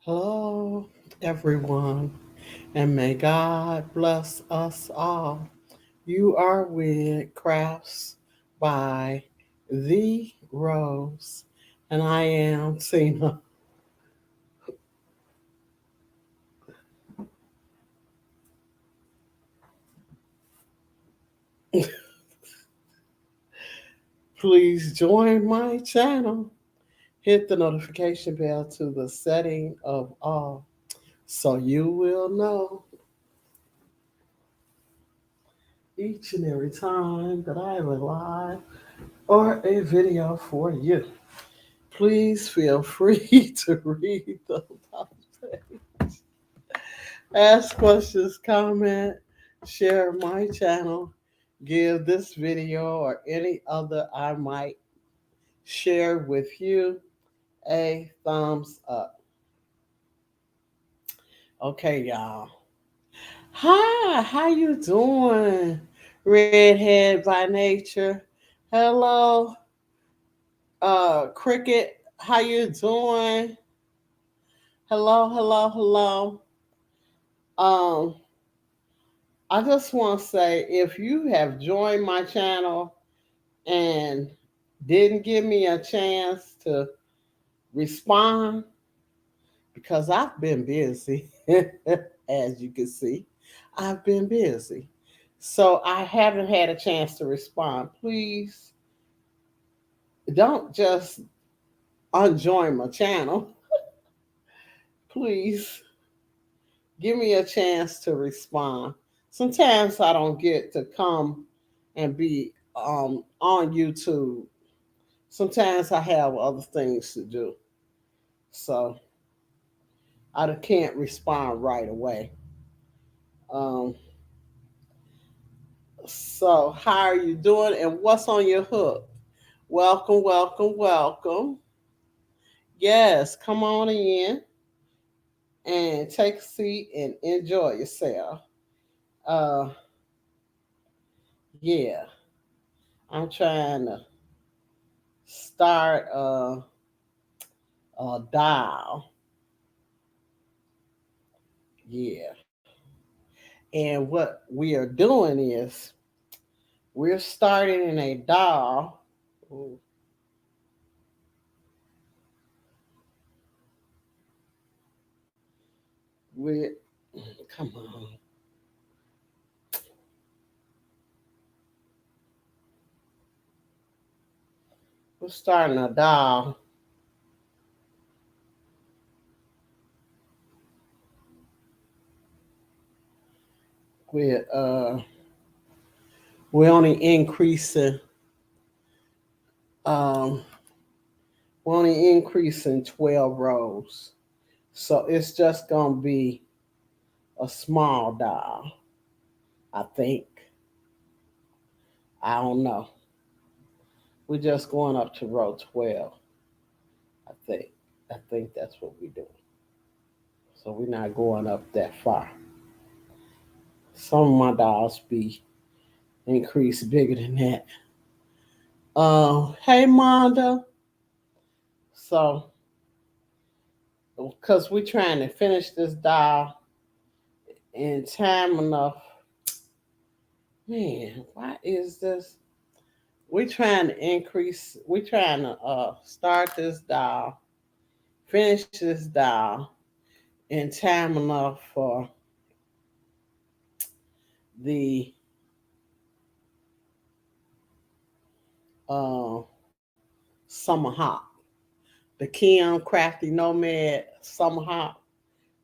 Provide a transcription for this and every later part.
Hello, everyone, and may God bless us all. You are with Crafts by The Rose, and I am Tina. Please join my channel. Hit the notification bell to the setting of all so you will know each and every time that I have a live or a video for you. Please feel free to read the topic. Ask questions, comment, share my channel, give this video or any other I might share with you a thumbs up. Okay, y'all. Hi, how you doing? Redhead by nature. Hello, Cricket. How you doing? Hello, hello, hello. Um, I just want to say if you have joined my channel and didn't give me a chance to respond, because I've been busy, as you can see, I've been busy. So I haven't had a chance to respond. Please don't just unjoin my channel. Please give me a chance to respond. Sometimes I don't get to come and be on YouTube. Sometimes I have other things to do. So I can't respond right away. Um, so, how are you doing and what's on your hook? Welcome, welcome, welcome. Yes, come on in and take a seat and enjoy yourself. Uh, yeah, I'm trying to start a dial. Yeah. And what we are doing is we're starting in a dial. Ooh, we come on. We're starting a dial with we're only increasing um we're only increasing 12 rows. So it's just gonna be a small dial, I think. I don't know. We're just going up to row 12, I think. I think that's what we're doing. So we're not going up that far. Some of my dials be increased bigger than that. Hey Monda. So because we're trying to finish this dial in time enough. Man, why is this? We're trying to increase. We're trying to start this dial, finish this dial in time enough for the uh, summer hop, the Kim Crafty Nomad summer hop.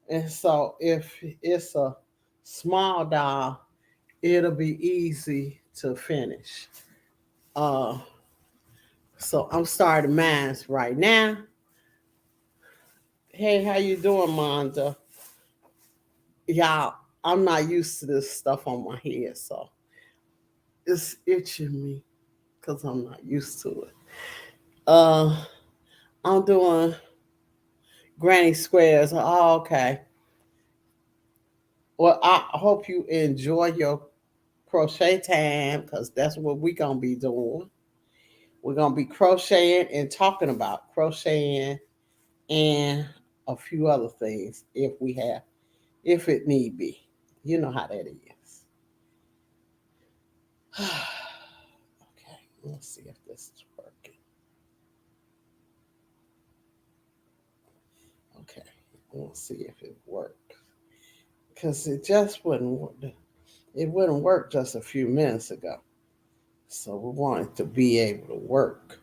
And so if it's a small dial, it'll be easy to finish. Uh, so I'm starting mine right now. Hey, how you doing, Monda? Y'all, I'm not used to this stuff on my head, so it's itching me because I'm not used to it. Uh, I'm doing granny squares. Oh, okay. Well, I hope you enjoy your crochet time because that's what we're gonna be doing. We're gonna be crocheting and talking about crocheting and a few other things if it need be. You know how that is. Okay, let's see if this is working. Okay, let's see if it works. Because it just wouldn't work just a few minutes ago. So we want it to be able to work.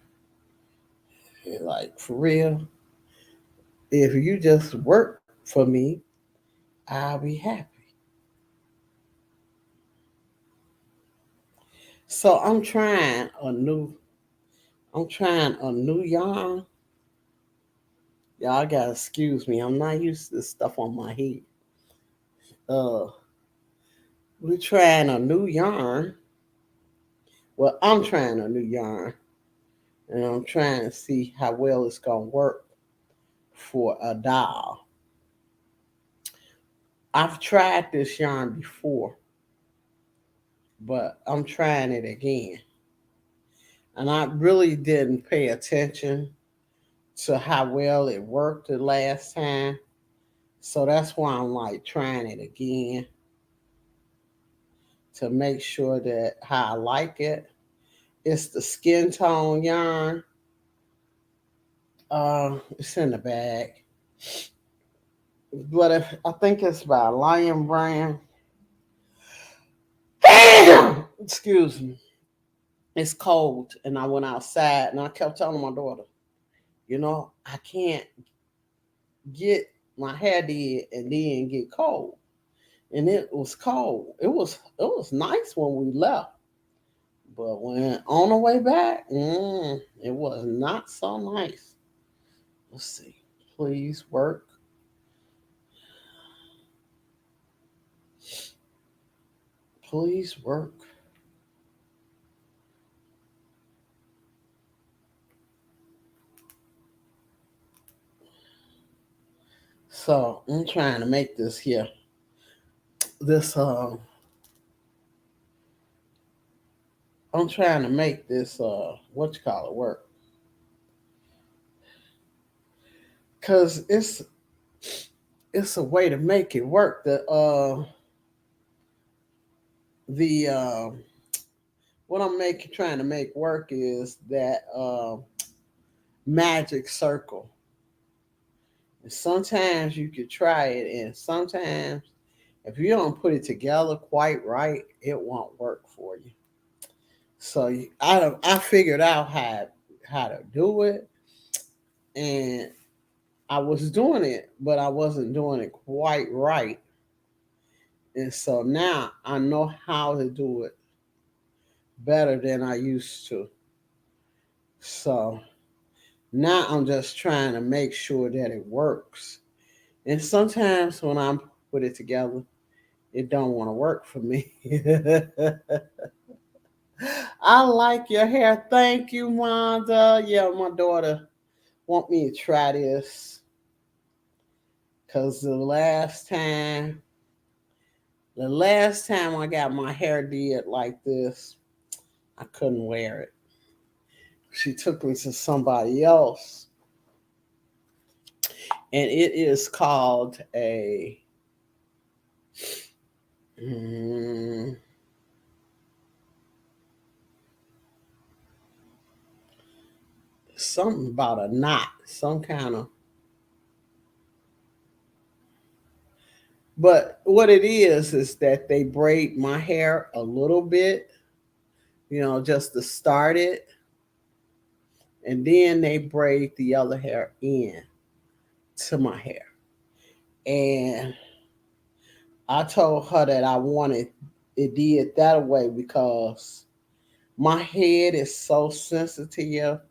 Like for real, if you just work for me, I'll be happy. So I'm trying a new yarn. Y'all gotta excuse me. I'm not used to this stuff on my head. Uh, we're trying a new yarn. Well, I'm trying a new yarn, and I'm trying to see how well it's gonna work for a doll. I've tried this yarn before, but I'm trying it again. And I really didn't pay attention to how well it worked the last time. So that's why I'm like trying it again to make sure that how I like it. It's the skin tone yarn. It's in the bag. But if I think it's by Lion Brand. Excuse me. It's cold and I went outside and I kept telling my daughter, I can't get my hair did and then get cold. And it was cold. It was nice when we left. But when on the way back, it was not so nice. Let's see. Please work. Please work. So I'm trying to make this here. This I'm trying to make this what you call it work. Cause it's a way to make it work. The what I'm making trying to make work is that magic circle. And sometimes you could try it, and sometimes if you don't put it together quite right, it won't work for you. So I figured out how to do it, and I was doing it, but I wasn't doing it quite right. And so now I know how to do it better than I used to. So now I'm just trying to make sure that it works. And sometimes when I put it together, it don't want to work for me. I like your hair. Thank you, Wanda. Yeah, my daughter want me to try this because the last time I got my hair did like this, I couldn't wear it. She took me to somebody else, and it is called a mm, something about a knot, some kind of. But what it is that they braid my hair a little bit, just to start it, and then they braid the other hair in to my hair. And I told her that I wanted it did that way because my head is so sensitive.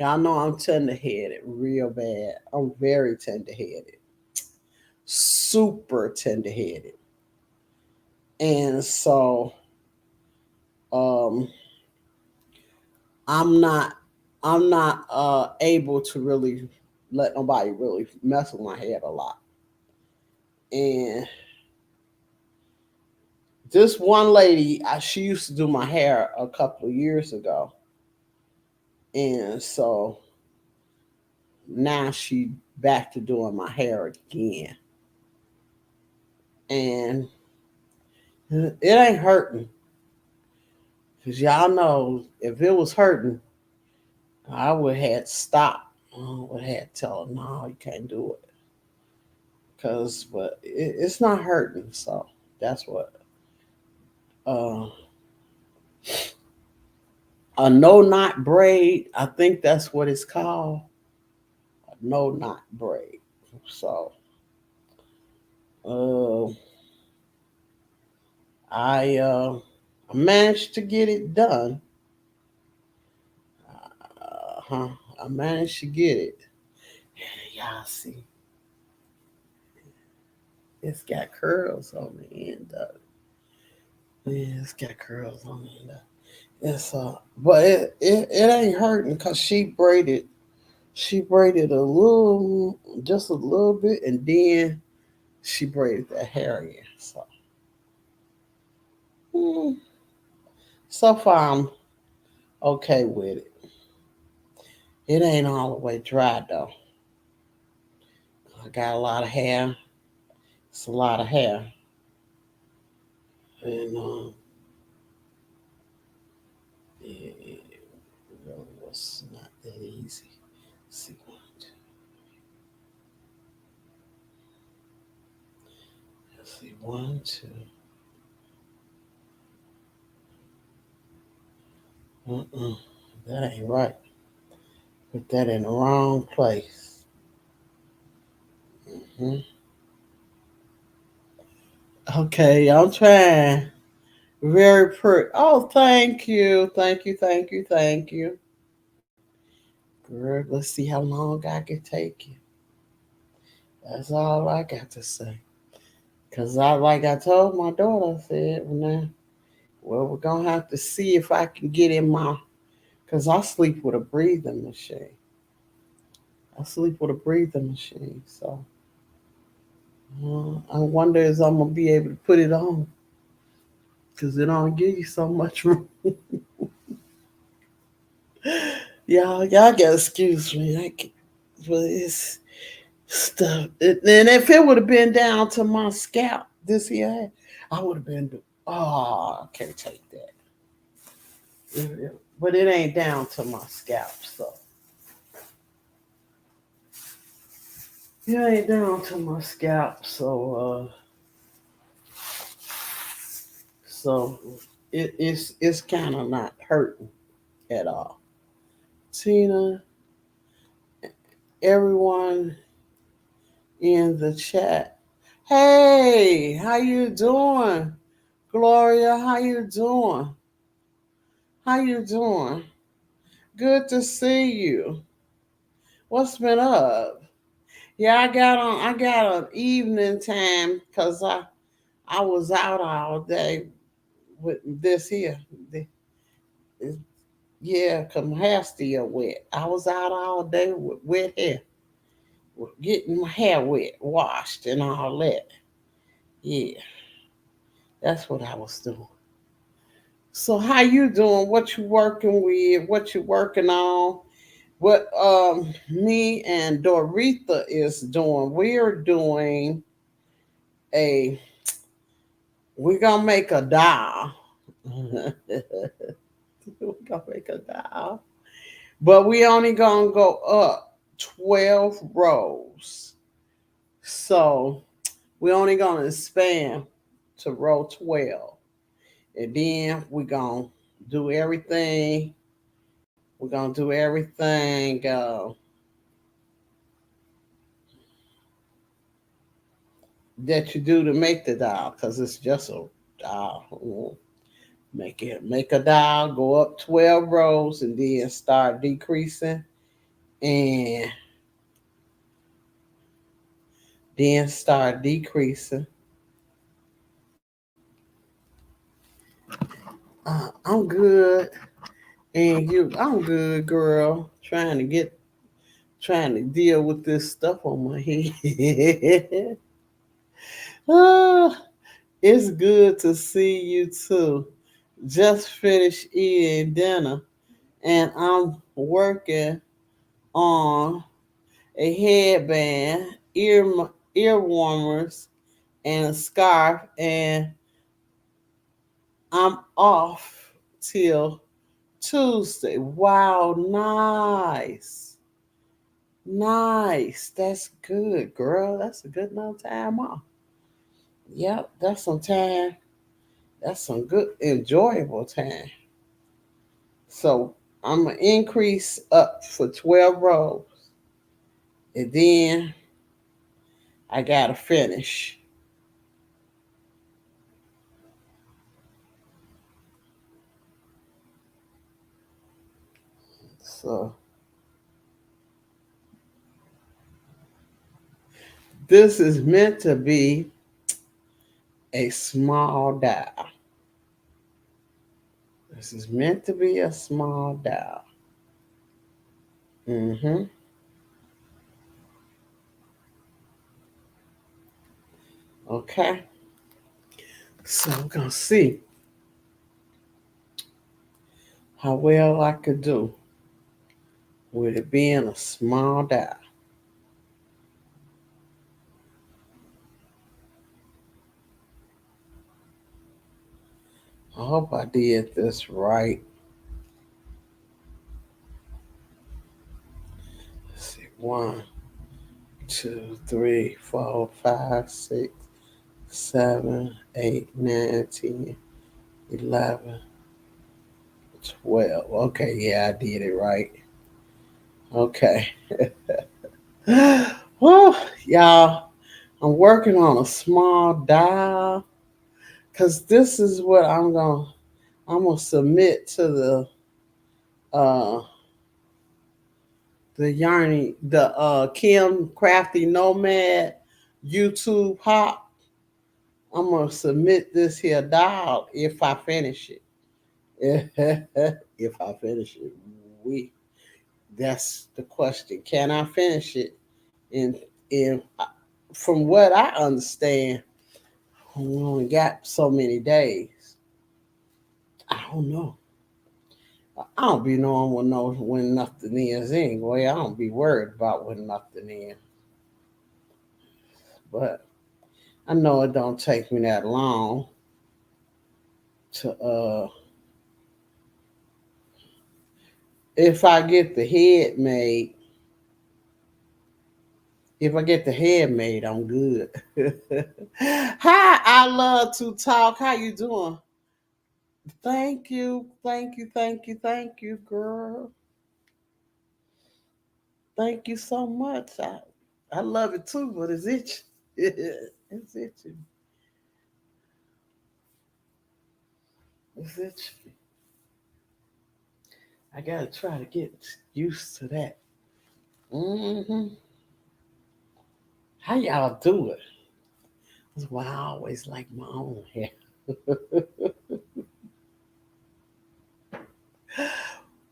Y'all know I'm tender headed real bad. I'm very tender headed, super tender headed. And so um, I'm not I'm not able to really let nobody really mess with my head a lot. And this one lady, she used to do my hair a couple of years ago, and so now back to doing my hair again. And it ain't hurting. Because y'all know if it was hurting, I would have had stopped. I would have had to tell her, no, you can't do it. Because but it's not hurting. So that's what. Uh, a no knot braid, I think that's what it's called. A no knot braid. So uh, I managed to get it done. Uh-huh. I managed to get it. Y'all see, it's got curls on the end of it. Yeah, it's got curls on the end of it. But it ain't hurting because she braided a little, just a little bit, and then she braided the hair in. So, mm, so far I'm okay with it. It ain't all the way dry though. I got a lot of hair. It's a lot of hair, and it really was not that easy. Let's see, let's see, one, two. Mm-mm, that ain't right. Put that in the wrong place. Hmm. Okay, I'm trying. Very pretty. Oh, thank you, thank you, thank you, thank you. Girl, let's see how long I can take you. That's all I got to say. Cause like I told my daughter, I said, well, now, well, we're gonna have to see if I can get in my. Cause I sleep with a breathing machine. I sleep with a breathing machine. So I wonder if I'm gonna be able to put it on. Cause it don't give you so much room. Y'all gotta excuse me. But it's stuff. And if it would have been down to my scalp this year, I would have been. Oh, I can't take that. But it ain't down to my scalp, so it ain't down to my scalp. So it's kind of not hurting at all. Tina, everyone in the chat. Hey, how you doing? Gloria, how you doing? How you doing? Good to see you. What's been up? Yeah, I got an evening time because I was out all day with this here. The- Yeah, cause my hair still wet. I was out all day with wet hair, getting my hair wet, washed and all that. Yeah, that's what I was doing. So how you doing? What you working with? What you working on? What me and Doretha is doing? We're doing a we're gonna make a doll. We're gonna make a doll. But we only gonna go up 12 rows. So we only gonna expand to row 12. And then we're gonna do everything. We're gonna do everything that you do to make the doll, because it's just a doll. Make a dial, go up 12 rows, and then start decreasing, and then start decreasing. I'm good, and I'm good, girl. Trying to deal with this stuff on my head. Ah, it's good to see you too. Just finished eating dinner, and I'm working on a headband, ear warmers, and a scarf, and I'm off till Tuesday. Wow, nice. Nice. That's good, girl. That's a good enough time off. Yep, that's some time. That's some good, enjoyable time. So I'm gonna increase up for 12 rows, and then I gotta finish. So this is meant to be a small dial. This is meant to be a small dial. Mm-hmm. Okay. So we're gonna see how well I could do with it being a small dial. I hope I did this right. Let's see. 1, 2, 3, 4, 5, 6, 7, 8, 9, 10, 11, 12. Okay, yeah, I did it right. Okay. Well, y'all, I'm working on a small dial because this is what I'm gonna submit to uh the Kim Crafty Nomad YouTube hop. I'm gonna submit this here dial if I finish it. If I finish it, we that's the question. Can I finish it? And from what I understand, we only got so many days. I don't know. I don't be knowing when nothing is anyway. I don't be worried about when nothing is. But I know it don't take me that long to if I get the head made, if I get the head made, I'm good. Hi, I love to talk. How you doing? Thank you, thank you, thank you, thank you, girl. Thank you so much. I love it too, but it's itchy. It's itchy. It's itchy. I gotta try to get used to that. Hmm. How y'all do it? That's why I always like my own hair.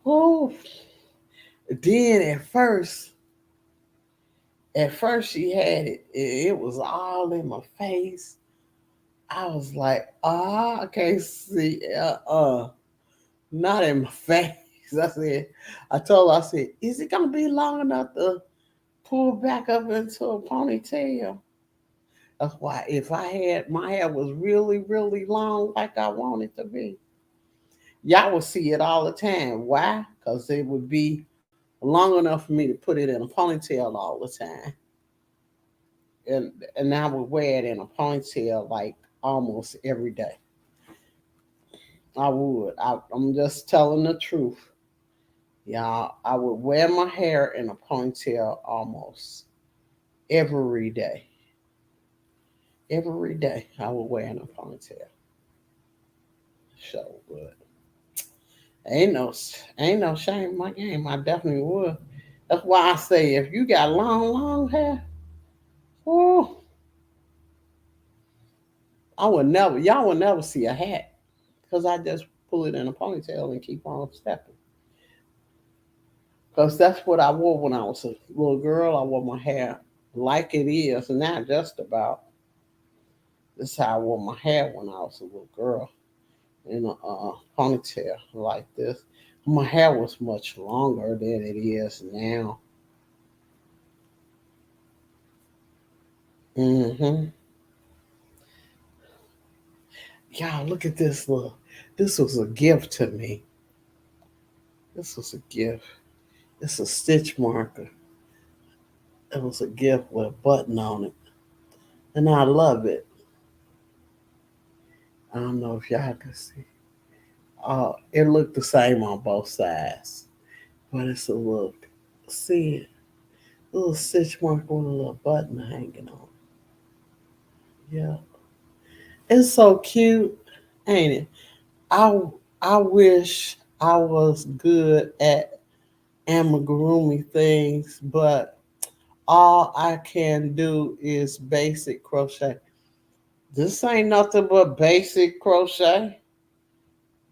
Oh, then at first she had it was all in my face. I was like, I can't see, not in my face. I told her, I said, is it gonna be long enough to pull back up into a ponytail? That's why if I had my hair was really, really long like I want it to be, y'all would see it all the time. Why? Because it would be long enough for me to put it in a ponytail all the time. And I would wear it in a ponytail like almost every day. I would. I'm just telling the truth. Y'all, I would wear my hair in a ponytail almost every day. Every day I would wear in a ponytail. So would. Ain't no shame in my game. I definitely would. That's why I say if you got long, long hair, oh, y'all would never see a hat because I just pull it in a ponytail and keep on stepping. Because that's what I wore when I was a little girl. I wore my hair like it is, not just about. This is how I wore my hair when I was a little girl in a ponytail like this. My hair was much longer than it is now. Mm-hmm. Y'all, look at this little. This was a gift to me. This was a gift. It's a stitch marker. It was a gift with a button on it, and I love it. I don't know if y'all can see. It looked the same on both sides, but it's a look. See it? Little stitch marker with a little button hanging on. Yeah, it's so cute, ain't it? I I wish I was good at amigurumi things, but all I can do is basic crochet. This ain't nothing but basic crochet.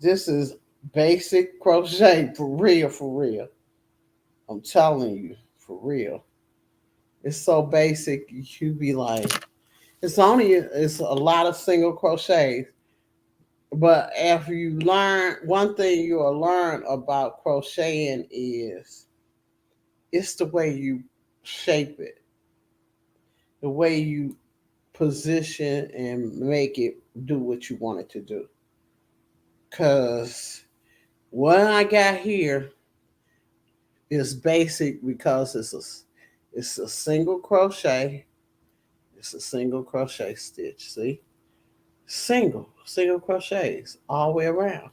This is basic crochet for real, for real. I'm telling you, for real. It's so basic, you be like, it's a lot of single crochets. But after you learn, one thing you'll learn about crocheting is it's the way you shape it, the way you position and make it do what you want it to do. Cause what I got here is basic because it's a single crochet. It's a single crochet stitch. See, single crochets all the way around,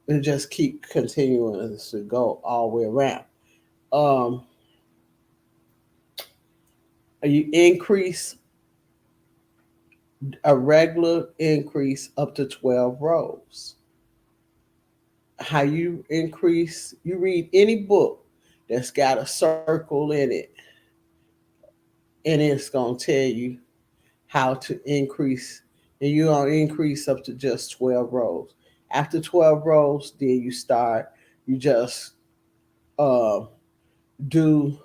and just keep continuing to go all the way around. Um, you increase a regular increase up to 12 rows. How you increase, you read any book that's got a circle in it, and it's going to tell you how to increase, and you're going to increase up to just 12 rows. After 12 rows, then you just uh, do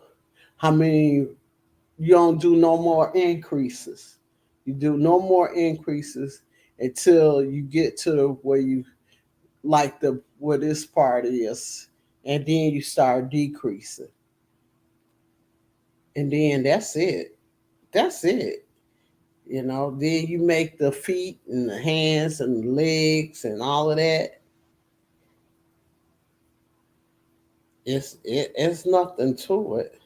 how many, you don't do no more increases. You do no more increases until you get to where you like the where this part is, and then you start decreasing, and then that's it. That's it. Then you make the feet and the hands and the legs and all of that. It's nothing to it.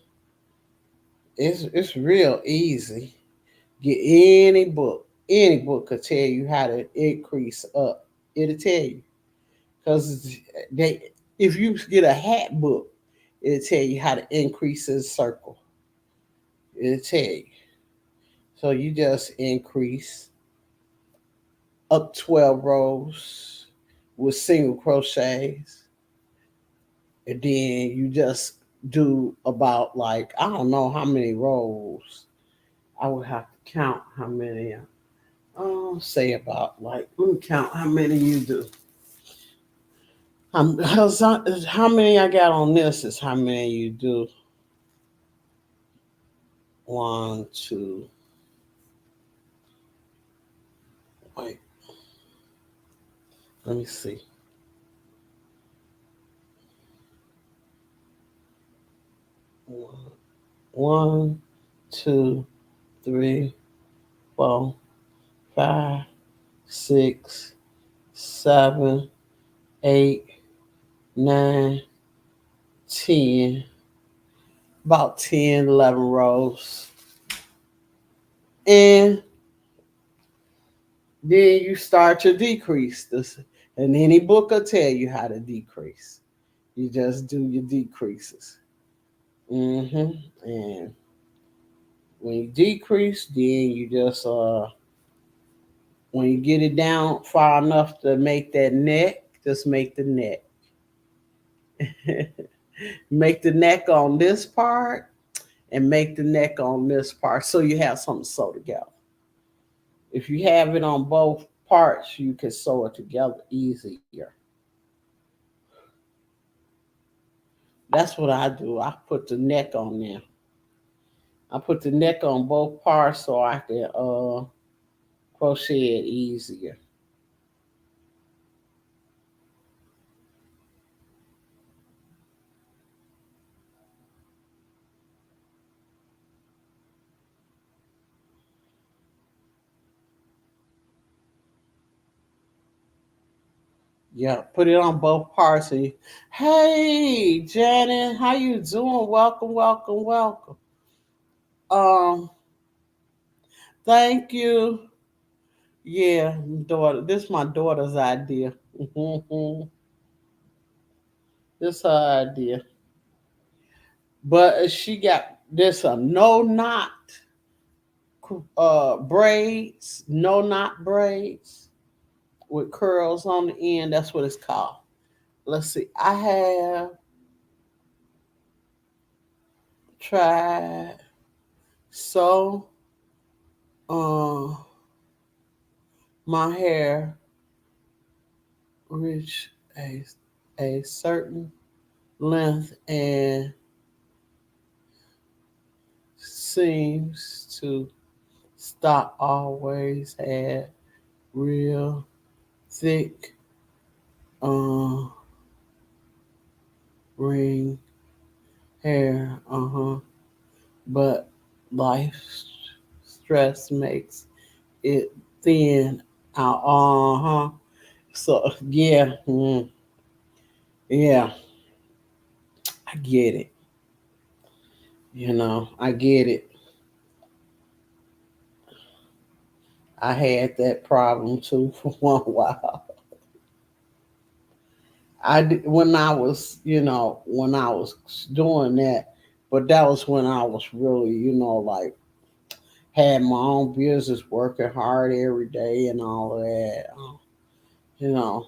It's real easy. Get any book could tell you how to increase up. It'll tell you because they if you get a hat book, it'll tell you how to increase in circle. It'll tell you. So you just increase up 12 rows with single crochets, and then you just do about, like, I don't know how many rows. I would have to count how many. Say about, like, let me count how many you do. How many I got on this is how many you do. One, two, wait, let me see. One, two, three, four, five, six, seven, 8, 9, 10, about 10, 11 rows. And then you start to decrease this. And any book will tell you how to decrease. You just do your decreases. And when you decrease, then you just when you get it down far enough to make that neck, just make the neck. Make the neck on this part and make the neck on this part so you have something to sew together. If you have it on both parts, you can sew it together easier. That's what I do. I put the neck on there. I put the neck on both parts so I can crochet it easier. Yeah, put it on both parts. Hey, Janet, how you doing? Welcome, welcome, welcome. Um, Thank you. Yeah, daughter. This is my daughter's idea. This her idea. But she got this a no knot braids, no knot braids with curls on the end. That's what it's called. Let's see. I have tried so uh my hair reach a certain length and seems to stop always had real thick uh ring hair, but life stress makes it thin out, so yeah, yeah, I get it. I get it. I had that problem too for one while. When I was, when I was doing that, but that was when I was really, like had my own business, working hard every day and all of that. You know,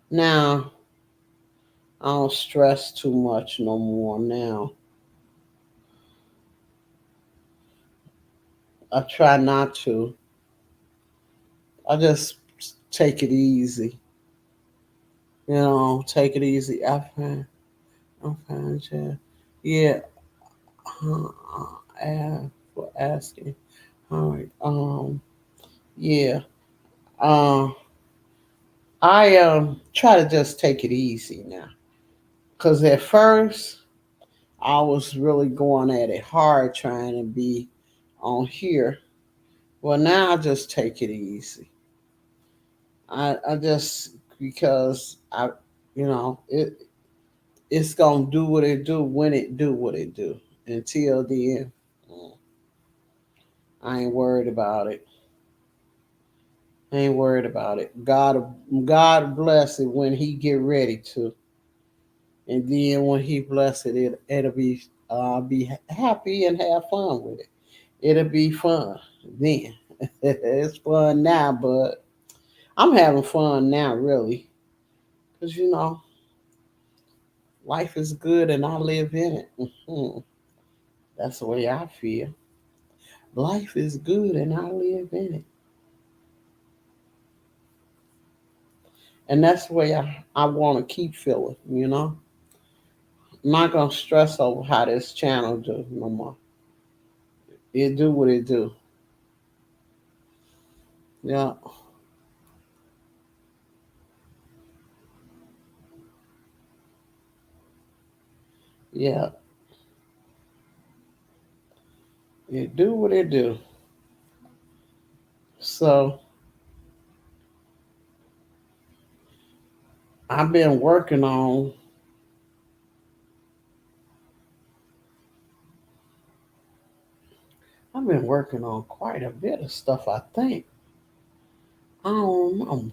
now I don't stress too much no more. Now I try not to. I just take it easy. Take it easy. Yeah. Yeah. For asking. All right. Yeah. Um. I try to just take it easy now, cause at first I was really going at it hard, trying to be on here. Well, now I just take it easy. I just because it's gonna do what it do when it do what it do. Until the end, mm, I ain't worried about it. I ain't worried about it. God bless it when He get ready to, and then when He bless it, it'll be happy and have fun with it. It'll be fun then. It's fun now, but I'm having fun now, really, because life is good and I live in it. That's the way I feel. Life is good and I live in it. And that's the way I want to keep feeling. I'm not going to stress over how this channel do no more. It do what it do. Yeah, yeah. It do what it do. So I've been working on, I've been working on quite a bit of stuff, I think. I don't know.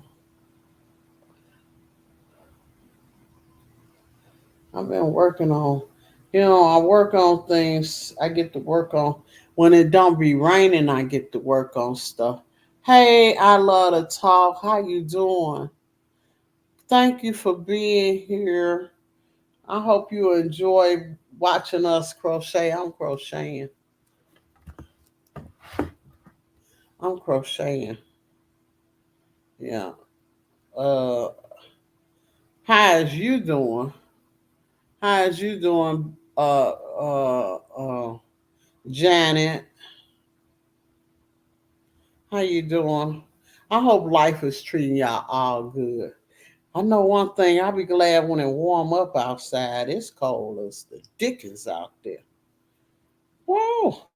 I've been working on, I work on things. I get to work on when it don't be raining. I get to work on stuff. Hey, I love to talk. How you doing? Thank you for being here. I hope you enjoy watching us crochet. I'm crocheting. I'm crocheting. Yeah. Uh, how is you doing? How is you doing? Janet. How you doing? I hope life is treating y'all all good. I know one thing. I'll be glad when it warm up outside. It's cold as the dickens out there. Whoa,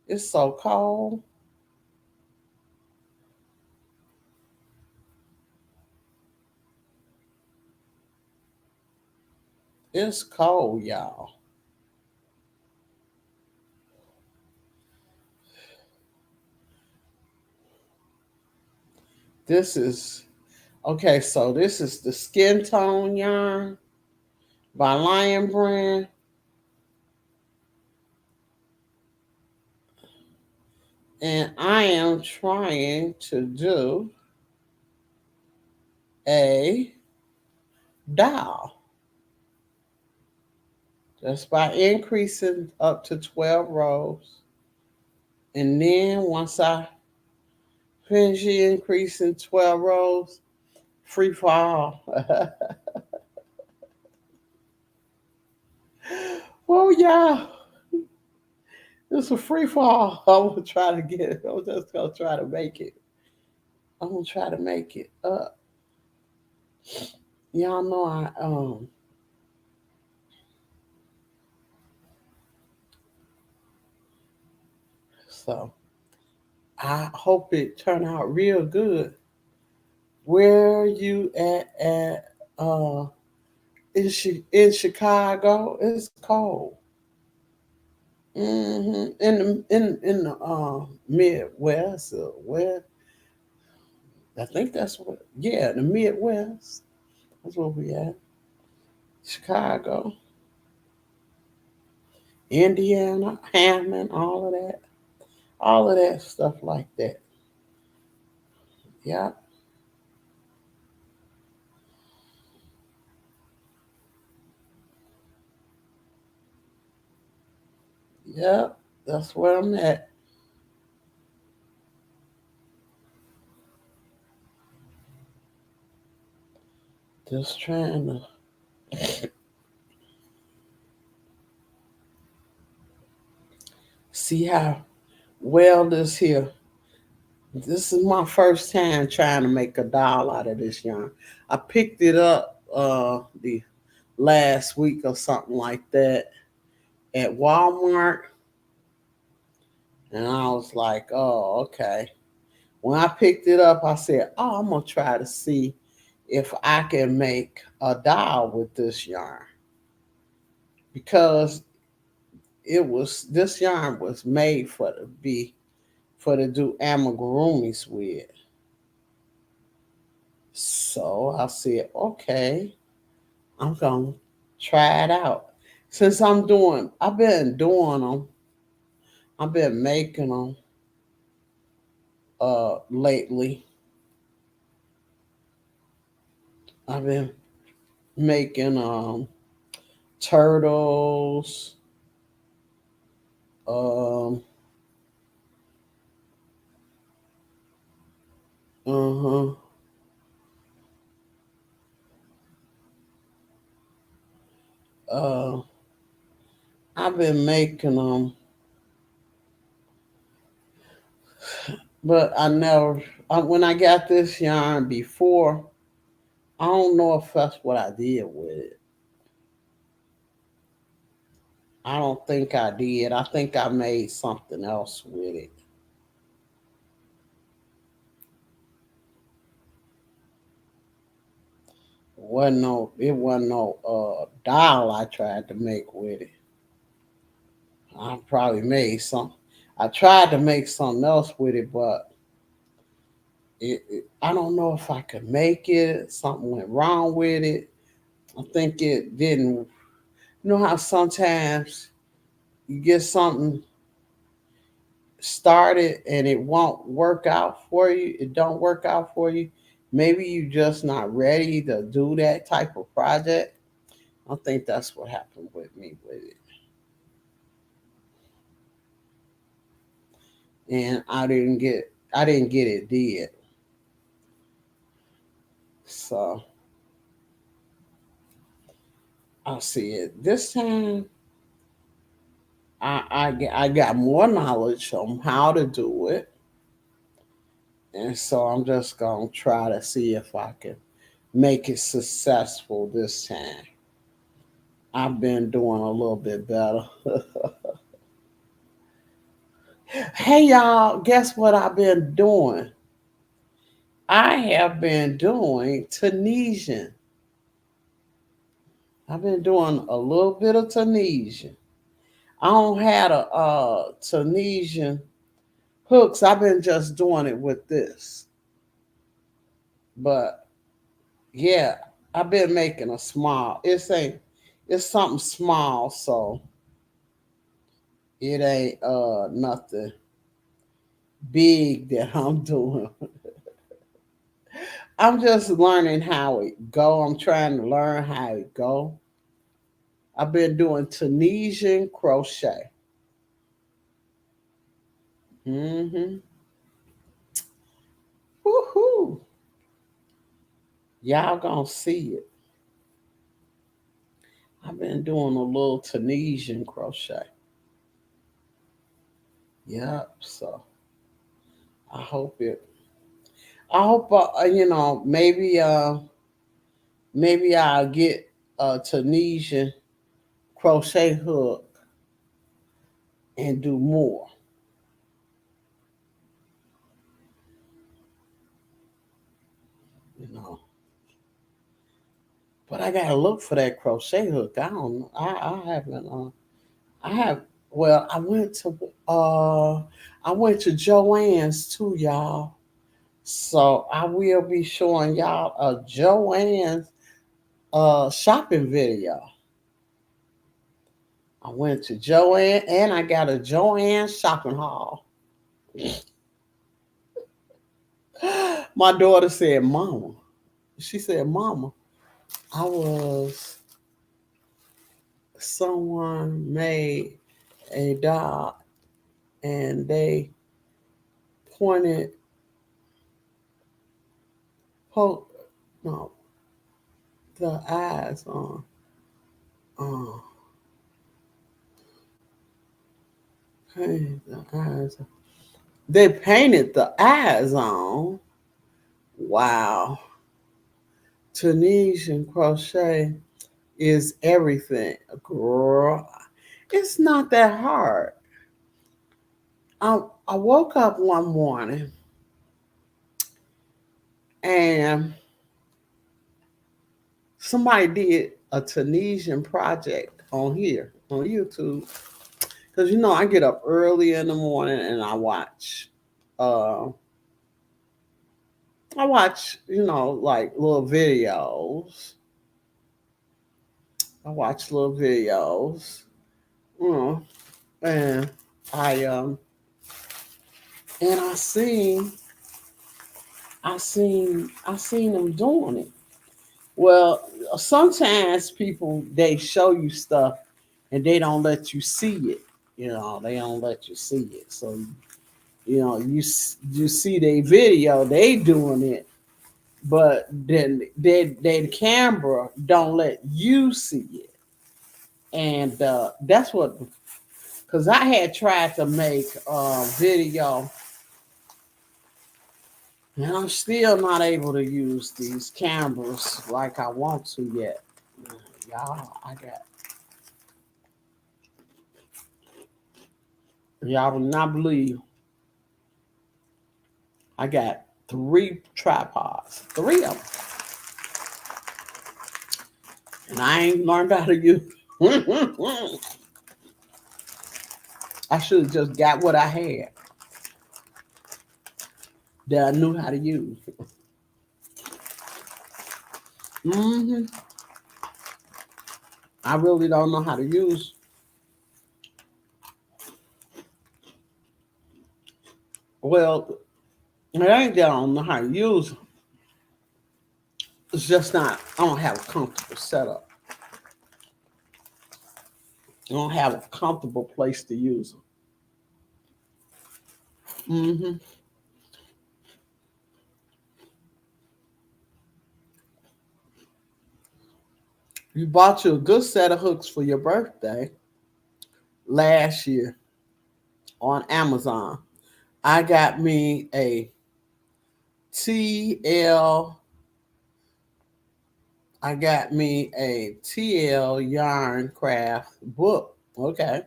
it's so cold. It's cold, y'all. This is okay. So this is the Skin Tone yarn by Lion Brand, and I am trying to do a dial just by increasing up to 12 rows. And then once I finish increasing 12 rows, free fall. Well, yeah, it's a free fall. I'm gonna try to get it. I'm just gonna try to make it. I'm gonna try to make it up. Y'all know so I hope it turn out real good. Where you at in Chicago? It's cold. In the Midwest, where I think that's what, yeah, the Midwest. That's where we at. Chicago, Indiana, Hammond, all of that stuff like that. Yeah, yeah, that's where I'm at. Just trying to see how well this here. This is my first time trying to make a doll out of this yarn. I picked it up the last week or something like that at Walmart, and I was like, "Oh, okay." When I picked it up, I said, "Oh, I'm gonna try to see if I can make a doll with this yarn because it was this yarn was made for to do amigurumis with." So I said, "Okay, I'm gonna try it out." Since I've been doing them. I've been making them lately. I've been making turtles, um uh-huh, uh I've been making them, but when I got this yarn before, I don't know if that's what I did with it. I don't think I did. I think I made something else with it. It wasn't no doll I tried to make with it. I probably made some. I tried to make something else with it, but I don't know if I could make it. Something went wrong with it. I think it didn't. You know how sometimes you get something started and it won't work out for you. It don't work out for you. Maybe you just not ready to do that type of project. I think that's what happened with me with it, and I didn't get it did. So I see it this time. I got more knowledge on how to do it, and so I'm just gonna try to see if I can make it successful this time. I've been doing a little bit better. Hey y'all, guess what I've been doing? I have been doing Tunisian. I've been doing a little bit of Tunisian. I don't have a Tunisian hooks. I've been just doing it with this. But yeah, I've been making a small. It's something small, so it ain't nothing big that I'm doing. I'm just learning how it go. I'm trying to learn how it go. I've been doing Tunisian crochet. Mm-hmm. Woohoo! Y'all gonna see it. I've been doing a little Tunisian crochet. Yep. So I hope it. I hope maybe I'll get a Tunisian crochet hook and do more. You know, but I gotta look for that crochet hook. I don't know. I haven't. I have. Well, I went to Joann's too, y'all. So I will be showing y'all a Joann's shopping video. I went to Joann and I got a Joann shopping haul. My daughter said, Mama. She said, Mama, I was someone made a dot and they pointed poke no the eyes on uh painted the eyes. They painted the eyes on. Wow. Tunisian crochet is everything. Girl, it's not that hard. I woke up one morning and somebody did a Tunisian project on here on YouTube. Because I get up early in the morning and uh I watch, like little videos. I watch little videos, you know, and I and I seen them doing it. Well, sometimes people they show you stuff and they don't let you see it. They don't let you see it. So you see their video, they doing it, but then they camera don't let you see it, and that's what. Because I had tried to make a video, and I'm still not able to use these cameras like I want to yet. Y'all will not believe I got 3 tripods, 3 of them, and I ain't learned how to use. I should have just got what I had that I knew how to use. Hmm. I really don't know how to use. Well, it ain't that I don't know how to use them. It's just not. I don't have a comfortable setup. I don't have a comfortable place to use them. Hmm. You bought you a good set of hooks for your birthday last year on Amazon. I got me a TL. I got me a TL yarn craft book. Okay.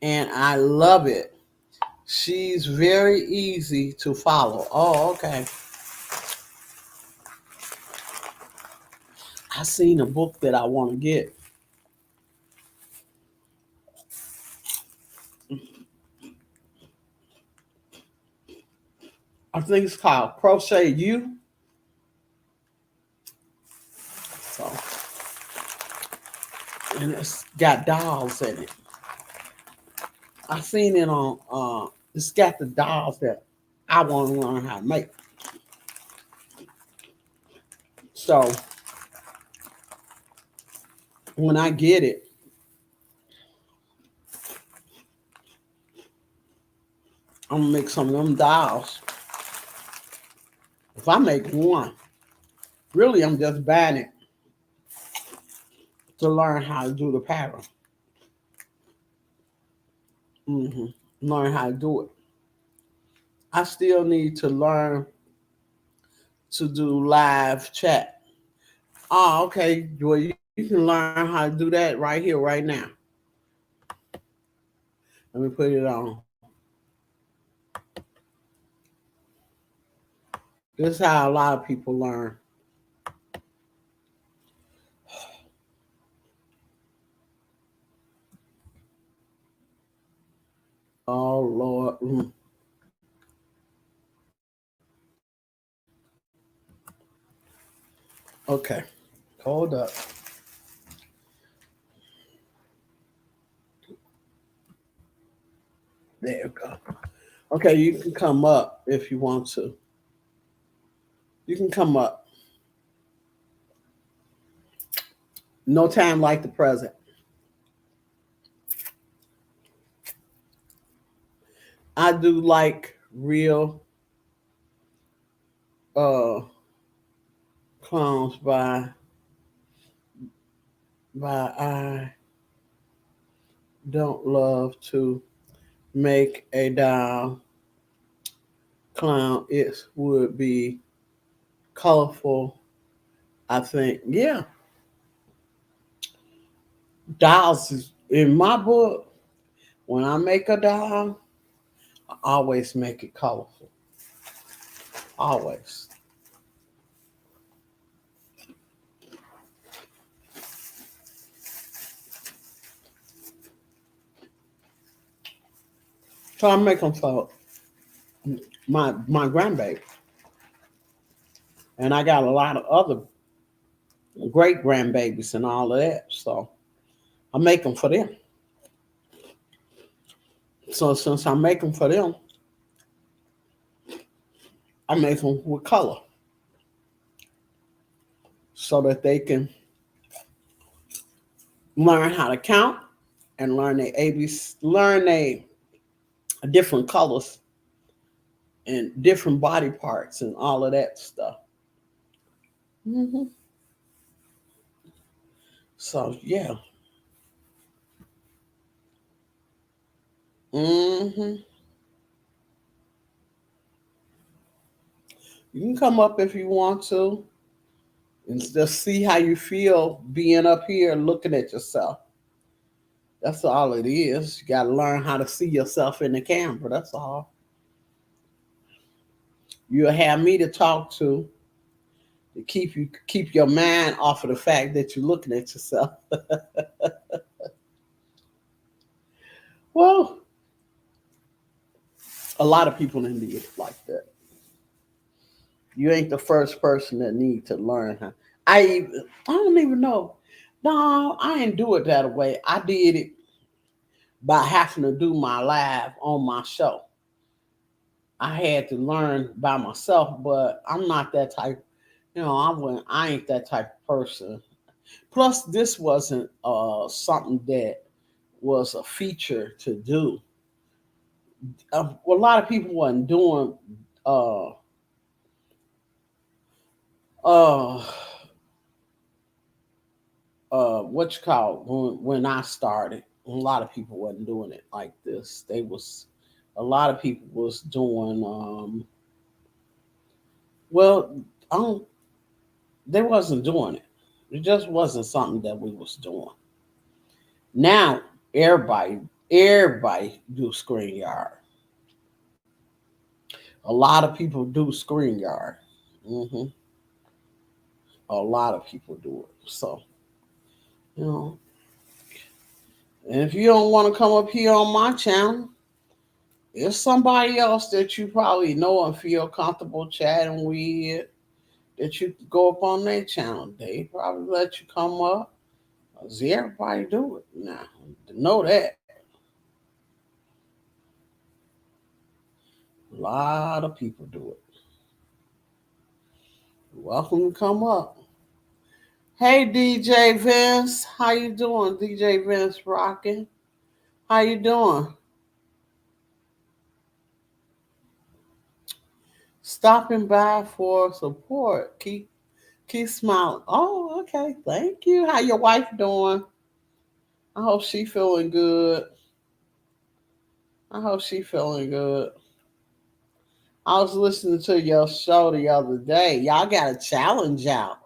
And I love it. She's very easy to follow. Oh, okay. I seen a book that I want to get. I think it's called Crochet You. So, and it's got dolls in it. I seen it on. It's got the dolls that I want to learn how to make. So when I get it, I'm gonna make some of them dolls. If I make one, really, I'm just buying it to learn how to do the pattern. hmm Learn how to do it. I still need to learn to do live chat. Oh, okay. Well, you can learn how to do that right here, right now. Let me put it on. This is how a lot of people learn. Oh Lord. Okay. Hold up. There you go. Okay, you can come up if you want to. You can come up. No time like the present. I do like real uh clowns by I don't love to make a doll clown. It would be colorful, I think. Yeah. Dolls is in my book. When I make a doll, I always make it colorful. Always. So I make them for my grandbaby. And I got a lot of other great grandbabies and all of that. So I make them for them. So since I make them for them, I make them with color so that they can learn how to count and learn their ABC, learn their different colors and different body parts and all of that stuff. hmm So yeah. hmm You can come up if you want to and just see how you feel being up here looking at yourself. That's all it is. You got to learn how to see yourself in the camera. That's all. You'll have me to talk to keep your mind off of the fact that you're looking at yourself. Well, a lot of people in the like that. You ain't the first person that need to learn how. I don't even know. No, I didn't do it that way. I did it by having to do my live on my show. I had to learn by myself, but I'm not that type. I ain't that type of person. Plus, this wasn't something that was a feature to do. A lot of people wasn't doing uh, uh, what you call it, when I started. A lot of people wasn't doing it like this. A lot of people was doing well. I don't, they wasn't doing it. It just wasn't something that we was doing. Now everybody do screen yard. A lot of people do screen yard. hmm A lot of people do it. So, you know, and if you don't want to come up here on my channel, there's somebody else that you probably know and feel comfortable chatting with that you can go up on their channel. They probably let you come up. See, everybody do it now. Know that. A lot of people do it. You're welcome to come up. Hey, DJ Vince, how you doing? DJ Vince rocking. How you doing? Stopping by for support. Keep smiling. Oh, okay. Thank you. How your wife doing? I hope she feeling good. I hope she feeling good. I was listening to your show the other day. Y'all got a challenge out.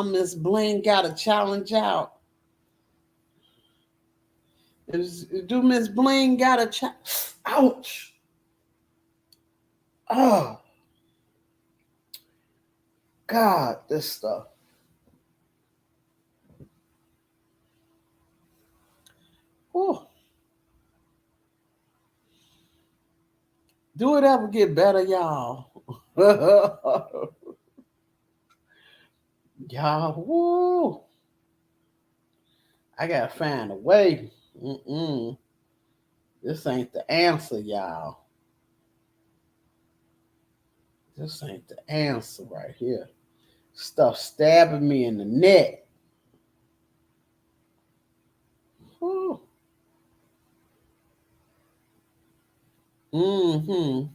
Miss Bling got a challenge out. Do Miss Bling got a challenge? Ouch. Oh, God, this stuff. Oh, do it ever get better, y'all? Y'all, woo. I gotta find a way. Mm-mm. This ain't the answer, y'all. This ain't the answer right here. Stuff stabbing me in the neck. Whew. Mm-hmm.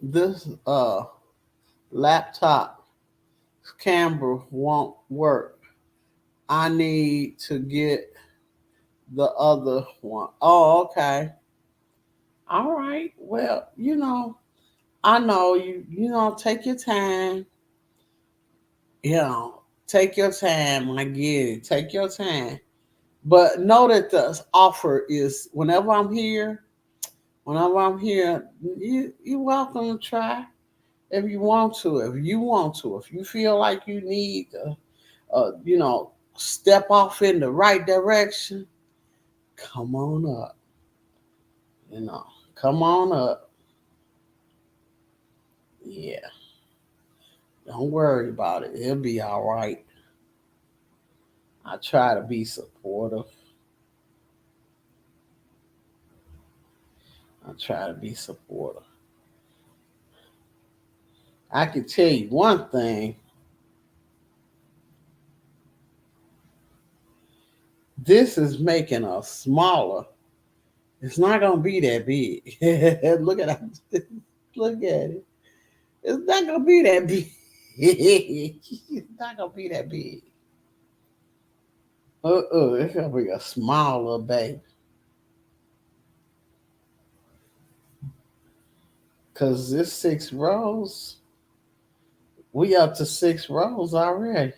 This laptop camera won't work. I need to get the other one. Oh, okay. All right. Well, I know take your time. Take your time. I get it. Take your time. But know that the offer is whenever I'm here, you're welcome to try if you want to. If you want to, if you feel like you need to, step off in the right direction, come on up. You know, come on up. Yeah, don't worry about it. It'll be all right. I try to be supportive. I try to be supportive. I can tell you one thing. This is making us smaller. It's not gonna be that big. Look at it. Look at it. It's not gonna be that big. It's not gonna be that big. It's gonna be a small little baby. Cause this 6 rows, we up to 6 rows already.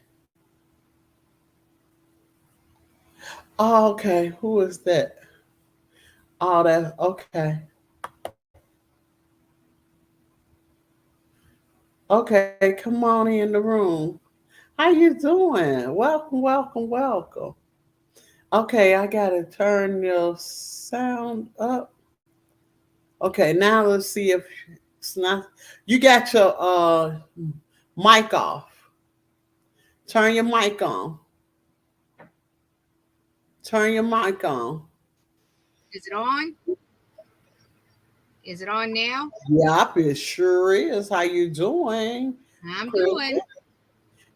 Oh, okay. Who is that? Oh, that's okay. Okay, come on in the room. How you doing? Welcome, welcome, welcome. Okay, I gotta turn your sound up. Okay, now let's see if it's not. You got your mic off. Turn your mic on. Turn your mic on. Is it on? Is it on now? Yep, it sure is. How you doing, I'm Cricket? doing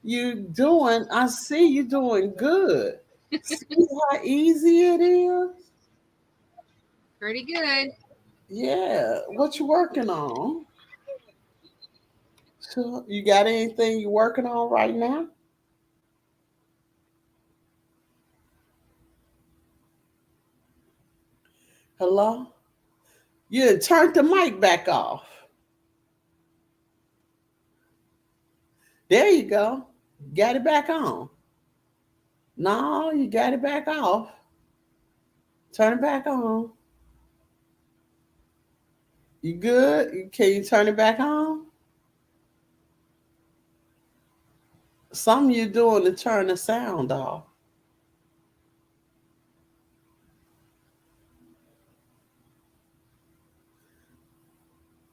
You doing? I see you doing good. See how easy it is. pretty good. Yeah. What you working on? So you got anything you working on right now? Hello? You turned the mic back off. There you go. Got it back on. No, you got it back off. Turn it back on. You good? Can you turn it back on? Something you doing to turn the sound off.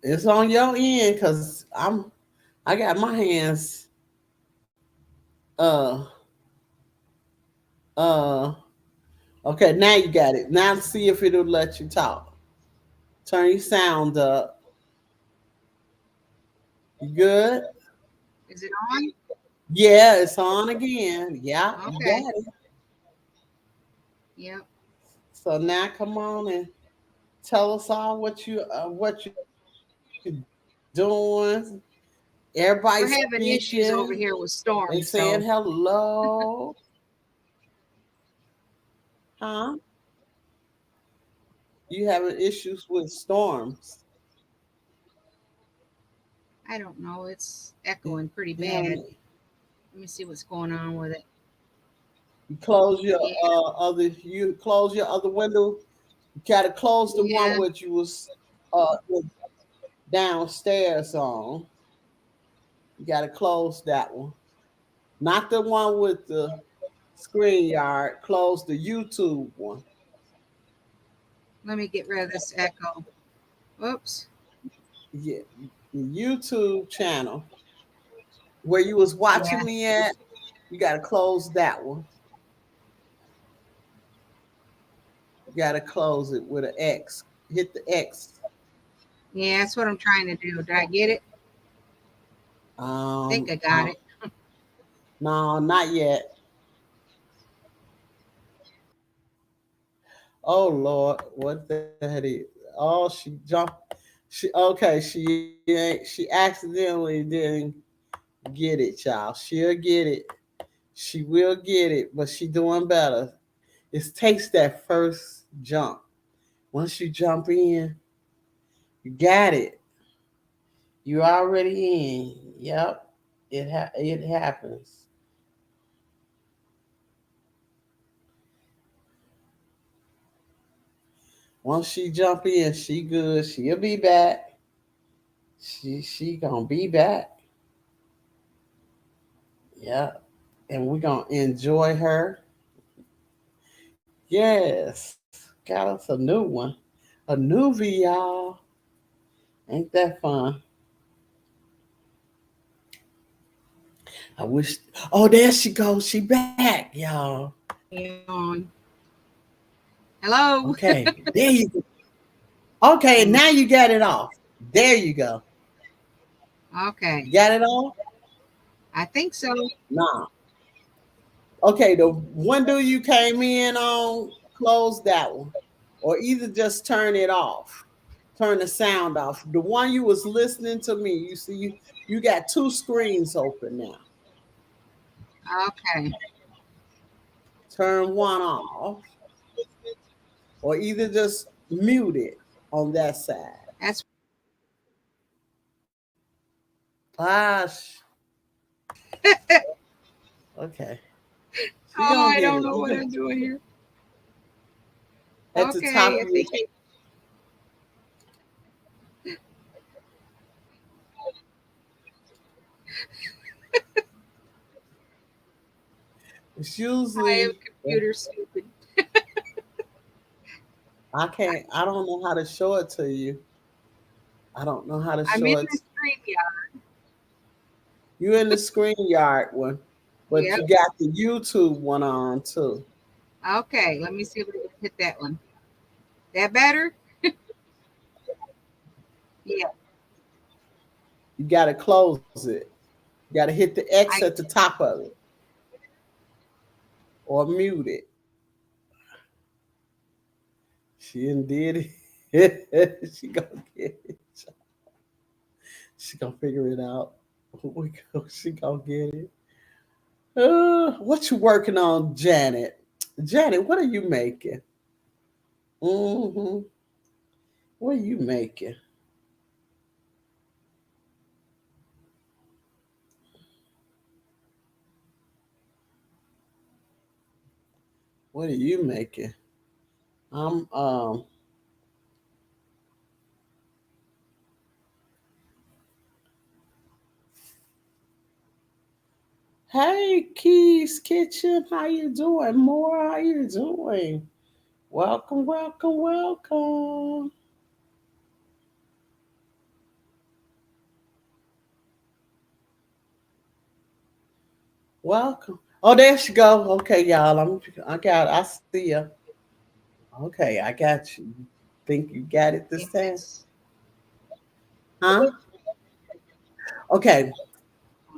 It's on your end because I got my hands uh uh okay, now you got it. Now see if it'll let you talk. Turn your sound up. You good? Is it on? Yeah, it's on again. Yeah, you Okay. got it. Yep. So now come on and tell us all what you're doing. Everybody We're having speaking. issues over here with They saying storms, so hello. Huh? You having issues with storms. I don't know. It's echoing pretty You having bad. Let me see what's going on with it. you close your Yeah. you close your other window. You gotta close the one Yeah. which you was downstairs on. You gotta close that one. Not the one with the screen yard. Close the YouTube one. Let me get rid of this echo. Oops. Yeah, the YouTube channel where you was watching Yeah. me at. You gotta close that one. You gotta close it with an X. Hit the X. Yeah, that's what I'm trying to do. Did I get it? I think Um, I got uh, it. no, not yet. Oh Lord, what that is? Oh, she jumped. She okay. She accidentally didn't get it, y'all. She'll get it. She will get it, but she doing better. It takes that first jump. Once you jump in, you got it. You already in. Yep. It happens. Once she jump in, she good. She'll be back. She gonna be back. Yep. And we're gonna enjoy her. Yes. Got us a new one. A new y'all. Ain't that fun? I wish. Oh, there she goes. She back, y'all. Yeah, on. Hello. Okay. There you go. Okay, Mm, now you got it off. There you go. okay. You got it off? I think so. Nah. Okay, the window you came in on, close that one. Or either just turn it off. Turn the sound off. The one you was listening to me, you see you got two screens open now. Okay. Turn one off. Or either just mute it on that side. That's Gosh. Okay. She oh, gonna I get don't it. know You what can I'm doing here. at the Okay, top I of your think I, it's I am usually computer stupid. I don't know how to show it to you. I don't know how to I'm show in it. the screen. You in the screen yard one, but Yeah. you got the YouTube one on too. Yep. Okay. Let me see if we can hit that one. That better? Yeah. You got to close it. You got to hit the X I at the top of it or mute it. She done did it. She gonna get it. She gonna figure it out. She gonna get it. What you working on, Janet? Janet, what are you making? Hmm. What are you making? What are you making? I'm Hey, Keys Kitchen, how you doing? More, how you doing? Welcome, welcome, welcome, welcome. Oh, there she go. Okay, y'all. I see you. Okay, I got you. Think you got it this If time? it's Huh? Okay.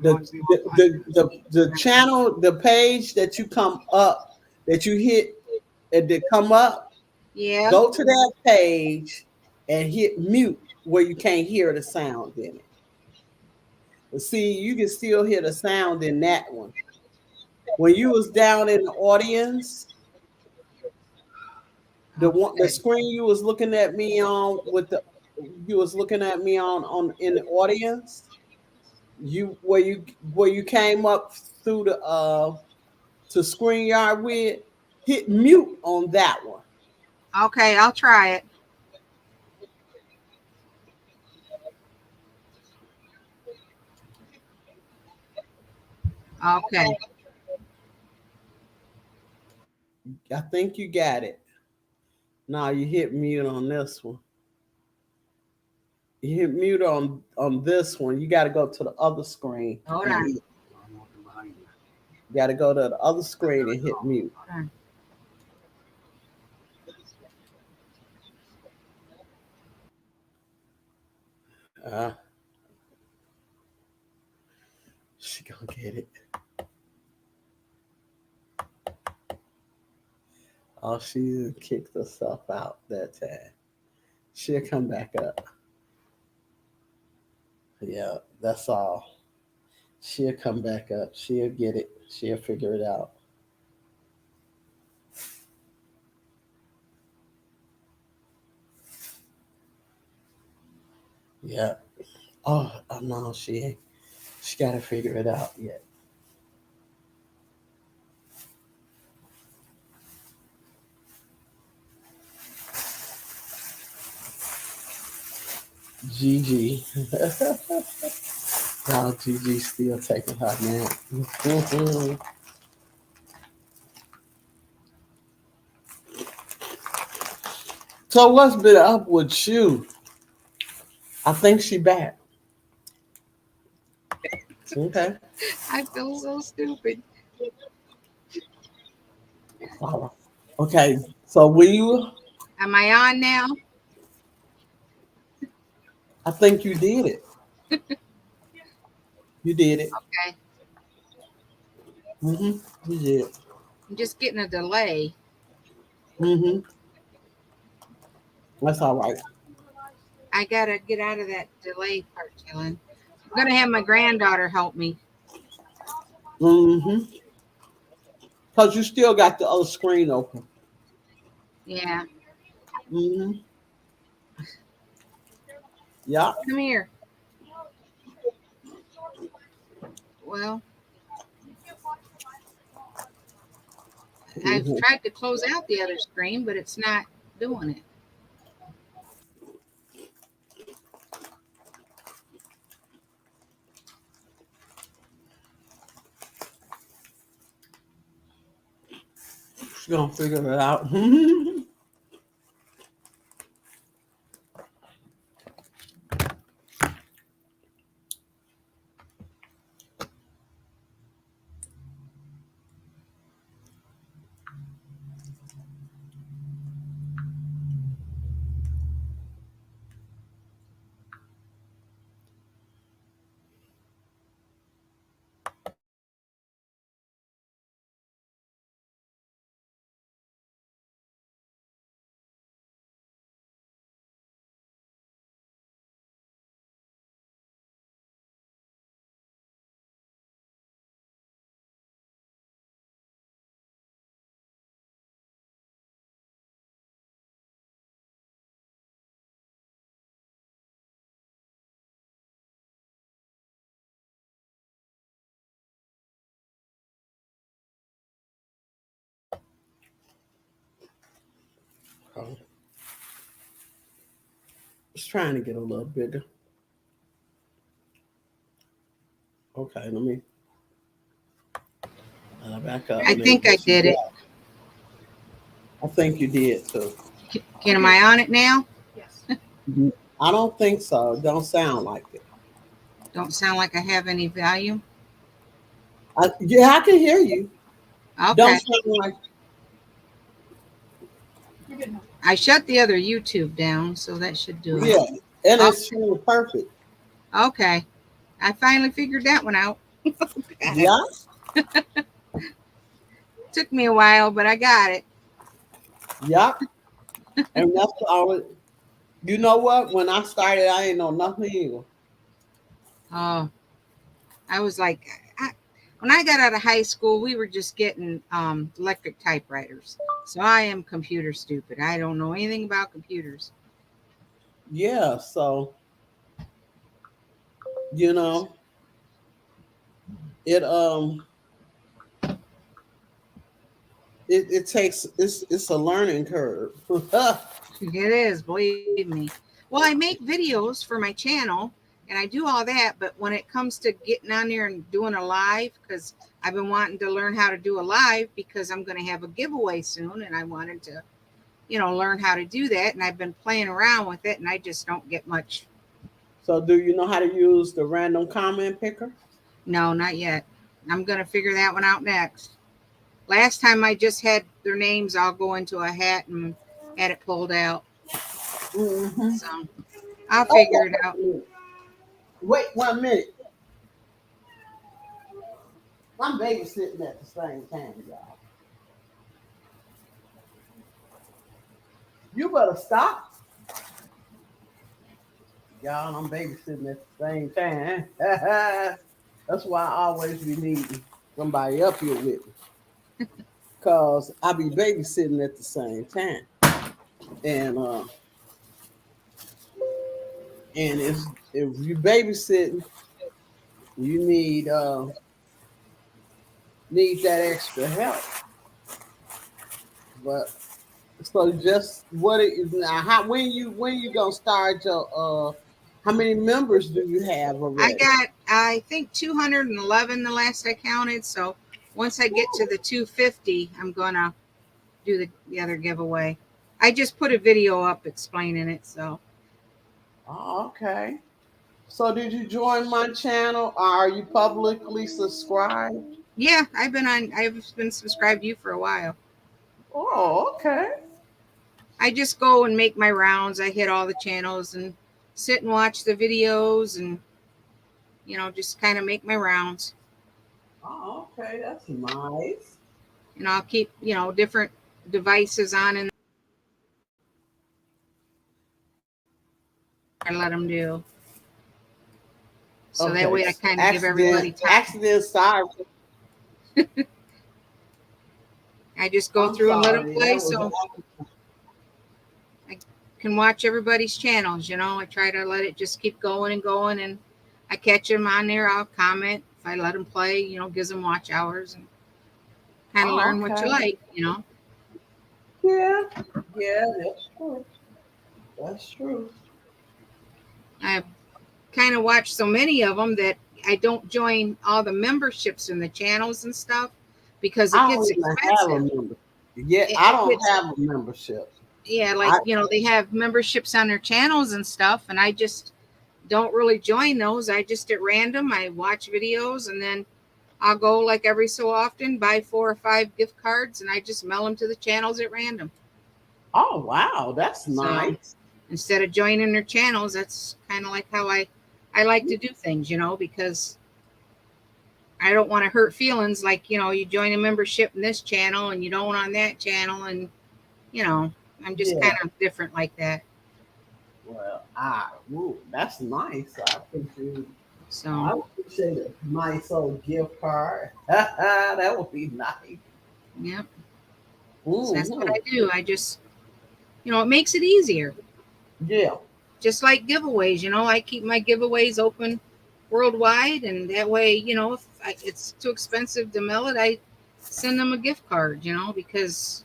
The channel, the page that you come up, that you hit, and they come up, yeah. go to that page and hit mute where you can't hear the sound in it. But see, you can still hear the sound in that one. When you was down in the audience, the Okay. screen you was looking at me on with the you was looking at me on in the audience, where you came up through the to ScreenYard with, hit mute on that one. Okay, I'll try it. Okay. I think you got it. Now you hit mute on this one. You hit mute on this one. You got to go to the other screen. Hold And on. you got to go to the other screen and hit mute. Hold on. Uh, she gonna get it. Oh, she kicked herself out that time. She'll come back up. Yeah, that's all. She'll come back up. She'll get it. She'll figure it out. Yeah. Oh no, she ain't. She gotta figure it out yet. Gigi. Now Gigi still taking her nap. So what's been up with you? I think she back. Okay. I feel so stupid. All right. Okay. So will you? Am I on now? I think you did it. You did it. Okay. Mm-hmm. You did. I'm just getting a delay. Mm-hmm. That's all right. I gotta get out of that delay part, Dylan. I'm gonna have my granddaughter help me. Mm-hmm. Cause you still got the other screen open. Yeah. Mm-hmm. Yeah. Come here. Well, I've Mm-hmm. tried to close out the other screen, but it's not doing it. She's gonna figure it out. It's trying to get a little bigger. Okay, let me. Back up. I think I did it. I think you did too. Am I on it now? Yes. I don't think so. It don't sound like it. Don't sound like I have any volume. Yeah, I can hear you. Okay. Don't sound like. I shut the other YouTube down, so that should do it. Yeah, and it's really perfect. Okay. I finally figured that one out. Yeah. Took me a while, but I got it. Yeah. And that's all. You know what? When I started, I ain't know nothing either. Oh, I was like, when I got out of high school, we were just getting electric typewriters. So I am computer stupid. I don't know anything about computers. Yeah. So you know, it it takes it's a learning curve. It is, believe me. Well, I make videos for my channel and I do all that, but when it comes to getting on there and doing a live, because I've been wanting to learn how to do a live because I'm going to have a giveaway soon and I wanted to, learn how to do that. And I've been playing around with it and I just don't get much. So do you know how to use the random comment picker? No, not yet. I'm going to figure that one out next. Last time I just had their names all go into a hat and had it pulled out. Mm-hmm. So I'll figure it out. Wait 1 minute. I'm babysitting at the same time, y'all. You better stop. Y'all, I'm babysitting at the same time. That's why I always be needing somebody up here with me. Cause I be babysitting at the same time. And if you babysitting, you need that extra help. But so just what it is now, when you gonna start your how many members do you have I already? got, I think 211 the last I counted. So once I get to the 250, I'm gonna do the other giveaway. I just put a video up explaining it. So Oh, okay. So did you join my channel? Are you publicly subscribed? yeah, I've been subscribed to you for a while. Oh, okay. I just go and make my rounds. I hit all the channels and sit and watch the videos and, just kind of make my rounds. Oh, okay. That's nice. And I'll keep, different devices on and I let them do. So that Okay. way I kind of give everybody time. Accident. Sorry. I just go through and let them play so I can watch everybody's channels. I try to let it just keep going and going, and I catch them on there. I'll comment if I let them play. Gives them watch hours and kind of learn what you like. Yeah. Yeah, that's true. That's true. I've kind of watched so many of them that I don't join all the memberships in the channels and stuff because it gets expensive. Yeah, I don't have a membership. Yeah, they have memberships on their channels and stuff, and I just don't really join those. I just at random, I watch videos and then I'll go like every so often, buy 4 or 5 gift cards, and I just mail them to the channels at random. Oh, wow. That's nice. Instead of joining their channels, that's kind of like how I like to do things, because I don't want to hurt feelings like, you join a membership in this channel and you don't on that channel. And, I'm just kind of different like that. Well, that's nice. I appreciate it. So I appreciate a nice old gift card. That would be nice. Yeah. So that's what I do. I just, it makes it easier. Yeah. Just like giveaways, I keep my giveaways open worldwide, and that way, if it's too expensive to mail it, I send them a gift card, because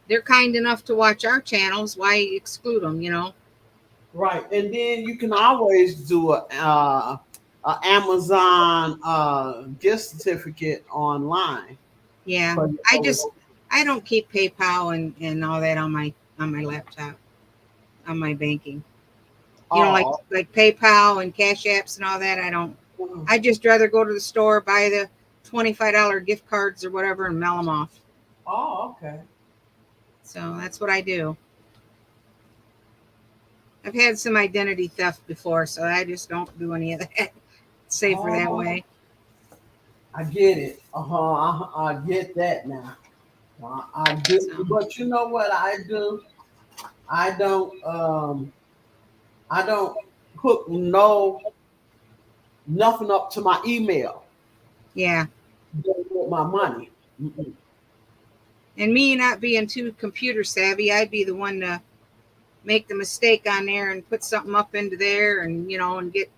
they're kind enough to watch our channels. Why exclude them, Right, and then you can always do a Amazon gift certificate online. Yeah. for your I don't keep PayPal and all that on my laptop, on my banking. You know, oh, like PayPal and Cash Apps and all that. I don't. I just rather go to the store, buy the $25 gift cards or whatever, and mail them off. oh, okay. So that's what I do. I've had some identity theft before, so I just don't do any of that. Safer that Oh, way. I get it. I get that now. I do, So but you know what I do? I don't I don't hook nothing up to my email yeah, with my money. Mm-mm. and me not being too computer savvy, I'd be the one to make the mistake on there and put something up into there, and and get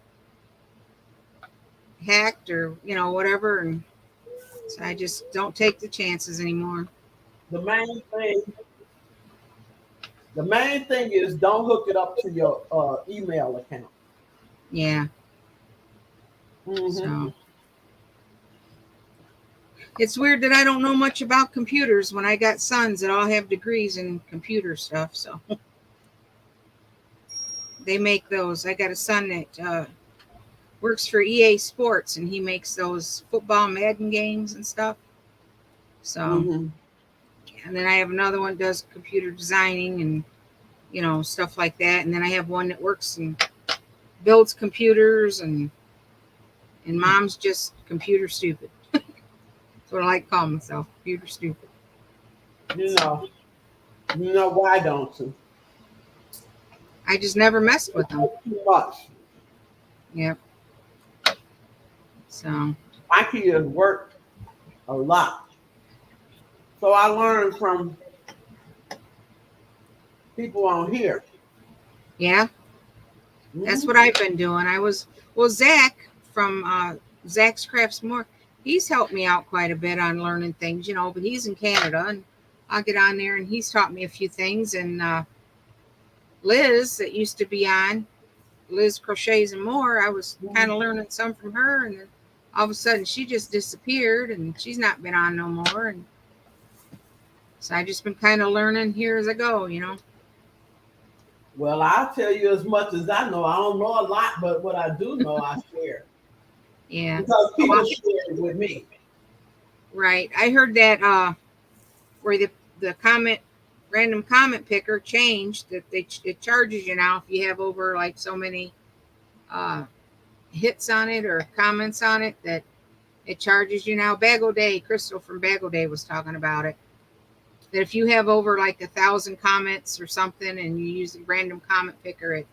hacked or whatever. And so I just don't take the chances anymore. The main thing, the main thing is don't hook it up to your email account. Yeah. Hmm. So it's weird that I don't know much about computers when I got sons that all have degrees in computer stuff. So they make those. I got a son that works for EA Sports, and he makes those football Madden games and stuff. So, Hmm. and then I have another one that does computer designing and stuff like that. And then I have one that works and builds computers, and mom's just computer stupid. That's what I like to call myself, computer stupid. You So know, you know why don't you? I just never messed with them. Too much. Yep. So My kids work a lot, so I learned from people on here. yeah, that's Hmm. what I've been doing. Well, Zach from Zach's Crafts More. He's helped me out quite a bit on learning things, but he's in Canada, and I'll get on there, and he's taught me a few things. And Liz, that used to be on Liz Crochets and More, I was kind of learning some from her, and then all of a sudden she just disappeared, and she's not been on no more. And so I just been kind of learning here as I go. Well, I'll tell you as much as I know. I don't know a lot, but what I do know, I share Yeah. because Well, people share it with me. right. I heard that where the comment random comment picker changed that it charges you now if you have over like so many uh, hits on it or comments on it, that it charges you now. Bagel Day, Crystal from Bagel Day was talking about it. That if you have over like 1,000 comments or something and you use the random comment picker, it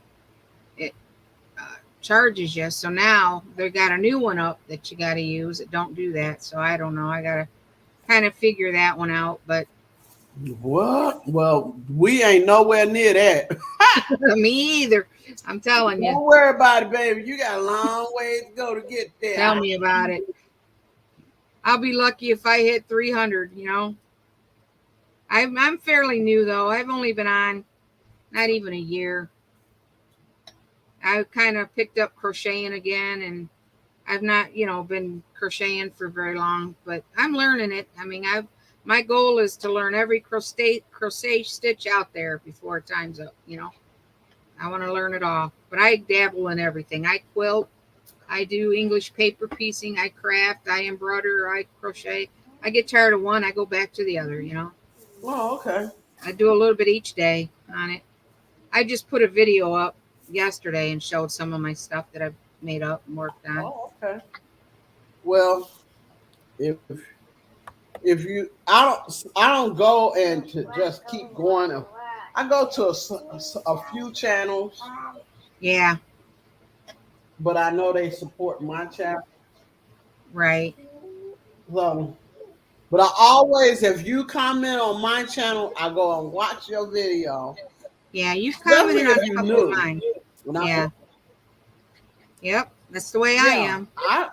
charges you. So now they got a new one up that you got to use. It don't do that. So I don't know. I gotta kind of figure that one out. But What? Well, we ain't nowhere near that. me either. I'm telling you. Don't worry about it, baby. You got a long way to go to get there. Tell me about it. I'll be lucky if I hit 300. I'm fairly new though. I've only been on not even a year. I kind of picked up crocheting again, and I've not, been crocheting for very long, but I'm learning it. I mean, my goal is to learn every crochet stitch out there before time's up. I want to learn it all. But I dabble in everything. I quilt, I do English paper piecing, I craft, I embroider, I crochet. I get tired of one, I go back to the other. Oh, okay. I do a little bit each day on it. I just put a video up yesterday and showed some of my stuff that I've made up and worked on. Oh, okay. Well, if I don't go and to just keep going. I go to a few channels, Yeah, but I know they support my channel. right. So, but I always, if you comment on my channel, I go and watch your video, Yeah, you've especially commented on if a you couple of new. mine. And Yeah. Yep. That's the way I yeah, am. I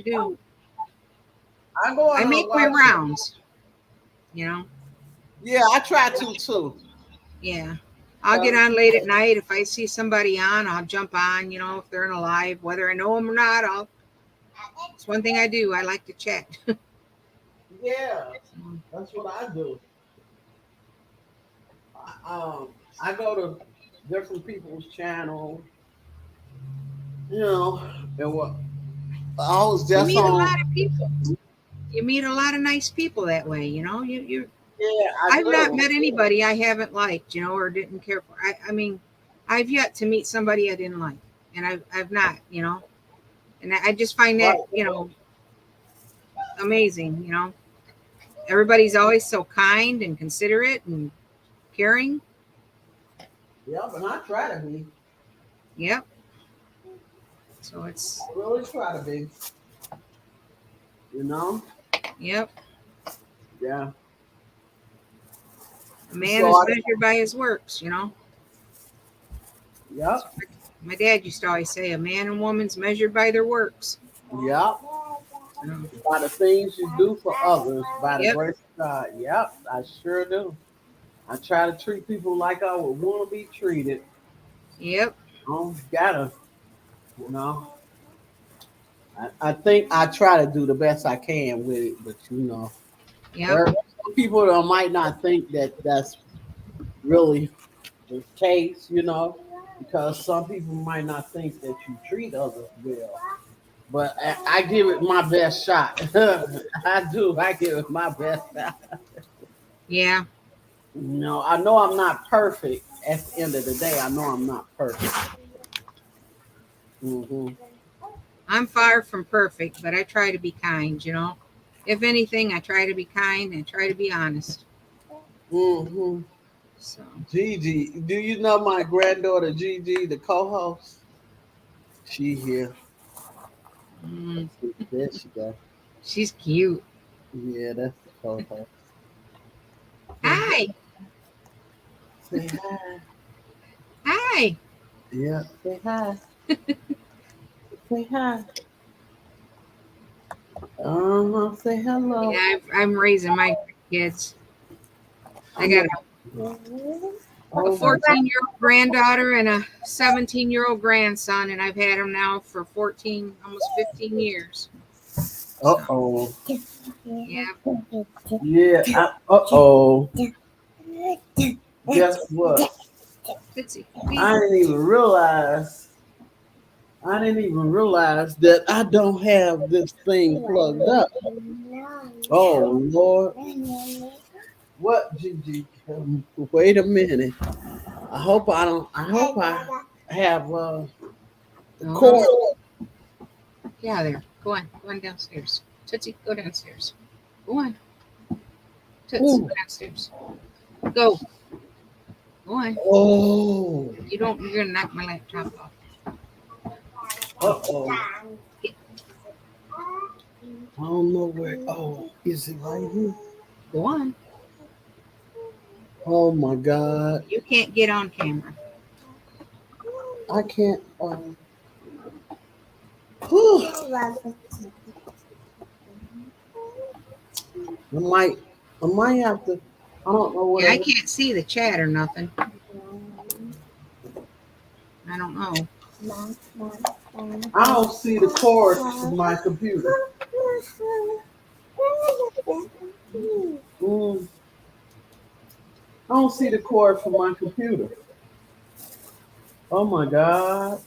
do. I go I and make my watch it. rounds, you know. Yeah, I try to too. Yeah. I'll get on late at night. If I see somebody on, I'll jump on, if they're in a live, whether I know them or not. It's one thing I do. I like to chat. Yeah, that's what I do. I go to different people's channels, you know, and what I was You just meet a on. lot of people. You meet a lot of nice people that way, you know. You Yeah, I I've not do. met anybody I haven't liked, you know, or didn't care for. I mean, I've yet to meet somebody I didn't like, and I've not, you know, and I just find that, Right. you know, amazing, you know. Everybody's always so kind and considerate and caring. Yep, and I try to be. Yep. So it's, I really try to be. You know. yep. Yeah. A man So is I. measured by his works, you know. So Yep. my dad used to always say, a man and woman's measured by their works. Yep. So, By the things you do for others, by the yep. grace of God. Yep, I sure do. I try to treat people like I would want to be treated. Yep. Gotta, you know. I think I try to do the best I can with it, but Yep. there are some people that might not think that that's really the case, because some people might not think that you treat others well. But I give it my best shot. I do. I give it my best shot. Yeah. I know I'm not perfect. At the end of the day, I know I'm not perfect. Hmm. I'm far from perfect, but I try to be kind, you know. If anything, I try to be kind and try to be honest. Hmm. So, Gigi, do you know my granddaughter Gigi, the co-host? She here. mm, There she go. she's cute. Yeah, that's the co-host. Say hi. Hi. Say hi. Hi. Yeah. Say hi. Say hi. Say hello. Yeah, I'm raising my kids. I Yeah. got a Oh my. 14-year-old granddaughter and a 17-year-old grandson, and I've had them now for 14, almost 15 years. Uh So, oh. yeah. Yeah. Uh oh. Guess what? Tootsie. I didn't even realize. I didn't even realize that I don't have this thing plugged up. Oh Lord. What, Gigi? Wait a minute. I hope I don't. I hope I have the Oh, cord. yeah, there. Go on. Go on downstairs. Tootsie, go downstairs. Go on. Toots, Ooh. go downstairs. Go. Go on. Oh. You don't, you're going to knock my laptop off. Uh oh. Get, I don't know where. Oh, is it right here? go on. Oh my God. You can't get on camera. I can't. Whew. I might. I might have to. I don't know what Yeah, I I. can't see the chat or nothing. I don't know. I don't see the cord to my computer. Mm, I don't see the cord for my computer. Oh my God.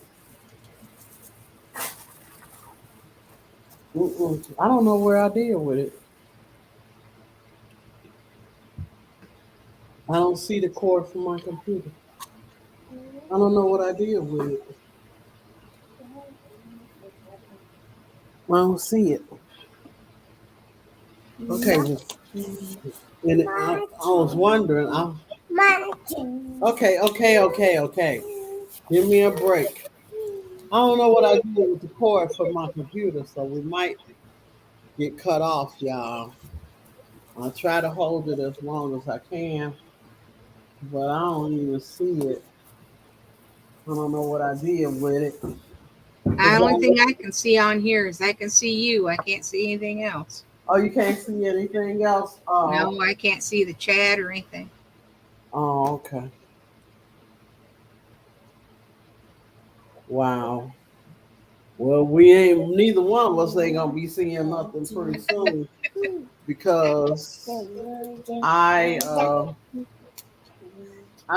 Mm-mm. I don't know where I deal with it. I don't see the cord for my computer. I don't know what I did with it. I don't see it. Okay. And I was wondering. Okay, okay, okay, okay. Give me a break. I don't know what I did with the cord for my computer, so we might get cut off, y'all. I'll try to hold it as long as I can, but I don't even see it. I don't know what I did with it. The only thing I can see on here is I can see you. I can't see anything else. Oh, you can't see anything else? Oh, No, I can't see the chat or anything. oh, okay. Wow. Well, we ain't. Neither one of us ain't gonna be seeing nothing pretty soon because I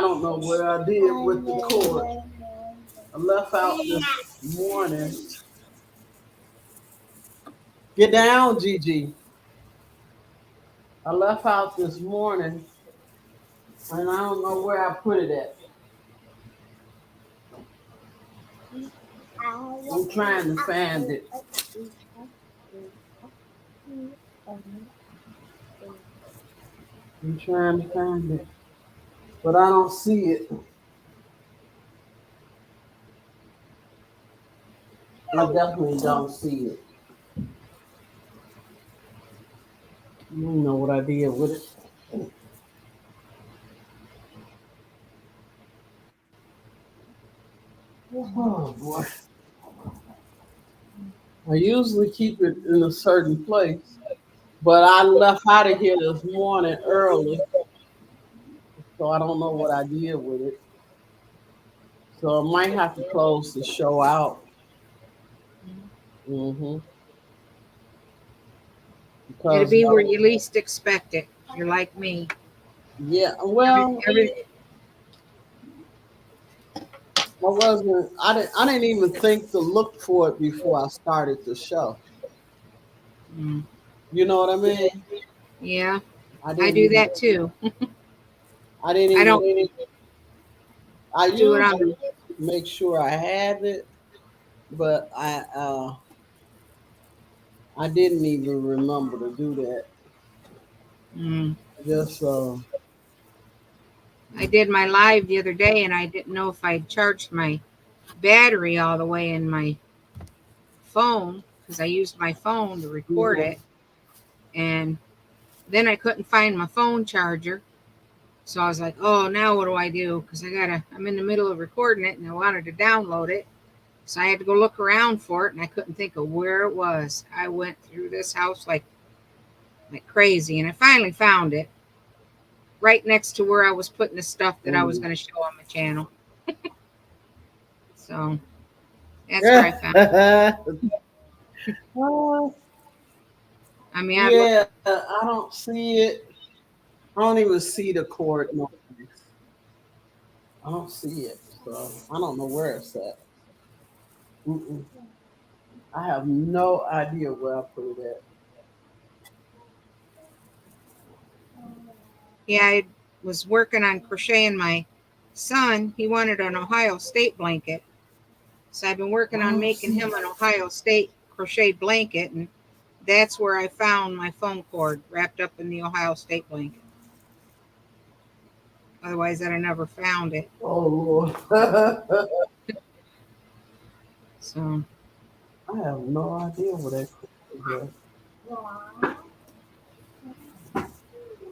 don't know what I did with the cord. I left out this morning. Get down, Gigi. I left out this morning, and I don't know where I put it at. I'm trying to find it. I'm trying to find it, but I don't see it. I definitely don't see it. You don't know what I did with it. Oh boy. I usually keep it in a certain place, but I left out of here this morning early, so I don't know what I did with it. So I might have to close the show out. hmm It'll Because be where you least expect it. You're like me. yeah, Every, well, every, I wasn't. I didn't even think to look for it before I started the show. mm, You know what I mean? yeah, I I didn't do even. that too. I didn't I even. don't I do it on. usually make sure I have it, but I didn't even remember to do that. Mm, Just I did my live the other day, and I didn't know if I'd charged my battery all the way in my phone because I used my phone to record mhm. it, and then I couldn't find my phone charger. So I was like, "Oh, now what do I do?" Because I'm in the middle of recording it, and I wanted to download it. So I had to go look around for it, and I couldn't think of where it was. I went through this house like crazy, and I finally found it right next to where I was putting the stuff that I was Mm. going to show on my channel. So that's where I found it. Uh, I mean, I looked. yeah, I don't see it. I don't even see the cord. No, I don't see it. So I don't know where it's at. Mm-mm. I have no idea where I put it at. Yeah, I was working on crocheting my son. He wanted an Ohio State blanket, so I've been I working on don't making see him it. an Ohio State crochet blanket, and that's where I found my phone cord wrapped up in the Ohio State blanket. Otherwise, I'd have never found it. Oh Lord. I So have no idea where that cord is at.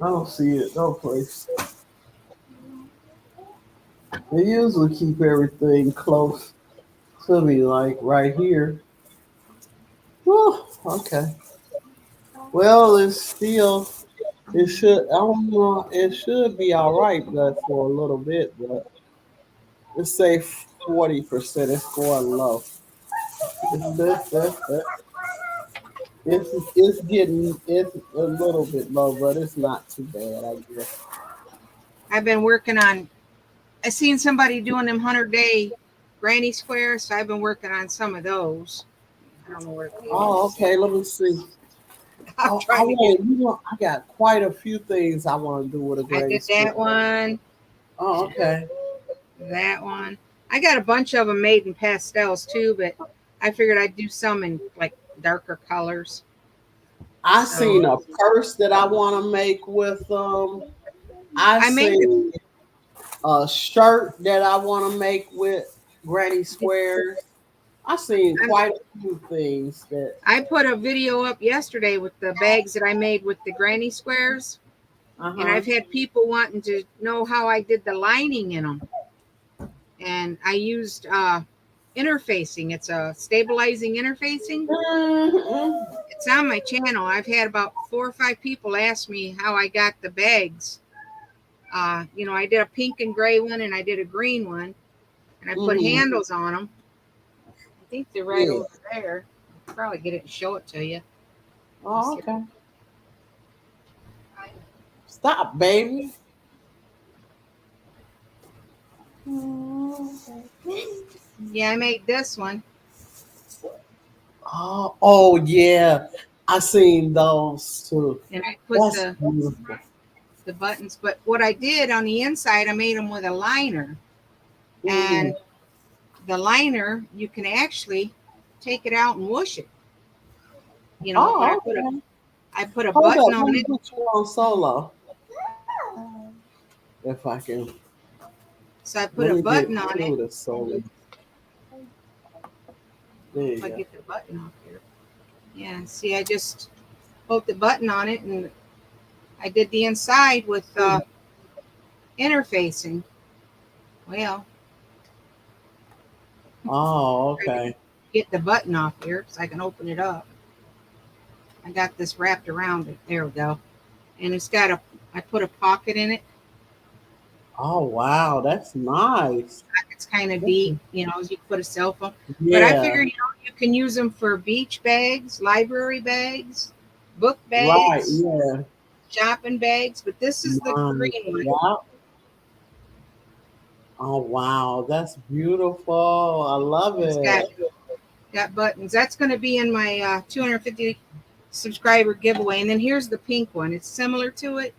I don't see it. No place. They usually keep everything close to me, like right here. Whew, okay. Well, it's still. It should. I don't know. It should be all right, but for a little bit. But let's say 40%. It's going low. It's getting. It's a little bit low, but it's not too bad, I guess. I've been working on. I seen somebody doing them 100-day granny squares, so I've been working on some of those. I don't know where the page Oh, is. okay. Let me see. I'm Oh, I trying to get. want. You know, I got quite a few things I want to do with a I granny did square. that one, Oh, okay. that one. I got a bunch of them made in pastels too, but I figured I'd do some in like darker colors. I So seen a purse that I want to make with I I made it. seen a shirt that I want to make with granny squares. I seen quite a few things that. I put a video up yesterday with the bags that I made with the granny squares, Uh and huh. I've had people wanting to know how I did the lining in them. And I used interfacing. It's a stabilizing interfacing. Hmm. It's on my channel. I've had about 4 or 5 people ask me how I got the bags. I did a pink and gray one, and I did a green one, and I put Hmm. handles on them. think they're right Yeah. over there. I'll probably get it and show it to you. Oh, okay. Stop, baby. Yeah, I made this one, Oh, yeah. I seen those too. and I put That's the beautiful. buttons. But what I did on the inside, I made them with a liner, Mm-hmm. and the liner you can actually take it out and wash it. You know, but Oh, okay. I put a Hold button up. Let on me it. put you on solo. If I can. So I put Let a me get button on it. through the solo. There you If I go. get the button off here. Yeah, see, I just put the button on it, and I did the inside with interfacing. Well, Oh, try to okay. get the button off here so I can open it up. I got this wrapped around it. There we go. And it's got I put a pocket in it. Oh, wow. That's nice. It's kind of deep, you know, as you put a cell phone. But I Yeah. figured, you know, you can use them for beach bags, library bags, book Right. bags, Yeah. shopping bags. But this is the Nice. green one. Yeah. Oh, wow. That's beautiful. I love It's it. got buttons. That's going to be in my 250 subscriber giveaway. And then here's the pink one. It's similar to it.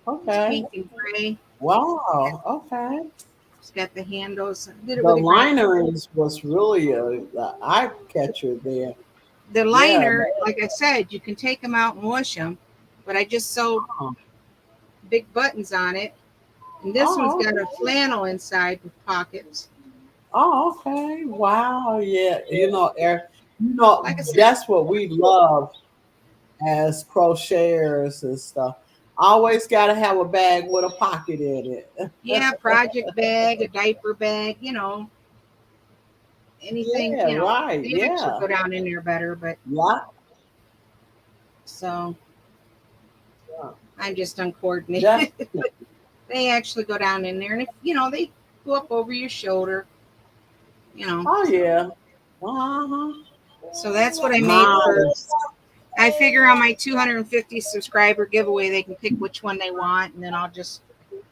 It's Okay. pink and gray. Wow. Okay. It's got the handles. I did it The with a graphic. liner is was really the eye catcher there. The Yeah. liner, like I said, you can take them out and wash them. But I just sewed Oh, big buttons on it. And this one's oh, got a okay. flannel inside with pockets. Oh, okay. Wow. Yeah. You know, Like I said, that's what we love as crocheters and stuff. Always got to have a bag with a pocket in it. yeah, project bag, a diaper bag, you know, anything, Yeah. you know, Right. they actually Yeah. go down in there better. But Yeah. so Yeah. I'm just uncoordinated. Definitely. They actually go down in there. And if, you know, they go up over your shoulder, you know. Oh yeah. Uh-huh. So that's what I made for. Nice. I figure on my 250 subscriber giveaway, they can pick which one they want. And then I'll just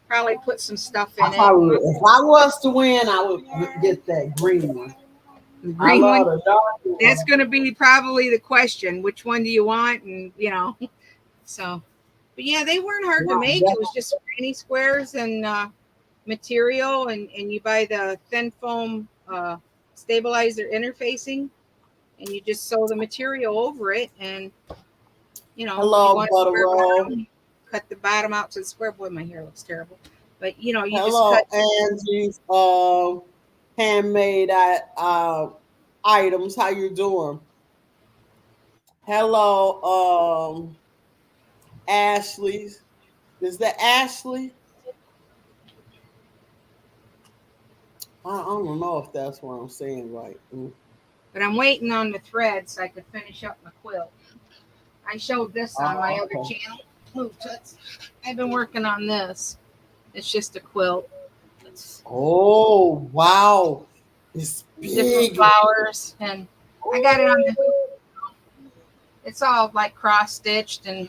probably put some stuff I in it. probably would, if I was to win, I would get that green one. The I green love one, the dark that's one. going to be probably the question. Which one do you want? And, you know, so, but yeah, they weren't hard to Wow, make. It was just granny squares and material, and you buy the thin foam stabilizer interfacing, and you just sew the material over it. And, you know, if you hello, want a butter square roll. bottom, cut the bottom out to the square. Boy, my hair looks terrible. But, you know, you just Hello, cut. Angie's handmade items. How you doing? Hello, Ashley. Is that Ashley? I don't know if that's what I'm saying right. Mm. But I'm waiting on the thread so I could finish up my quilt. I showed this on my Oh, other okay. channel. Move Toots. I've been working on this. It's just a quilt. It's Oh, wow. It's different big. flowers, and I got it on the hoop. It's all like cross stitched, and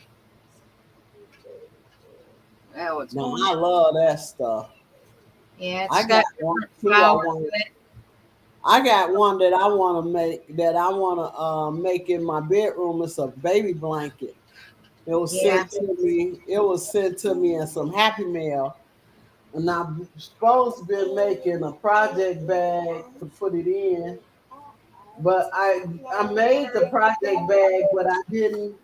well, it's Now going I in. love that stuff. Yeah, I it's got got one different too. I flowers want. in it. I got one that I want to make. That I want to make in my bedroom. It's a baby blanket. It was Yeah, sent to me. It was sent to me in some Happy Mail, and I'm supposed to be making a project bag to put it in. But I made the project bag, but I didn't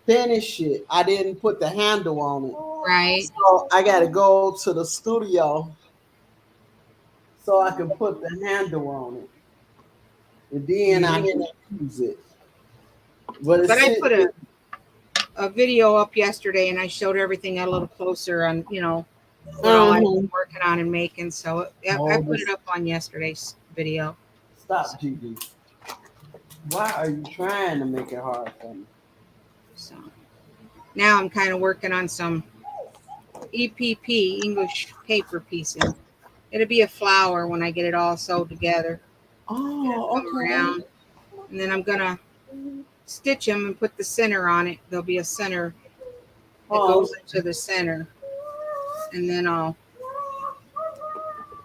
finish it. I didn't put the handle on it. right. So I got to go to the studio so I can put the handle on it, and then I Yeah. can use it. But But it's I put it, a video up yesterday, and I showed everything a little closer on, you know, what all I've uh-huh. been working on and making. So I Oh, put it this up on yesterday's video. So, stop, Gigi. Why are you trying to make it hard for me? so now I'm kind of working on some EPP, English paper piecing. It'll be a flower when I get it all sewed together. It'll Oh, come okay. around, and then I'm gonna stitch them and put the center on it. There'll be a center that Oh, goes into the center, and then I'll.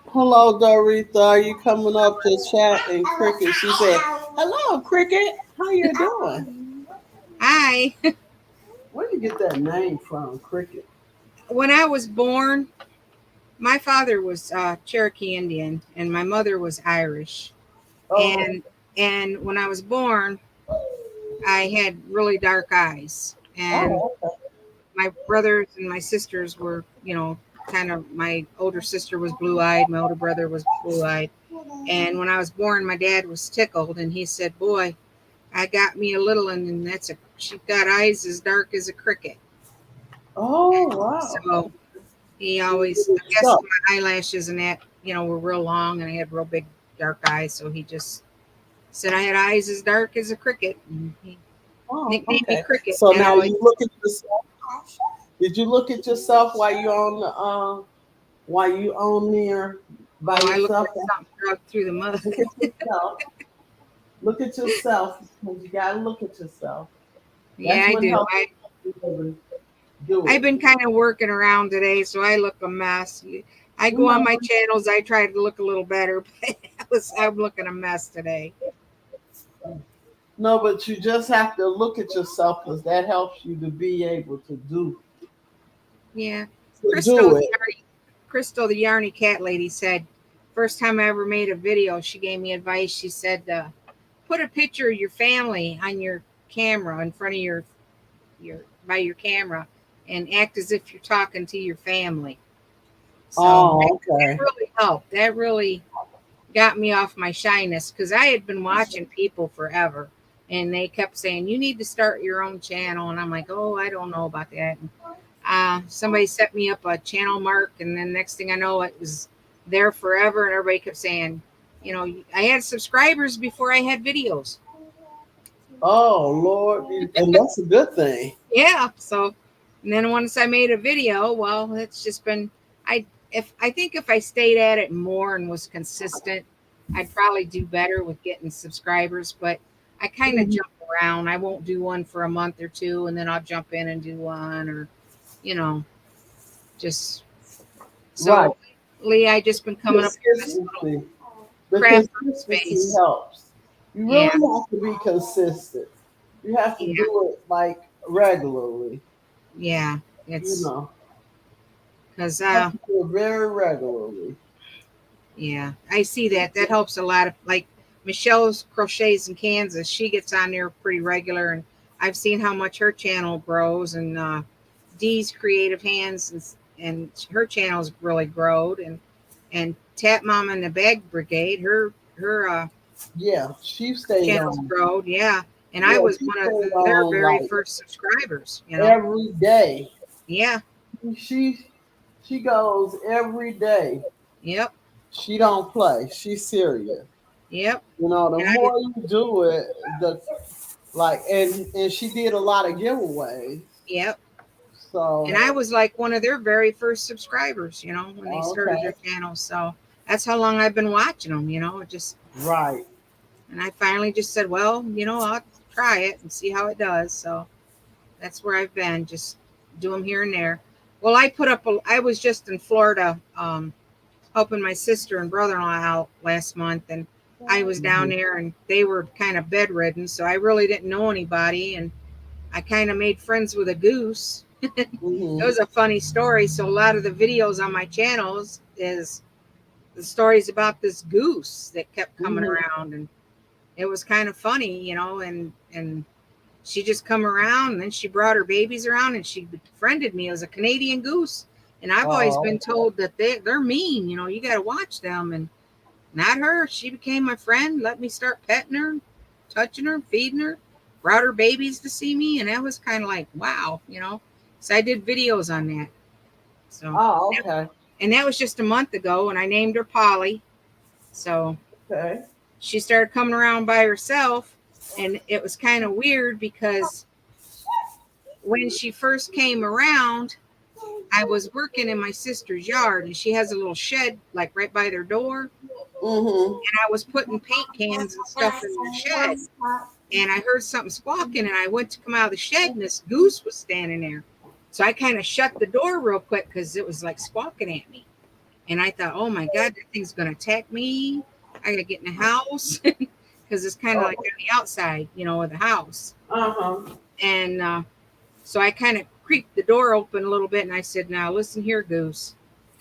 hello, Doretha. Are you coming up to chat and Cricket? She said, "Hello, Cricket. How you doing? Hi. Where did you get that name from, Cricket?" When I was born, my father was Cherokee Indian, and my mother was Irish. Oh, And when I was born, I had really dark eyes, and oh, okay. my brothers and my sisters were, kind of. My older sister was blue eyed, my older brother was blue eyed. And when I was born, my dad was tickled, and he said, "Boy, I got me a little one, and she got eyes as dark as a cricket." Oh, wow. So he always, Good I guess, stuff. my eyelashes and that, were real long, and I had real big dark eyes. So he just said I had eyes as dark as a cricket, and he Oh, nicknamed me okay. Cricket. So That now always, you look at yourself. Did you look at yourself while you on the while you on there by oh, I look yourself? like something drugged through the mud. Look at yourself. Look at yourself because you gotta look at yourself. Yeah, That's I what do. helps you to do I've it. been kind of working around today, so I look a mess. I You go on know, my channels. I try to look a little better, but I'm looking a mess today. no, but you just have to look at yourself because that helps you to be able Yeah, to Crystal, do the it. Crystal, the Yarny cat lady said, first time I ever made a video, she gave me advice. She said, put a picture of your family on your camera in front of your by your camera, and act as if you're talking to your family. So Oh, that okay. really helped. That really got me off my shyness because I had been watching people forever, and they kept saying you need to start your own channel, and I'm like, oh, I don't know about that. And, somebody set me up a channel mark, and then next thing I know, it was there forever, and everybody kept saying, I had subscribers before I had videos. Oh Lord, and that's a good thing. Yeah. So, and then once I made a video, well, it's just been, I think if I stayed at it more and was consistent, I'd probably do better with getting subscribers. But I kind of Mhm. jump around. I won't do one for a month or two, and then I'll jump in and do one, or you know, just Right. so lately I just been coming up here in this little Consistency. The craft consistency space. helps. You Yeah, really have to be consistent. You have to yeah, do it like regularly. yeah. You It's know, because you have to do it very regularly. yeah, I see that. That helps a lot. Of like Michelle's crochets in Kansas, she gets on there pretty regular, and I've seen how much her channel grows. And Dee's Creative Hands, and her channel's really growed. And Tap Mom and the Bag Brigade, her Yeah, she stayed channel's on. growed. Yeah, and I Yeah, was she one of stayed their on very like first subscribers. every day. Yeah, She she goes every day. yep, She don't play. She's serious. yep. You know, the And I more you do it, the like, and she did a lot of giveaways. yep. So And I was like one of their very first subscribers, when they started okay, their channel. So that's how long I've been watching them, just, right. and I finally just said, well, I'll try it and see how it does. So that's where I've been, just do them here and there. Well, I was just in Florida, helping my sister and brother-in-law out last month. And I was down Hmm. there and they were kind of bedridden. So I really didn't know anybody. And I kind of made friends with a goose. It Hmm. was a funny story. So a lot of the videos on my channels is the stories about this goose that kept coming Hmm. around, and it was kind of funny, and she just come around, and then she brought her babies around, and she befriended me as a Canadian goose. And I've always Oh, been told that they're mean, you got to watch them, and not her. She became my friend, let me start petting her, touching her, feeding her, brought her babies to see me, and that was kind of like wow. So I did videos on that. So, oh, okay, and that was just a month ago, and I named her Polly. So okay. she started coming around by herself, and it was kind of weird because when she first came around, I was working in my sister's yard, and she has a little shed like right by their door. Mhm. And I was putting paint cans and stuff in their shed, and I heard something squawking, and I went to come out of the shed, and this goose was standing there. So I kind of shut the door real quick because it was like squawking at me. And I thought, oh my God, that thing's going to attack me. I got to get in the house because it's kind of like on the outside, of the house. Uh-huh. And so I kind of creaked the door open a little bit, and I said, now listen here, Goose.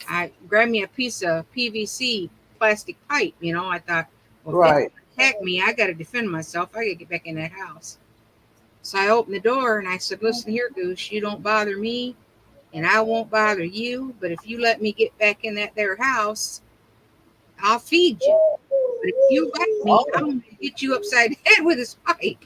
I grabbed me a piece of PVC plastic pipe. I thought, well, if it's Right. going to attack me, I got to defend myself. I got to get back in that house. So I opened the door and I said, listen here, Goose, you don't bother me and I won't bother you. But if you let me get back in that there house, I'll feed you. But if you bite me, I'm Oh. going to hit you upside the head with this pipe.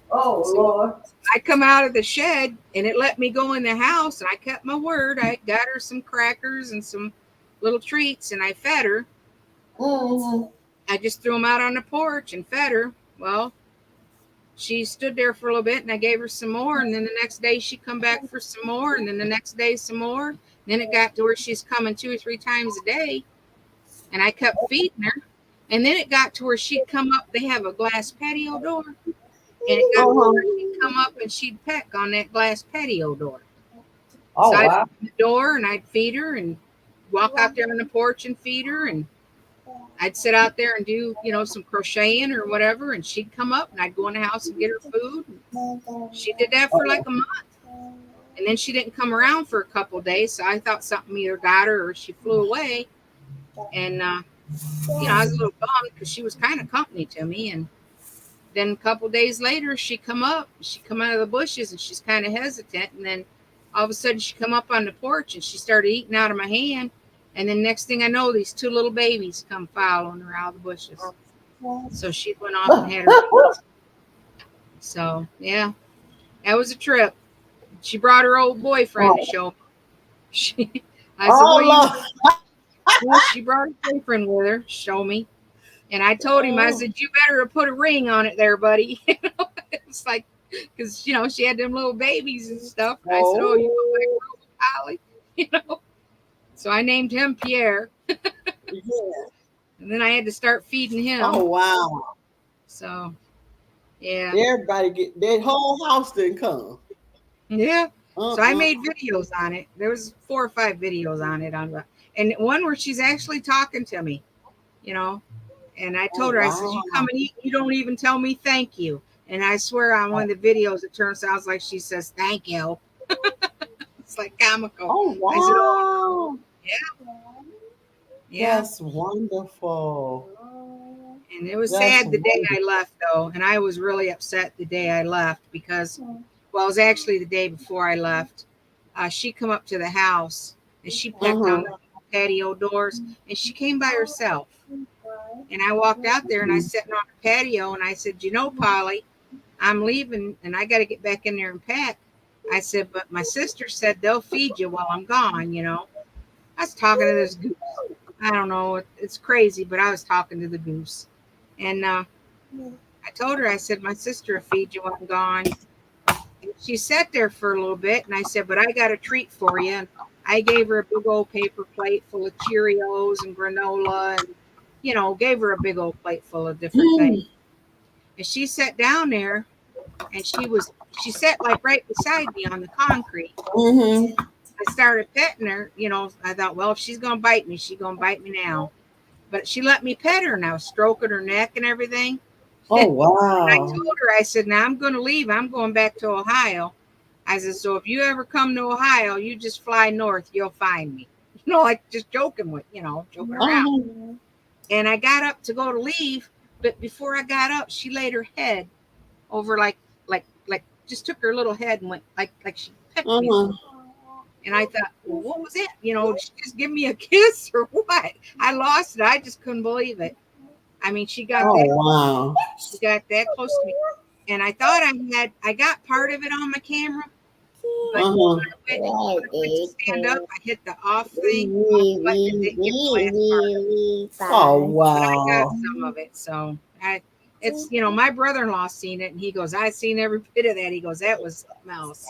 Oh So Lord. I come out of the shed and it let me go in the house, and I kept my word. I got her some crackers and some little treats, and I fed her. Mhm. I just threw them out on the porch and fed her. Well, she stood there for a little bit, and I gave her some more, and then the next day she come back for some more, and then the next day some more. And then it got to where she's coming 2 or 3 times a day, and I kept feeding her. And then it got to where she'd come up. They have a glass patio door, and it got to where Uh-huh. she'd come up and she'd peck on that glass patio door. So Oh I'd wow. open the door and I'd feed her and walk out there on the porch and feed her, and I'd sit out there and do, some crocheting or whatever, and she'd come up and I'd go in the house and get her food. She did that for like a month, and then she didn't come around for a couple of days, so I thought something either got her or she flew away. And I was a little bummed because she was kind of company to me. And then a couple of days later, she come out of the bushes, and she's kind of hesitant, and then all of a sudden she come up on the porch and she started eating out of my hand. And then next thing I know, these 2 little babies come following her out of the bushes. So she went off and had her babies. So yeah, that was a trip. She brought her old boyfriend to Oh, show me. I said, "What oh are you?" Lord. Well, she brought her boyfriend with her. Show me. And I told him, I Oh, said, "You better put a ring on it, there, buddy." It's like, because she had them little babies and stuff. And I said, "Oh, you look like oh, Polly," you know. So I named him Pierre, yeah. and then I had to start feeding Oh him. wow. So yeah, Everybody get that whole house didn't come. yeah. So I Uh-uh. made videos on it. There was 4 or 5 videos on it and one where she's actually talking to me, you know. And I Oh told her, I said, "You come wow. and eat, you don't even tell me thank you." And I swear on one Oh, of the videos, it turns out like she says thank you. It's like comical. oh I said, "Oh wow. yeah, yeah." That's wonderful. And it was That's sad the day wonderful. I left, though, and I was really upset the day I left because, well, it was actually the day before I left. She come up to the house and she pecked on Uh-huh. the patio doors, and she came by herself. And I walked out there and I sat on the patio and I said, Polly, I'm leaving and I got to get back in there and pack. I said, but my sister said they'll feed you while I'm gone. I was talking to this goose. I don't know. It's crazy, but I was talking to the goose. And I told her, I said, my sister will feed you while I'm gone. And she sat there for a little bit. And I said, but I got a treat for you. And I gave her a big old paper plate full of Cheerios and granola and, gave her a big old plate full of different things. And she sat down there and she sat like right beside me on the concrete. Mm-hmm. I started petting her. I thought, well, if she's gonna bite me, she's gonna bite me now. But she let me pet her and I was stroking her neck and everything. Oh And I wow. told her, I said, now I'm gonna leave. I'm going back to Ohio. I said, so if you ever come to Ohio, you just fly north, you'll find me. Like just joking around. Uh-huh. And I got up to go to leave, but before I got up, she laid her head over like just took her little head and went like she pecked me. Uh-huh. And I thought, well, what was it? Did she just give me a kiss or what? I lost it. I just couldn't believe it. I mean, Oh wow. she got that close to me. And I thought I got part of it on my camera, but Uh-huh. when I went to stand up, I hit the off button and didn't get the last part of it. Oh But I got wow. some of it. So it's, you know, my brother-in-law seen it and he goes, I seen every bit of that. He goes, that was mouse.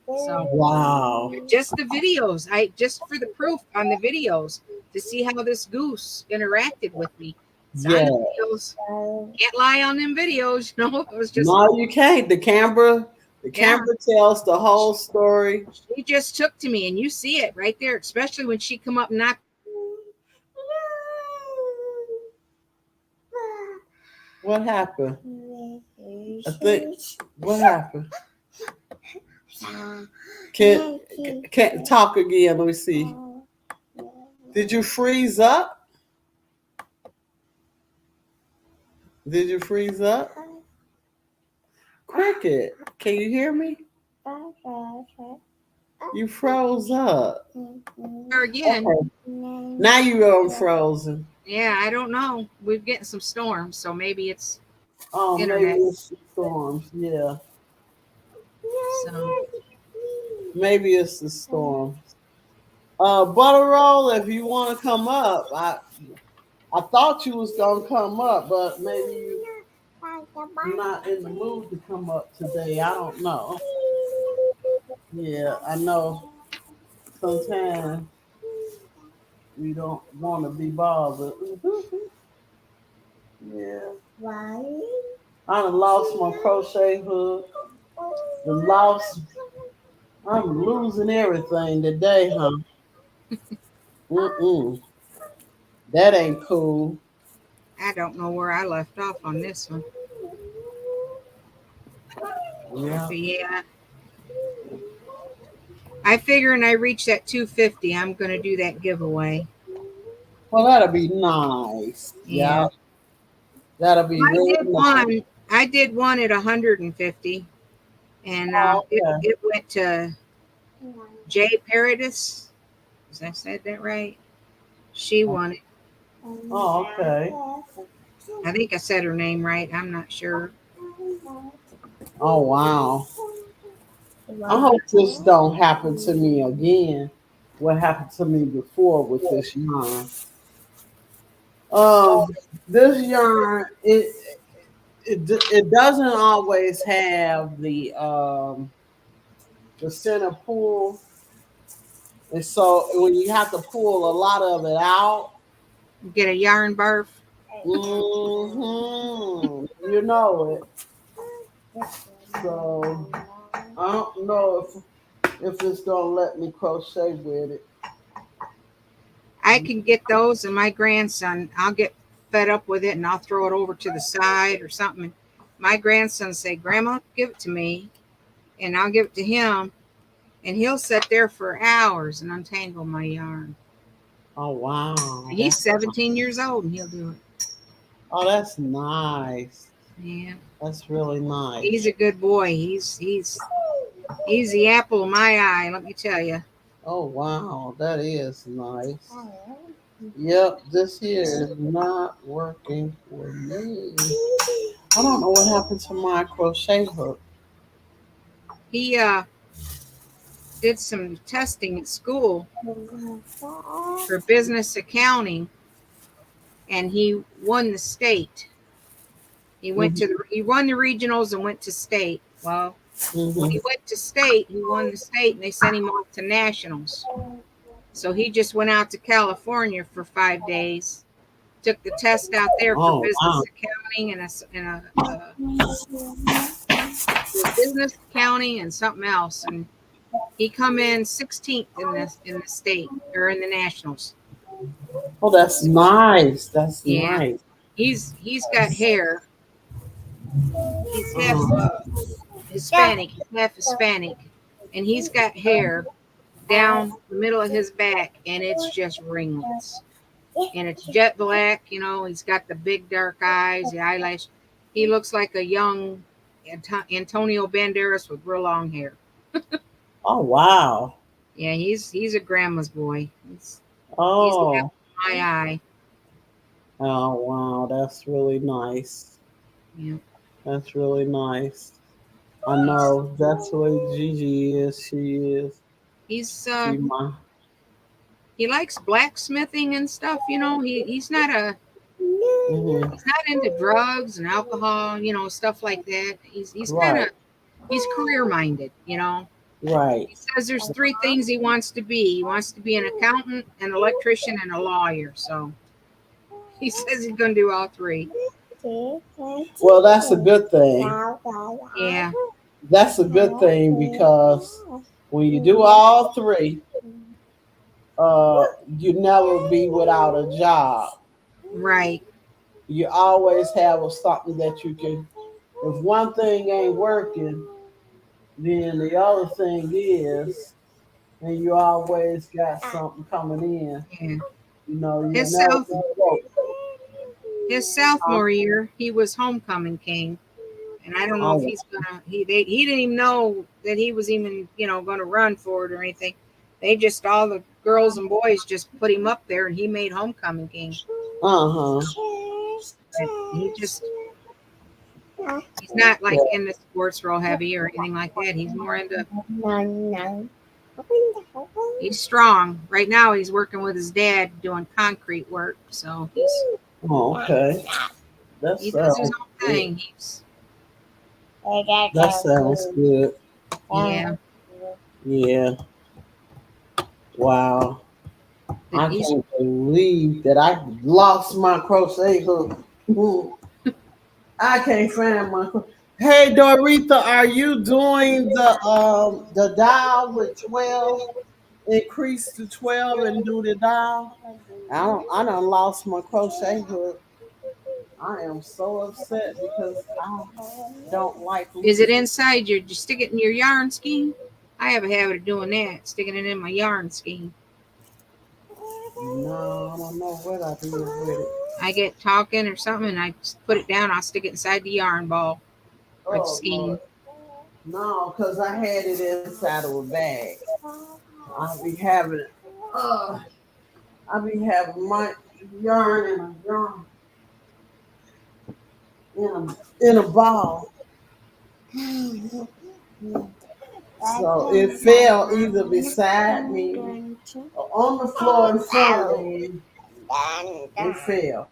So Wow. just the videos, I just for the proof on the videos to see how this goose interacted with me. It's on Yeah. the videos. Can't lie on them videos, you know. It was just, No, you can't. The yeah. camera tells the whole story. She just took to me, and you see it right there, especially when she come up and knocked. What happened? I think. What happened? Can't talk again. Let me see. Did you freeze up? Did you freeze up? Cricket, can you hear me? You froze up. Her again. Okay. Now you're unfrozen. Yeah, I don't know. We're getting some storms, so maybe it's Oh, maybe internet. it's the storms. Yeah. So Maybe it's the storms. Butter roll, if you want to come up, I thought you was gonna come up, but maybe you're not in the mood to come up today. I don't know. Yeah, I know. Sometimes we don't want to be bothered. Yeah. I done lost my crochet hook. Done lost. I'm losing everything today, huh? Mm-mm. That ain't cool. I don't know where I left off on this one. Yeah. But yeah, I figure when I reach that 250, I'm gonna do that giveaway. Well, that'll be nice. Yeah. Yeah, That'll be I really did nice. one. I did one at 150, and Oh, it okay. it went to Jay Paradis. Is I said that right? She won it. Oh, okay. I think I said her name right. I'm not sure. Oh, wow. I hope this don't happen to me again. What happened to me before with this yarn? Um, this yarn it doesn't always have the center pull, and so when you have to pull a lot of it out, Get a yarn barf. you know it. So I don't know if it's gonna let me crochet with it. I can get those, and my grandson, I'll get fed up with it and I'll throw it over to the side or something. My grandson say, Grandma, give it to me, and I'll give it to him, and he'll sit there for hours and untangle my yarn. Oh wow, He's 17 years old and he'll do it. that's nice. Yeah, That's really he's nice. a good boy. He's the apple of my eye. Let me tell you. Oh wow, that is nice. Yep, this here is not working for me. I don't know what happened to my crochet hook. He did some testing at school for business accounting, and he won the state. He won the regionals and went to state. Well, when Mm-hmm. he went to state, he won the state, and they sent him off to nationals. So he just went out to California for 5 days, took the test out there for Oh wow. business accounting business accounting and something else, and he come in 16th in the state or in the nationals. Oh, that's nice. That's Yeah, nice. he's got hair. He's half Oh, Hispanic. He's half Hispanic, and he's got hair down the middle of his back, and it's just ringlets, and it's jet black. You know, he's got the big dark eyes, the eyelash. He looks like a young Antonio Banderas with real long hair. oh wow. Yeah, he's a grandma's boy. He's the apple Oh, of my eye. oh wow. That's really nice. Yeah, That's really nice. I he's know that's the way Gigi is. She is. he's She my. he likes blacksmithing and stuff. You know, he's not a Hmm. He's not into drugs and alcohol, stuff like that. He's kind of Right. he's career minded, Right. He says there's three things he wants to be. He wants to be an accountant, an electrician, and a lawyer. So he says he's going to do all three. Well, that's a good thing. Yeah, That's a good thing because when you do all three, you never be without a job. right. You always have something that you can. If one thing ain't working, then the other thing is, and you always got something coming in. Yeah. You'll His never south be broke. his Huh? sophomore year, he was homecoming king, and I don't know if Oh, he's gonna. He didn't even know that he was even going to run for it or anything. They just all the girls and boys just put him up there, and he made homecoming king. uh-huh. And he just he's not like into sports real heavy or anything like that. He's more into he's strong. Right now he's working with his dad doing concrete work. So Oh, okay. That he does his sounds own good. thing. He's That sounds good. yeah. Yeah. Wow. I He's can't believe that I lost my crochet hook. I can't find my. Hey, Doretha, are you doing the dial with 12? Increase to 12 and do the dial. I done lost my crochet hook. I am so upset because I don't like Is it losing. inside your? Just stick it in your yarn skein. I have a habit of doing that, sticking it in my yarn skein. No, I don't know what I did with it. I get talking or something, and I just put it down. I'll stick it inside the yarn ball or the Oh Lord. skein. No, because I had it inside of a bag. I'll be having it. I'll be having my yarn in a yarn in a ball. So it fell either beside me or on the floor in front of me. It fell.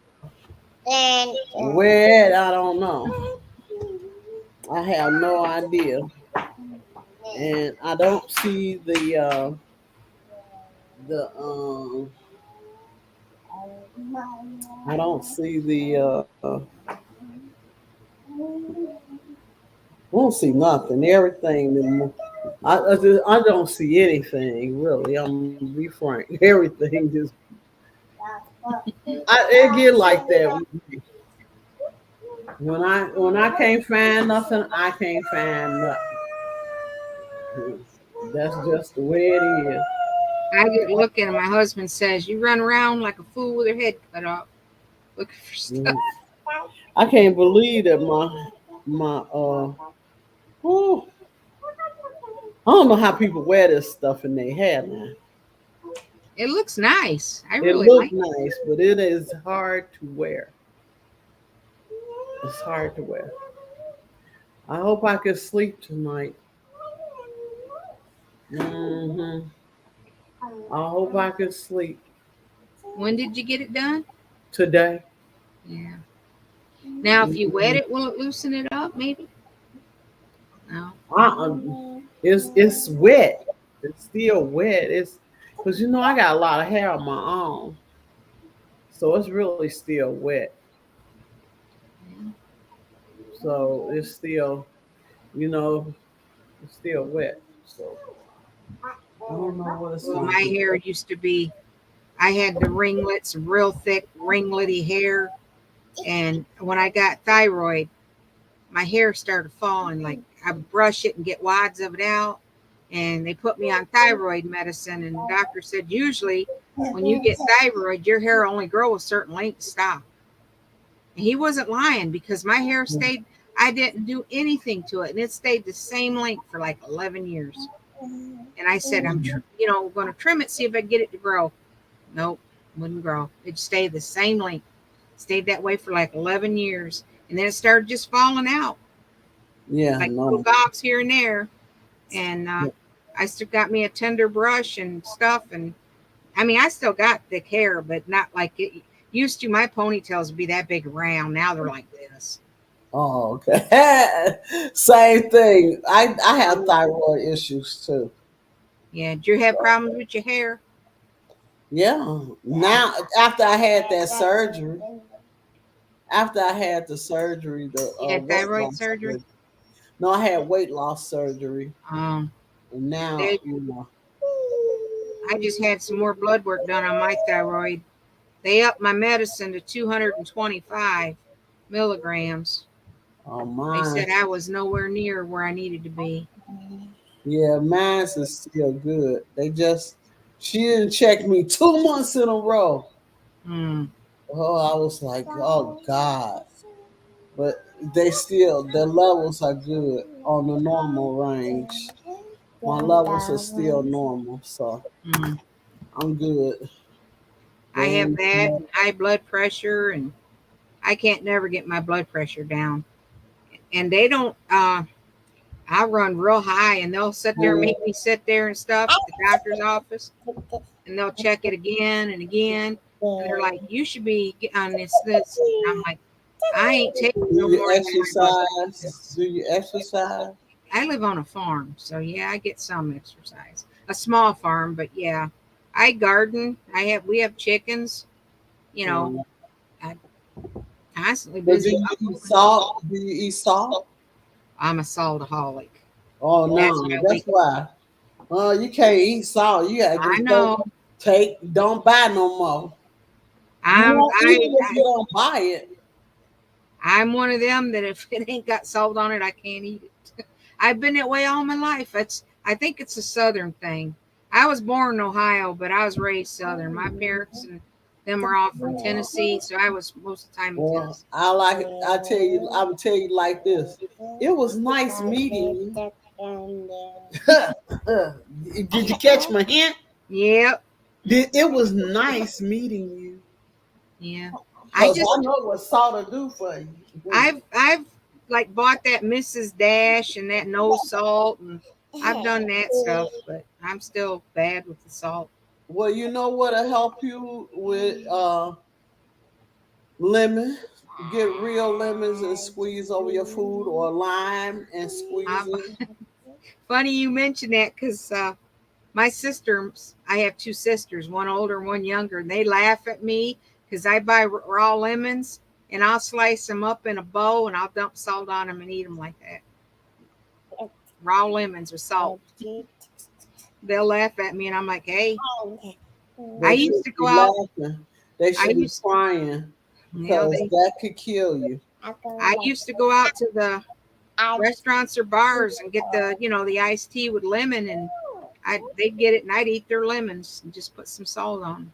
Where at, I don't know. I have no idea. And I don't see the I don't see I don't see nothing. Everything. I don't see anything really. I'm gonna be frank. Everything just it get like that with me. When I can't find nothing, I can't find nothing. That's just the way it is. I get looking, and my husband says, "You run around like a fool with your head cut off, looking for stuff." Mhm. I can't believe that my whew, I don't know how people wear this stuff in their hair now. It looks nice. I It really looks like it. nice, but it is hard to wear. It's hard to wear. I hope I can sleep tonight. Hmm. I hope I can sleep When did you get it done? today. Yeah. Now, if you wet Mhm. it, will it loosen it up? Maybe. No. It's wet. It's still wet. It's because I got a lot of hair on my arm, so it's really still wet. Yeah. So it's still, you know, it's still wet. So I don't know what it's Well, gonna my do. hair used to be. I had the ringlets, real thick, ringlety hair, and when I got thyroid, my hair started falling. Like I would brush it and get wads of it out, and they put me on thyroid medicine. And the doctor said usually when you get thyroid, your hair only grow a certain length. Stop. And he wasn't lying because my hair stayed. I didn't do anything to it, and it stayed the same length for like 11 years. And I said, going to trim it, see if I can get it to grow. Nope, wouldn't grow. It stayed the same length. Stayed that way for like 11 years, and then it started just falling out, Yeah, like little no. gobs here and there. And I still got me a tender brush and stuff. And I mean, I still got thick hair, but not like it. Used to my ponytails would be that big around. Now they're like this. Oh, okay. Same thing. I have thyroid issues too. Yeah. Do you have problems with your hair? Yeah. Now after I had that surgery, after I had the surgery, the You had weight thyroid loss surgery? surgery. No, I had weight loss surgery, Um, and now they, I just had some more blood work done on my thyroid. They upped my medicine to 225 milligrams. oh They mine, said I was nowhere near where I needed to be. yeah, mine's is still good. They just she didn't check me 2 months in a row. Mm. Oh, I was like, oh God. But they still the levels are good on the normal range. My levels are still normal, so Mm. I'm good. I They have ain't that and high blood pressure, and I can't never get my blood pressure down. And they don't. I run real high, and they'll sit there, make me sit there and stuff at the doctor's office, and they'll check it again and again, and they're like, "You should be on this." And I'm like, "I ain't taking do no you more than my blood pressure exercise? is." Do you exercise? I live on a farm, so yeah, I get some exercise. A small farm, but yeah, I garden. We have chickens. You know, Um, I'm constantly but do busy you up eat moving stuff. salt? Do you eat salt? I'm a saltaholic. Oh That's no, my that's weakness. why. You can't eat salt. You gotta I just know. don't buy no more. You I'm won't eat I, it if I you don't buy it. I'm one of them that if it ain't got salt on it, I can't eat it. I've been that way all my life. I think it's a southern thing. I was born in Ohio, but I was raised southern. My parents and them are all from Tennessee, so I was most of the time in Well, Tennessee. I like it. I tell you, I would tell you like this. It was nice meeting you. Did you catch my hint? Yep. It was nice meeting you. Yeah. I Cause just I know what salt to do for you. I've like bought that Mrs. Dash and that no salt, and I've done that stuff, but I'm still bad with the salt. Well, you know what'll help you with lemon. Get real lemons and squeeze over your food, or lime and squeeze Um, it. funny you mention that because my sisters, I have two sisters, one older, one younger, and they laugh at me because I buy raw lemons and I'll slice them up in a bowl and I'll dump salt on them and eat them like that. Raw lemons with salt. They'll laugh at me and I'm like, hey, I They used should to go be out. laughing. They I should be used, crying you know, because that could kill you. I used to go out to the restaurants or bars and get the iced tea with lemon, and they'd get it and I'd eat their lemons and just put some salt on.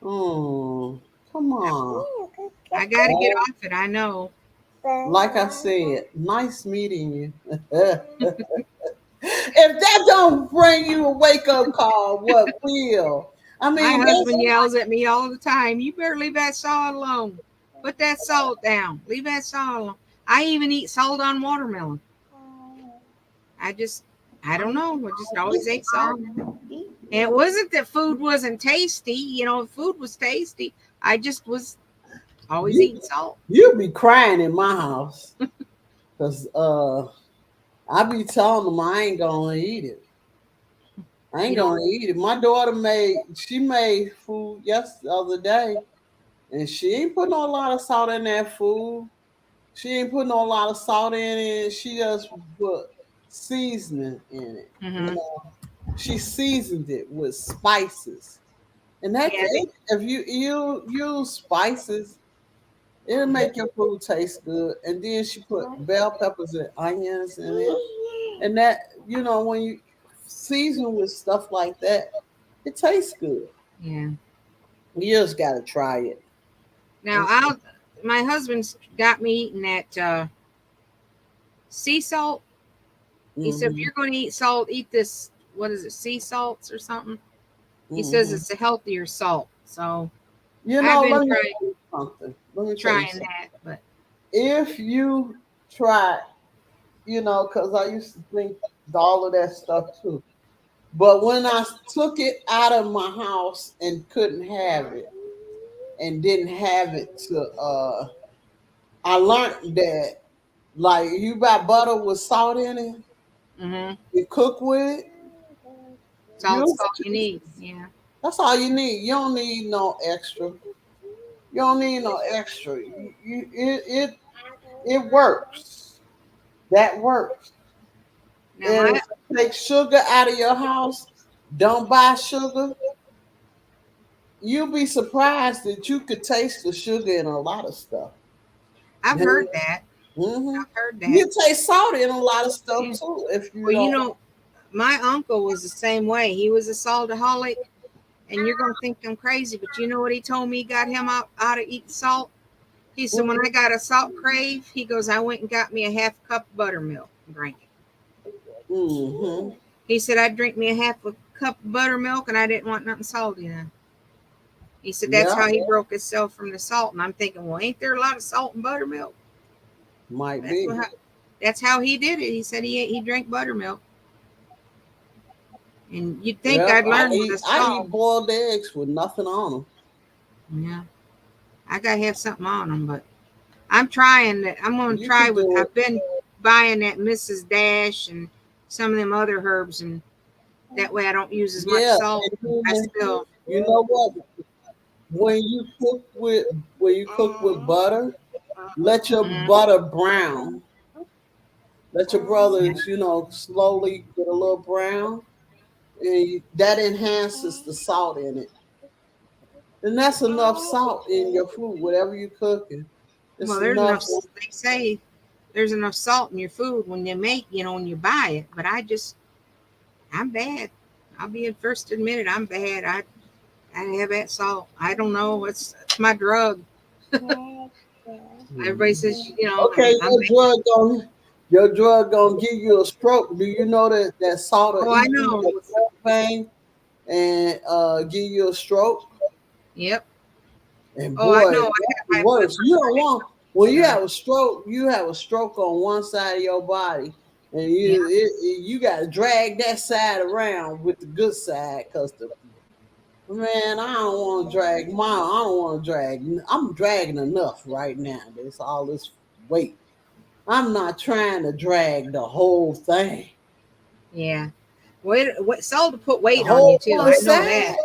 Oh, come on. I got to get Oh, off it. I know. like I said, nice meeting you. If that don't bring you a wake up call, what will? I My mean, that's husband yells at me all the time. You better leave that salt alone. Put that salt down. Leave that salt alone. I even eat salt on watermelon. I just, I don't know. I just always ate salt. And it wasn't that food wasn't tasty. Food was tasty. I just was always you. eating salt. You be crying in my house because I be telling them I ain't gonna eat it. I You ain't know, gonna eat it. My daughter she made food the other day, and she ain't putting a lot of salt in that food. She ain't putting a lot of salt in it. She just put seasoning in it. hmm She seasoned it with spices, and yeah, if you use spices, it'll make your food taste good. And then she put bell peppers and onions in it, and that when you season with stuff like that, it tastes good. yeah. You just gotta try it. Now my husband's got me eating that sea salt. He said, if Mm-hmm. you're going to eat salt, eat this. What is it? Sea salts or something? He says Mm-hmm. it's a healthier salt. So I've been Let me tell you something. Let me tell you trying something. that, but If you try, because I used to think all of that stuff too. But when I took it out of my house and couldn't have it, and didn't have it to I learned that like you buy butter with salt in it, Mm-hmm. you cook with it, Salt's you all you need. Yeah. that's all you need. You don't need no extra. You don't need no extra. It works. That works. Now And my if you take sugar out of your house, don't buy sugar. You'll be surprised that you could taste the sugar in a lot of stuff. I've heard that. Mm-hmm. I've heard that. You taste salt in a lot of stuff Yeah. too if you Well, you don't. know, my uncle was the same way. He was a saltaholic, and you're gonna think I'm crazy, but you know what he told me got him out of eating salt? He said when I got a salt crave, he goes, I went and got me a half cup of buttermilk and drank it. Mm-hmm. He said I'd drink me a half a cup of buttermilk and I didn't want nothing salty then. He said that's Yeah, how he broke himself from the salt. And I'm thinking, well, ain't there a lot of salt in buttermilk? might That's be. what that's how he did it. He said he drank buttermilk. And you'd think Yeah, I'd learn with a I salt. eat boiled eggs with nothing on them. Yeah, I gotta have something on them, but I'm trying that. I'm gonna You try could with. do it. I've been buying that Mrs. Dash and some of them other herbs, and that way I don't use as much Yeah, salt. and I then, still, you know what? When you cook with butter, let your mm, butter brown. Let your yeah, brothers, slowly get a little brown, and that enhances the salt in it. And that's enough salt in your food, whatever you're cooking. It's well, there's enough. enough. They say there's enough salt in your food when you make, when you buy it. But I'm bad. I'll be the first to admit it. I'm bad. I have that salt. I don't know. It's my drug. Everybody says, Okay, I'm bad. your drug gonna give you a stroke. Do you know that salt will Oh, I eat through know. your throat vein and give you a stroke? Yep. And Oh, I boy, know. I that's have the high blood worst. You don't pressure. want when you Good. have a stroke. You have a stroke on one side of your body, and Yeah. you got to drag that side around with the good side, cause the man, I don't want to drag mine. I don't want to drag. I'm dragging enough right now. There's all this weight. I'm not trying to drag the whole thing, Yeah. What salt to put the weight on you whole too. one I know side. that.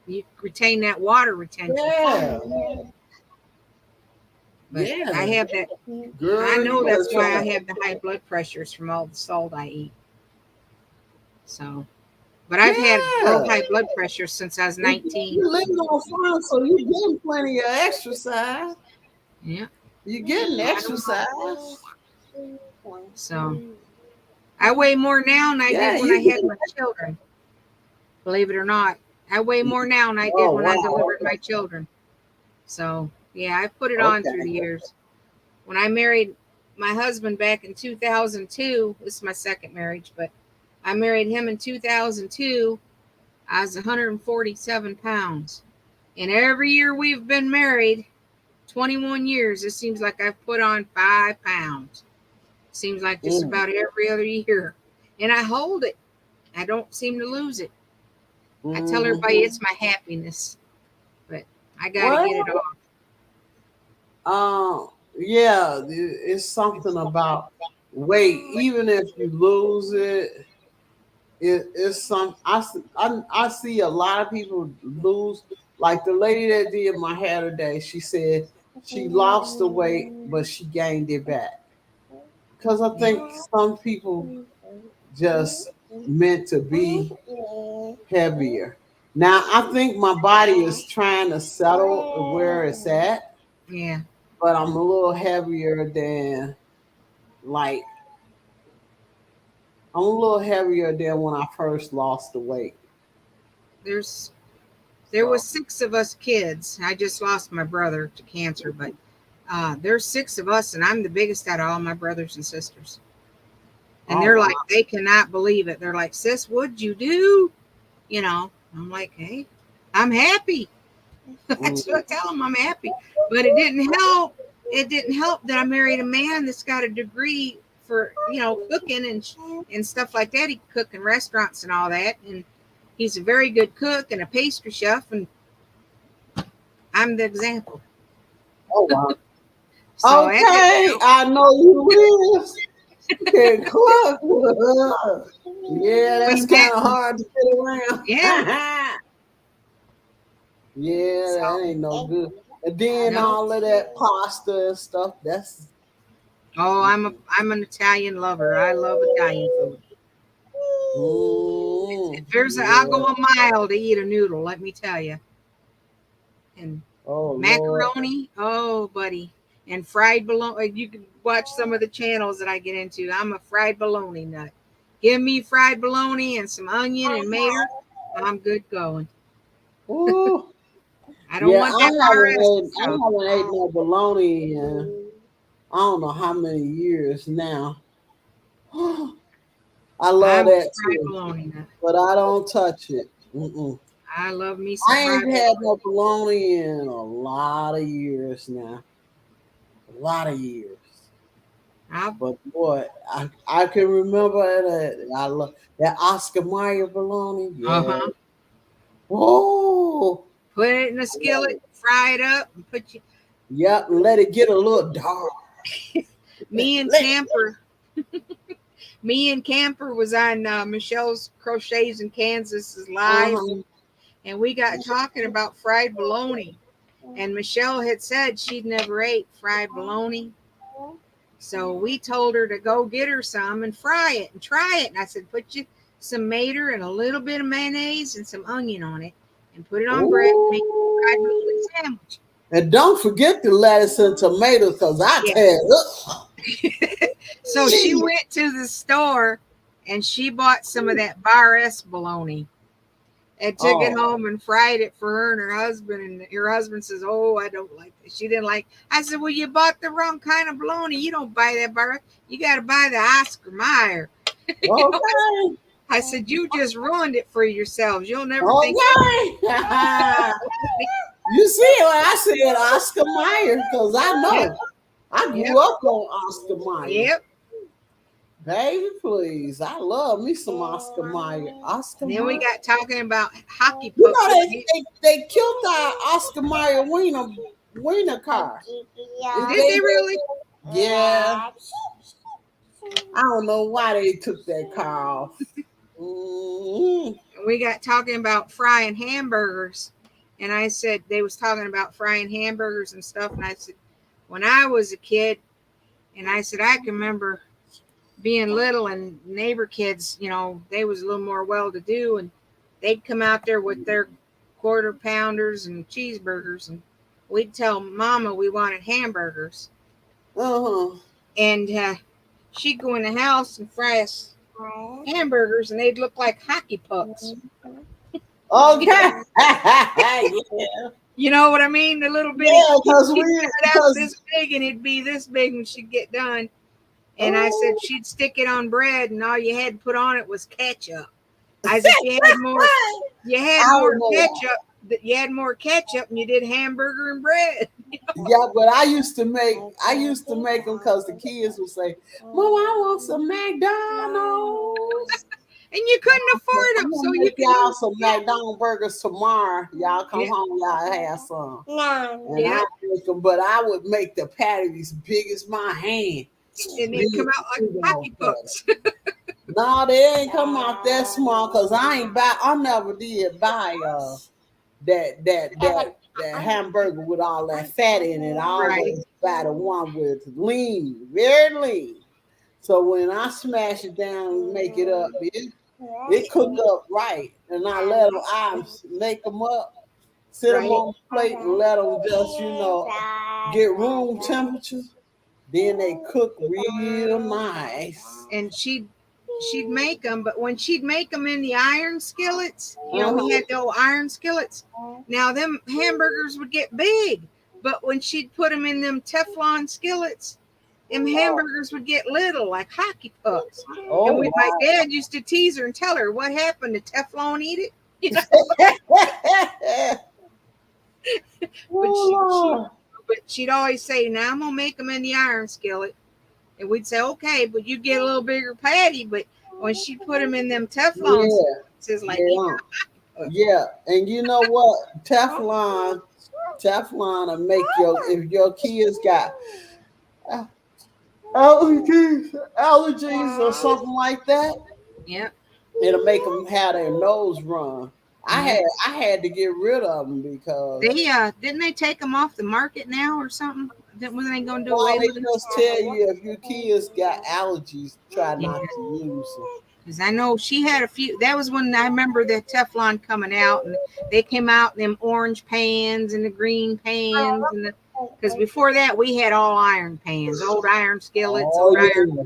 You retain that water retention. Yeah, But yeah, I have that. I girl, you know better that's why I try. have the high blood pressures from all the salt I eat. So, but I've had real Yeah. high blood pressure since I was You 19. living on farm, so you getting plenty of exercise. Yeah. You getting So I don't know. exercise. So I weigh more now than I Yeah, did when I you had getting. my children. Believe it or not, I weigh more now than I did Oh when I wow. delivered my children. So yeah, I've put it on through Okay. the years. When I married my husband back in 2002, this is my second marriage, but I married him in 2002. I was 147 pounds. And every year we've been married, 21 years, it seems like I've put on 5 pounds. Seems like just Mm, about every other year. And I hold it. I don't seem to lose it. I tell everybody hmm. it's my happiness, but I got to get it Well, off. yeah, it's something about weight. Even if you lose it, it's some. I see a lot of people lose. Like the lady that did my hair today, she said she lost the weight, but she gained it back. Because I Yeah. think some people just meant to be heavier. Now I think my body is trying to settle where it's at, Yeah. but I'm a little heavier than like I'm a little heavier than when I first lost the weight. There's there was So 6 of us kids. I just lost my brother to cancer, but there's 6 of us, and I'm the biggest out of all my brothers and sisters. And oh they're wow. like, they cannot believe it. They're like, sis, what'd you do? I'm like, hey, I'm happy. That's what I Mm, tell them. I'm happy. But it didn't help. It didn't help that I married a man that's got a degree for, cooking and stuff like that. He can cook in restaurants and all that. And he's a very good cook and a pastry chef. And I'm the example. Oh wow. So Okay, I know you is. Can cook. Yeah, that's we met. kind of hard to get around. Yeah. Yeah, So that ain't no good. And then no. all of that pasta and stuff. That's Oh, I'm an Italian lover. I love Italian food. If there's a, I'll yeah. go a mile to eat a noodle. Let me tell you. And Oh Lord. macaroni, oh buddy, and fried bologna. You can watch some of the channels that I get into. I'm a fried bologna nut. Give me fried bologna and some onion and mater. I'm good going. Ooh. I don't Yeah, want that RS I stuff. haven't ate no bologna in I don't know how many years now. I love I'm a that fried too, bologna nut. but I don't touch it. Mm-mm. I love me some I ain't fried had bologna. no bologna in a lot of years now. A lot of years. I'll But boy, I can remember that I love that Oscar Mayer bologna. Yeah. uh-huh. Whoa. Put it in a I love skillet, it. fry it up, and put you. Yep, let it get a little dark. Me and Let Camper, me and Camper was on Michelle's Crochets in Kansas live, uh-huh. and we got talking about fried bologna. And Michelle had said she'd never ate fried bologna. So we told her to go get her some and fry it and try it. And I said, put you some mater and a little bit of mayonnaise and some onion on it and put it on bread and make a fried bologna Ooh. sandwich. And don't forget the lettuce and tomatoes, because I Yeah. tell you, So she gee. went to the store and she bought some of that Bar S bologna and took it Oh, home and fried it for her and her husband. And her husband says, "Oh, I don't like this." She didn't like. I said, "Well, you bought the wrong kind of bologna. You don't buy that bar. You got to buy the Oscar Mayer." You know, okay. I said, "You just ruined it for yourselves. You'll never think Okay. that." You see when I said Oscar Mayer, because I Yep, know I yep, grew up on Oscar Mayer. yep. Baby, please. I love me some Oscar Mayer. Oscar And then we Mayer. got talking about hockey You pucks. know they killed our Oscar Mayer wiener car. Did they They really? yeah. I don't know why they took that car off. Mm-hmm. And we got talking about frying hamburgers. And I said, they was talking about frying hamburgers and stuff. And I said, when I was a kid, and I said, I can remember being little and neighbor kids, they was a little more well to do. And they'd come out there with their quarter pounders and cheeseburgers. And we'd tell mama we wanted hamburgers. Uh-huh. And she'd go in the house and fry us hamburgers, and they'd look like hockey pucks. You know, Okay. Yeah. you know what I mean? The little bitty, Yeah, she'd cut it out because this big, and it'd be this big when she'd get done. And I said oh she'd stick it on bread, and all you had to put on it was ketchup. I said you had I more don't know why. ketchup. That you had more ketchup, and you did hamburger and bread. Yeah, but I used to make them because the kids would say, Mom, I want some McDonald's. And you couldn't I'm afford them, gonna so you make could y'all use. some McDonald's burgers tomorrow. Y'all come Yeah, home, y'all have some. And yeah, I make them, but I would make the patty as big as my hand. and they'd come Big out like meatball hockey patty. pucks. No, they ain't come out that small because I never did buy that that that that hamburger with all that fat in it. I Right, always buy the one with lean, very lean. So when I smash it down and make it up, it cook up right, and I make them up, sit them right. on the plate, and let them just get room temperature. Then they cook real nice. And she'd make them, but when she'd make them in the iron skillets, we Uh-huh. had the old iron skillets. Now them hamburgers would get big, but when she'd put them in them Teflon skillets, them Oh, hamburgers would get little, like hockey pucks. And oh my dad used to tease her and tell her what happened to Teflon eat it, wow. but she Oh, but she'd always say, "Now I'm gonna make them in the iron skillet." And we'd say, "Okay, but you get a little bigger patty." But when she put them in them Teflon yeah, skillets, it's like eating yeah, a puck. yeah. And you know what? Teflon. Teflon to make your if your kids got uh, allergies or something like that. Yep. It'll make them have their nose run. I Yep. had I had to get rid of them because They didn't they take them off the market now or something? Wasn't they going to do well, away they with them? just tell you if your kids got allergies, try Yeah. not to use them. Because I know she had a few. That was when I remember the Teflon coming out, and they came out in them orange pans and the green pans, and because before that we had all iron pans, old iron skillets, Oh old iron, yeah,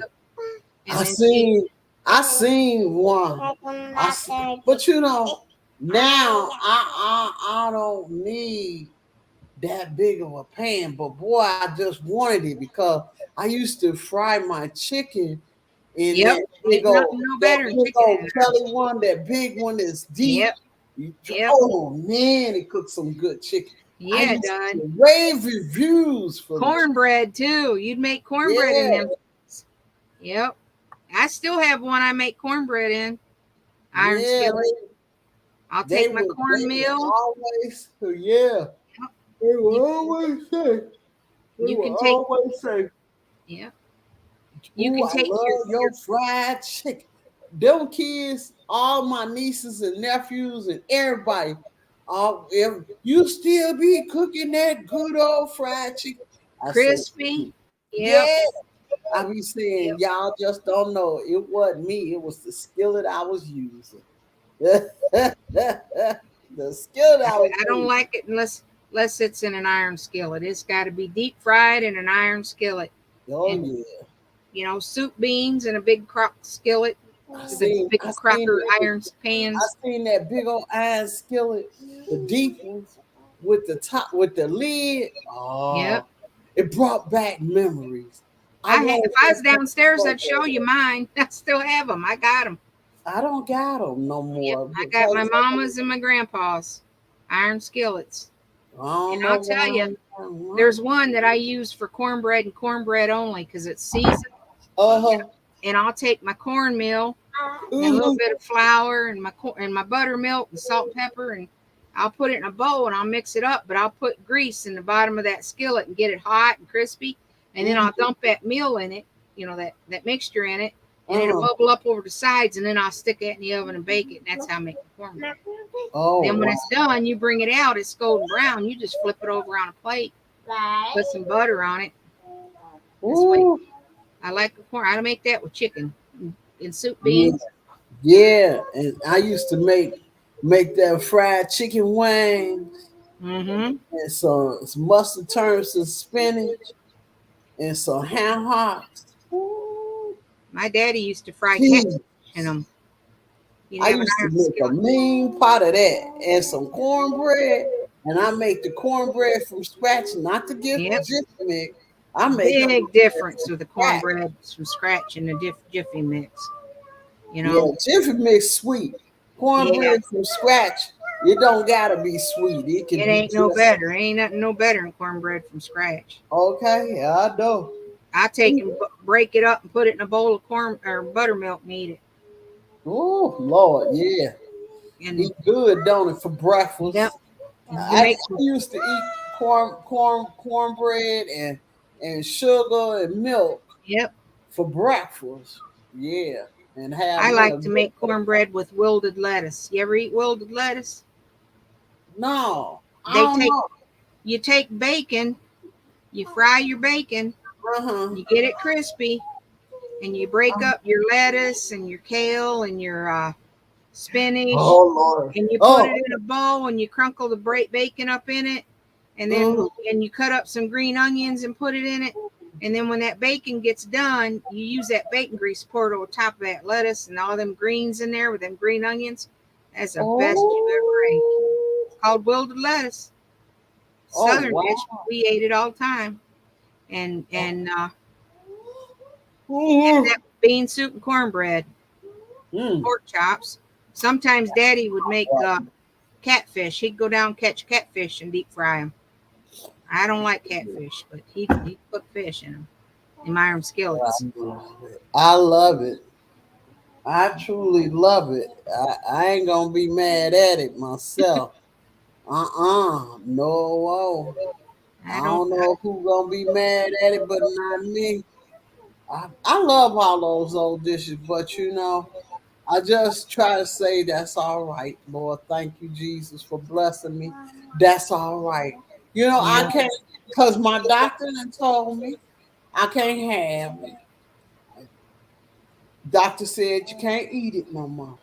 and I then she, seen I seen one. But you know now I don't need that big of a pan. But boy, I just wanted it because I used to fry my chicken in yep, ain't nothing no that better than big chicken in old an iron Kelly skillet. one, that big one that's deep. Yep, yep, Oh man, it cooked some good chicken. I yeah, used done. to rave reviews for the chicken. Cornbread too. You'd make cornbread in Yeah, them. Yep, I still have one I make cornbread in, iron yeah, skillet. I'll they take my would cornmeal. always yeah. They would You always say they you would can take, always say, yeah, you "Ooh, can I take love your your fried chicken." Them kids, all my nieces and nephews and everybody, if you still be cooking that good old fried chicken, I say, crispy. Yep. yeah. I be saying, Yep. y'all just don't know. It wasn't me. It was the skillet I was using. The skillet I, I was I don't using. like it unless it's in an iron skillet. It's got to be deep fried in an iron skillet. Oh And yeah. soup beans in a big crock skillet, the big I seen crocker that. iron I pans. seen that big old iron skillet, the deep ones with the top with the lid. Yep. Oh, it brought back memories. I If wanted I that was for downstairs, my I'd show birthday. you mine. I still have them. I got them. I don't got them no Yep. more I got my because mama's and my grandpa's iron skillets. I don't And know I'll tell why. you, there's one that I use for cornbread and cornbread only because it's seasoned. Uh huh. And I'll take my cornmeal and a little Mm-hmm. bit of flour and my buttermilk and salt and pepper, and I'll put it in a bowl and I'll mix it up. But I'll put grease in the bottom of that skillet and get it hot and crispy, and then I'll Mm-hmm. dump that meal in it, that mixture in it, and it'll Uh-huh. bubble up over the sides, and then I'll stick it in the oven and bake it. And that's how I make the cornbread. Oh Then when wow. it's done, you bring it out. It's golden brown. You just flip it over on a plate, put some butter on it. That's the way Ooh. I like the corn. I make that with chicken and soup Yeah. beans. Yeah. And I used to make that fried chicken wings Mm-hmm. and some mustard turns to spinach and some ham hocks. Ooh, My daddy used to fry catfish gee, in them. He'd I have an used to iron make a skillet. mean pot of that and some cornbread. And I make the cornbread from scratch, not to get Yep. Jiffy mix. I make Big cornbread difference from with the scratch. cornbread from scratch and the Jiffy mix. You Yeah, know? Jiffy mix sweet. Yeah. Cornbread from scratch, it don't gotta be sweet. It can It be ain't no just better. Ain't nothing no better than cornbread from scratch. okay. Yeah, I know. I take and break it up and put it in a bowl of corn or buttermilk and eat it. Oh Lord, yeah. And Eat good, don't it, for yep, breakfast? you I make some. used to eat cornbread and sugar and milk Yep. for breakfast. Yeah, and have I me a like to good make cornbread with wilted lettuce. You ever eat wilted lettuce? no. I They don't take know. you take bacon, you fry your bacon, Uh huh. you get it crispy, and you break up your lettuce and your kale and your spinach, Oh Lord. and you put it Oh. in a bowl and you crunkle the bacon up in it, and then Mhm. and you cut up some green onions and put it in it. And then when that bacon gets done, you use that bacon grease, pour it over top of that lettuce and all them greens in there with them green onions. That's the best you ever ate. Oh. It's called wilted lettuce. Oh Southern dish. wow. We ate it all the time. And have Mhm. that with bean soup and cornbread, Mm. pork chops. Sometimes Daddy would make catfish. He'd go down and catch catfish and deep fry them. I don't like catfish, but he put fish in them in iron skillets. I love it. I truly love it. I ain't gonna be mad at it myself. No, whoa. I I don't. don't know who gonna be mad at it, but not me. I love all those old dishes, but I just try to say that's all right, Lord. Thank you, Jesus, for blessing me. That's all right. I Yeah. can't, because my doctor done told me I can't have it. Doctor said you can't eat it no more.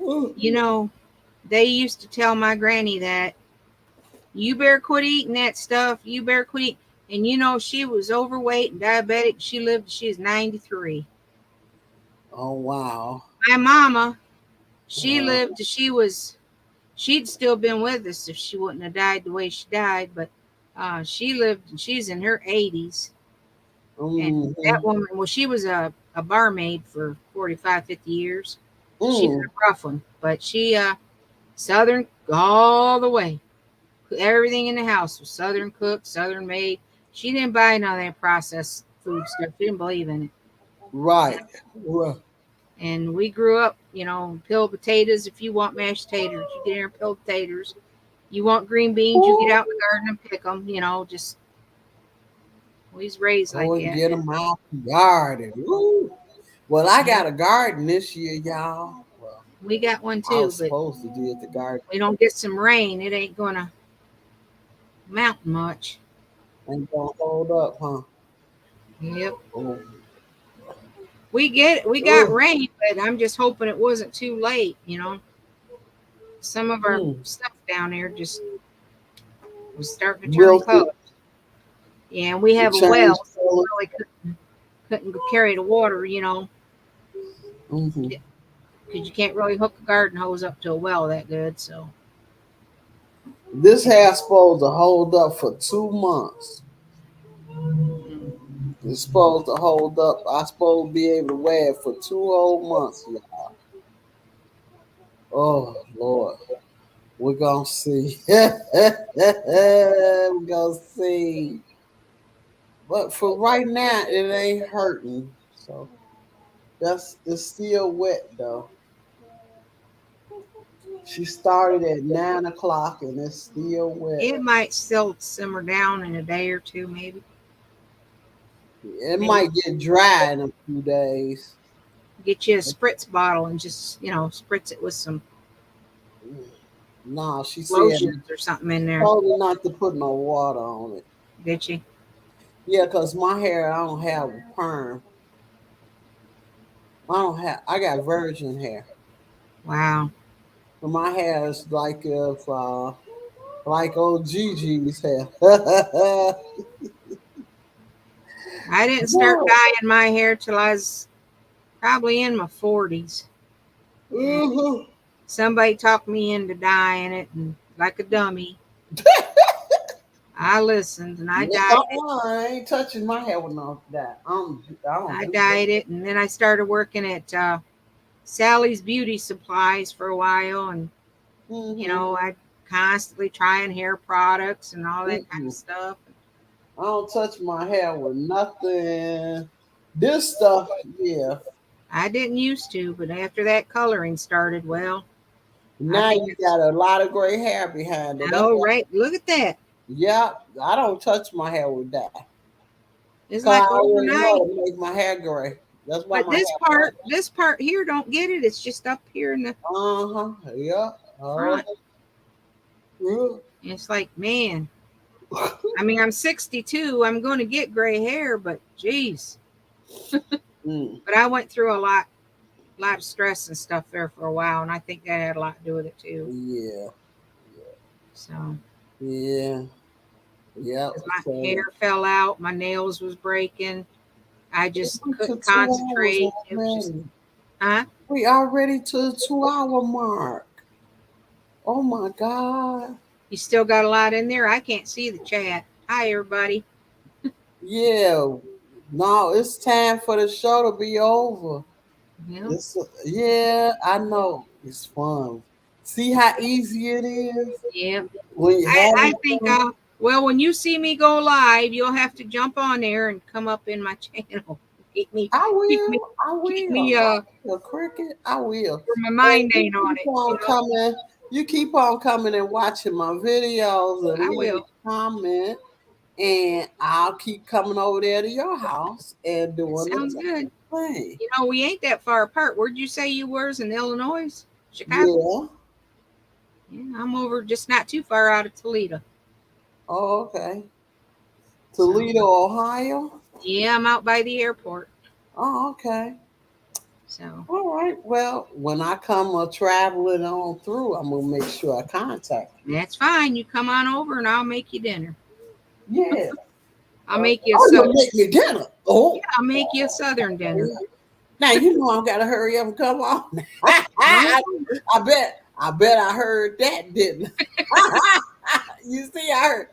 Ooh. You know, they used to tell my granny that you better quit eating that stuff. You better quit eating. And she was overweight and diabetic. She was 93. Oh, wow. My mama, she Uh, lived, she'd still been with us if she wouldn't have died the way she died. But she lived, and she's in her 80s. And that mm-hmm. woman, well, she was a barmaid for 45, 50 years. She's Mm, a rough one, but she, Southern all the way. Everything in the house was Southern cooked, Southern made. She didn't buy none of that processed food stuff. She didn't believe in it. right. Right. And we grew up, peel potatoes. If you want mashed taters, you get in and peel potatoes. You want green beans, you get Ooh. out in the garden and pick them. Just we was raised Go like and that. get them out the garden. Ooh. Well, I Yeah, got a garden this year, y'all. Well, we got one I too, was but supposed to do at the garden. we don't get some rain. It ain't gonna mount much. Ain't gonna hold up, huh? Yep. Oh. We got Ooh. rain, but I'm just hoping it wasn't too late. Some of our Mm. stuff down there just was starting to turn Wilted. color. Yeah, and we It have a changed well, so we color. really couldn't carry the water, Hmm. because you can't really hook a garden hose up to a well that good. So This hair's supposed to hold up for 2 months. mm, It's supposed to hold up. I supposed to be able to wear it for 2 whole months. Oh Lord, we're gonna see. We're gonna see. But for right now, it ain't hurting. So it's still wet though. She started at 9 o'clock and it's still wet. it might still simmer down in a day or two, maybe. It Maybe might get dry in a few days. get you a spritz bottle and just spritz it with some No, she said lotions or something in there. told me not to put no water on it. Get you? Yeah, cause my hair I don't have a perm. I got virgin hair. Wow. So my hair is like old Gigi's hair. I didn't start Whoa. dyeing my hair till I was probably in my 40s. And Mhm. somebody talked me into dyeing it, and like a dummy, I listened and I Yeah, dyed it. I ain't touching my hair with no that. I don't I do that. dyed it, and then I started working at Sally's Beauty Supplies for a while, and Mm-hmm. I constantly trying hair products and all that kind of Mm-mm. stuff. I don't touch my hair with nothing. This stuff, yeah. I didn't used to, but after that coloring started, well, I Now think you it's got a lot of gray hair behind it. That's oh why, right. Look at that. yeah, I don't touch my hair with that. It's Cause I like already know overnight. to make my hair gray. That's why But my hair black. this part here don't get it. It's just up here in the Uh-huh. Yeah. Oh, front. yeah. It's like, man, I mean, I'm 62. I'm going to get gray hair, but geez. Mm, But I went through lot of stress and stuff there for a while, and I think that had a lot to do with it too. yeah. So, Yeah. Yeah. because my hair So fell out, my nails was breaking, I we just went to couldn't 2 hours concentrate. It was just, already. huh? We already to the 2 hour mark. Oh my God. You still got a lot in there. I can't see the chat. Hi, everybody. Yeah. No, it's time for the show to be over. Yeah, Yeah, I know. It's fun. See how easy it is yeah. when you have I think fun. well, when you see me go live, you'll have to jump on there and come up in my channel. Keep me, I keep me, will. I keep me, will. I will. Cricket. I will. where my And mind you ain't on keep it. on coming. you keep on coming and watching my videos and I leaving will. a comment, and I'll keep coming over there to your house and It doing the sounds good. same thing. You know, we ain't that far apart. Where'd you say you was in Illinois? Chicago? Yeah. Yeah, I'm over just not too far out of Toledo. Oh, okay. So Toledo, Ohio. yeah, I'm out by the airport. Oh, okay. So All right. Well, when I come traveling on through, I'm gonna make sure I contact that's fine. You come on over and I'll make you dinner. you. Yeah. I'll make you a Oh, southern. you'll make me dinner. Yeah, Oh. I'll make you a southern dinner. Now you know I gotta hurry up and come on. No, I bet I heard that, didn't I? You see, I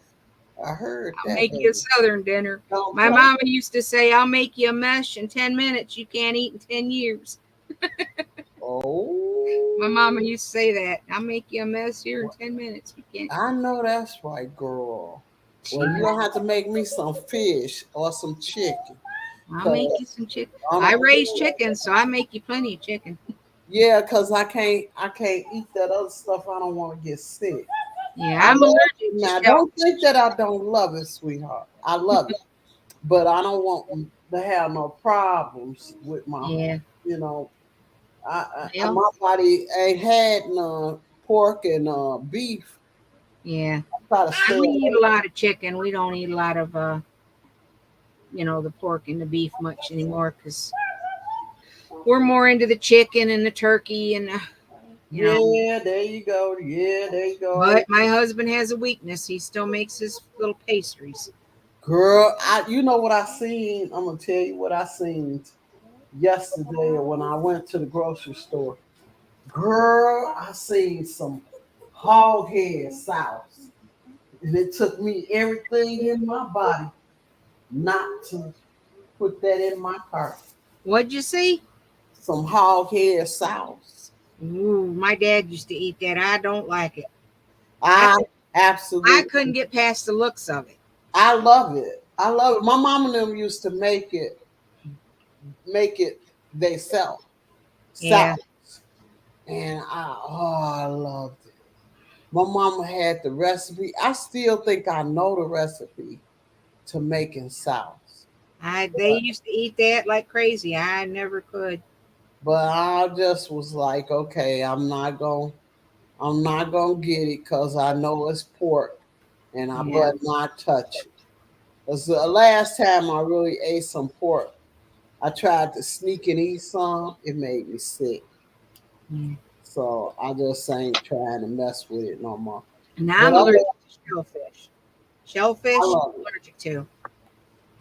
heard I'll that, make you a baby. southern dinner. Don't My play. mama used to say, "I'll make you a mesh in 10 minutes. You can't eat in 10 years." My mama Oh, used to say that. I'll make you a mess here in 10 minutes. You can't. I know that's right, girl. Well, She you would. gonna have to make me some fish or some chicken. I'll make you 'Cause some chicken. I I don't, raise chickens, so I make you plenty of chicken. yeah, cause I can't eat that other stuff. I don't want to get sick. Yeah, I I'm love it. allergic to Now, don't think shellfish. that I don't love it, sweetheart. I love it, but I don't want to have no problems with my, Yeah. you know, Well, my body ain't had none pork and beef. yeah. Try to stay We eat a away. lot of chicken. We don't eat a lot of the pork and the beef much anymore because we're more into the chicken and the turkey and you know. Yeah, there you go. Yeah, there you go. But my husband has a weakness. He still makes his little pastries. Girl, you know what I seen? I'm gonna tell you what I seen yesterday when I went to the grocery store. Girl, I seen some hog head sauce. And it took me everything in my body not to put that in my cart. What'd you see? Some hog head sauce. Ooh, my dad used to eat that. I don't like it. I I could, I couldn't absolutely, get past the looks of it. I love it. I love it. My mom and them used to make it they sell Yeah, sauce. And I loved it. My mama had the recipe. I still think I know the recipe to making sauce. they used to eat that like crazy. I never could. But I just was like, okay, I'm not gonna get it because I know it's pork, and I Yeah, better not touch it. Cause the last time I really ate some pork, I tried to sneak and eat some. It made me sick, yeah. so I just ain't trying to mess with it no more. And now But I'm allergic to shellfish. I Shellfish, love I'm it, allergic to.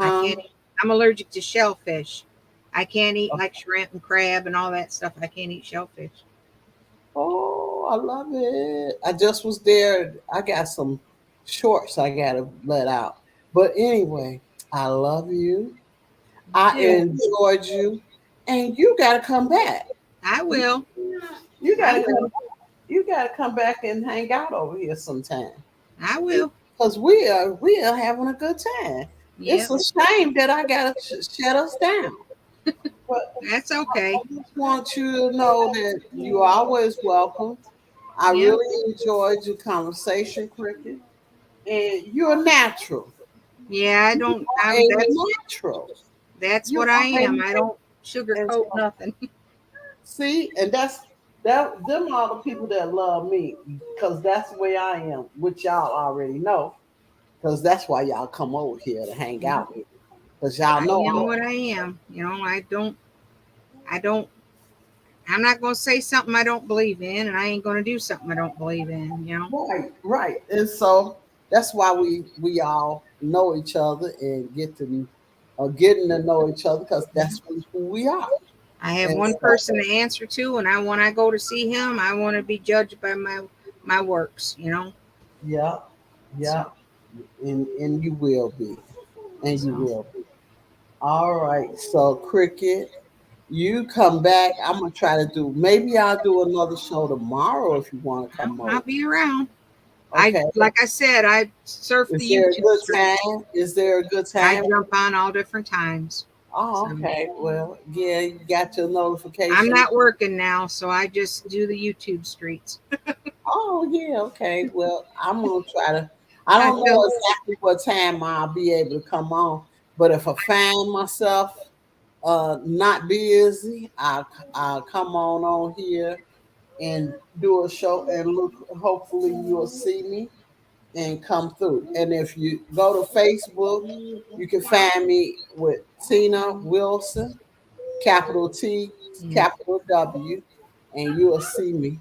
I huh? can't eat. I'm allergic to shellfish. I can't eat like shrimp and crab and all that stuff. I can't eat shellfish. Oh, I love it. I just was there. I got some shorts I gotta let out. But anyway, I love you. You I too. enjoyed you, and you got to come back. I You, will. you got I to come. will. You got to come back and hang out over here sometime I will. because we are having a good time. It's Yep. a shame that I got to shut us down, but That's I okay. just want you to know that you're always welcome. I Yep. really enjoyed your conversation, Cricket, and you're natural. Yeah, I You don't. are I'm. a That's natural. that's You what I are a am. I don't and sugarcoat so nothing. see, and them are the people that love me because that's the way I am, which y'all already know. Because that's why y'all come over here to hang Yep. out with me. Because y'all I know am what I am. I don't. I don't. I'm not going to say something I don't believe in, and I ain't going to do something I don't believe in. right, right. And so that's why we all know each other and getting to know each other because Yeah. that's who we are. I have And one so person to answer to, and when I go to see him, I want to be judged by my works. yeah, So yeah, and you will be, and you so will be. All right. So Cricket. You come back. I'm gonna try to do. Maybe I'll do another show tomorrow if you want to come I'll over. be around. I Okay. like I said, I surf the Is there a YouTube good streets. time? Is there a good I time? jump on all different times. Oh, So okay. Well, yeah, you got your I'm notification. not working now, so I just do the YouTube streets. Oh yeah, okay. Well, I'm gonna try to. I I don't feel know exactly what time I'll be able to come on, but if I find myself not busy, I'll come on here and do a show and look. Hopefully, you'll see me and come through. And if you go to Facebook, you can find me with Tina Wilson, capital T, yeah. capital W, and you'll see me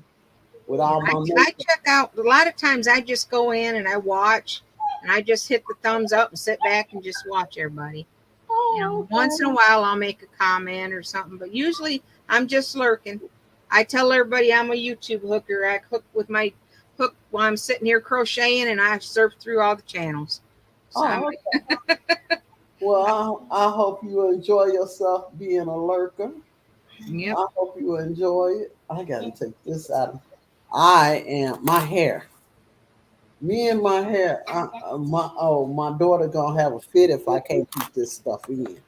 with Yeah, all my I makeup. check out a lot of times. I just go in and I watch, and I just hit the thumbs up and sit back and just watch everybody. Oh, Once in a okay. while I'll make a comment or something, but usually I'm just lurking. I tell everybody I'm a YouTube hooker. I hook with my hook while I'm sitting here crocheting, and I surf through all the channels. So I'm, Oh, okay. Well, I hope you enjoy yourself being a lurker. yep, I hope you enjoy it. I gotta take this out. I am my hair. Me and my hair. My daughter gonna have a fit if I can't keep this stuff in.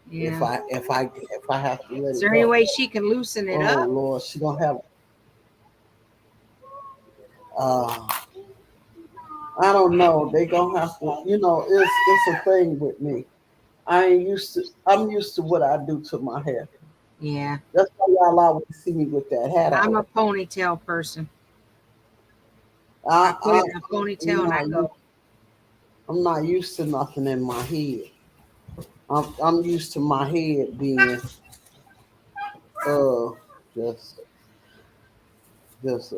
yeah. If I have to let Is it there any go. way she can loosen it Oh up? Lord, she gonna have. Uh, I don't know. They gonna have to. It's a thing with me. I ain't used to. I'm used to what I do to my hair. Yeah, That's why y'all always see me with that hat I'm on. a ponytail person. I I, put I, it in a ponytail I'm and I not, go. I'm not used to nothing in my head. I'm used to my head being, uh, just, just.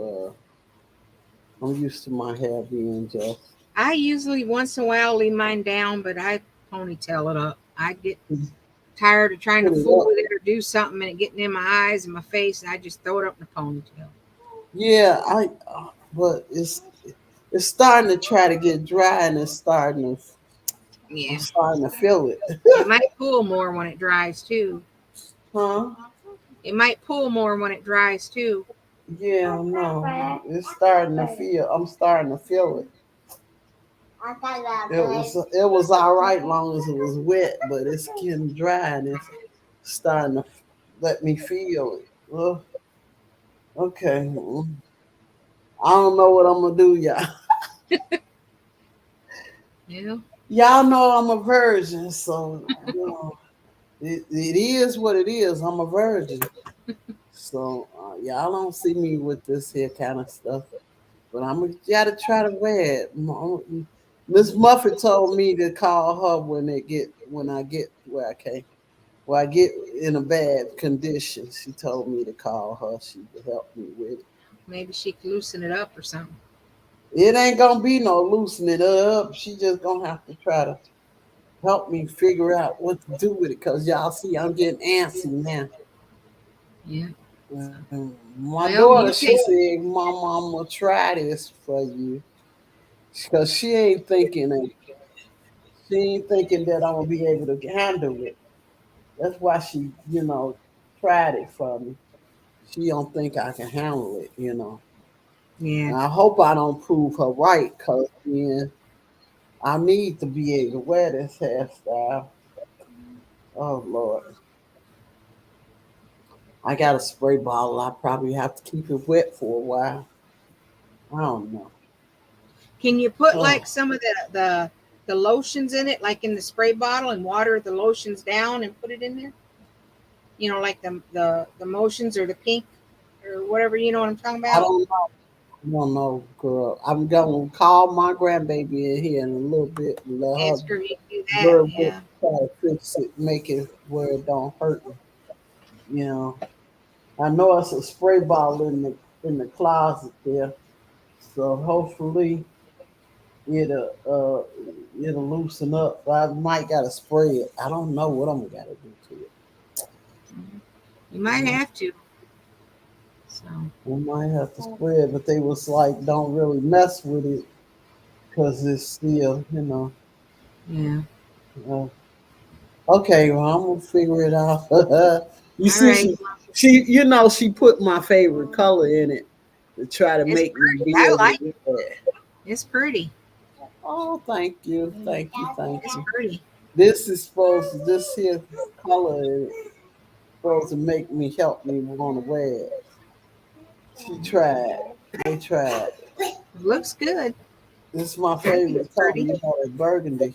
I'm used to my hair being just. I usually once in a while leave mine down, but I ponytail it up. I get tired of trying to Put it fool up. with it or do something and it getting in my eyes and my face, and I just throw it up in a ponytail. Yeah, but it's starting to try to get dry, and I'm Yeah, starting to feel it. it might pull more when it dries too. Huh? It might pull more when it dries too. Yeah, no, it's starting to feel. I'm starting to feel it. It was all right long as it was wet, but it's getting dry and it's starting to let me feel it. Okay, I don't know what I'm gonna do, y'all. Yeah, Y'all know I'm a virgin, so it is what it is. I'm a virgin, so y'all don't see me with this here kind of stuff. But I'm gonna gotta try to wear it. Miss Muffet told me to call her when I get where I get in a bad condition. She told me to call her. She would help me with it. maybe she could loosen it up or something. It ain't gonna be no loosening it up. She just gonna have to try to help me figure out what to do with it. Cause y'all see, I'm getting antsy now. Yeah. So, My well, daughter, you she can. said, "Mama, I'm gonna try this for you," cause she ain't thinking that I'm gonna be able to handle it. That's why she, tried it for me. She don't think I can handle it. Yeah. And I hope I don't prove her right, cause then I need to be able to wear this hairstyle. Oh Lord, I got a spray bottle. I probably have to keep it wet for a while. I don't know. Can you put Oh, like some of the lotions in it, like in the spray bottle, and water the lotions down and put it in there? Like the motions or the pink or whatever. You know what I'm talking I about? don't know. I don't know, girl. I'm gonna call my grandbaby in here in a little bit and let her Ask her if you can do that. verbally Yeah. try to fix it, make it where it don't hurt me. You know, I know it's a spray bottle in the closet there, so hopefully it'll loosen up. I might gotta spray it. I don't know what I'm gonna do to it. You might I have to. So, might have to spray it, but they was like, don't really mess with it because it's still. yeah. Uh, okay, well I'm gonna figure it out. You All see, right. she put my favorite color in it to try to It's make me pretty. be I able like to it. wear it. It's pretty. Oh, thank you, thank you, thank It's you. pretty. This here color is supposed to make me help me want to wear it. She tried. They tried. Looks good. This is my I think it's favorite color. pretty. You know, that burgundy.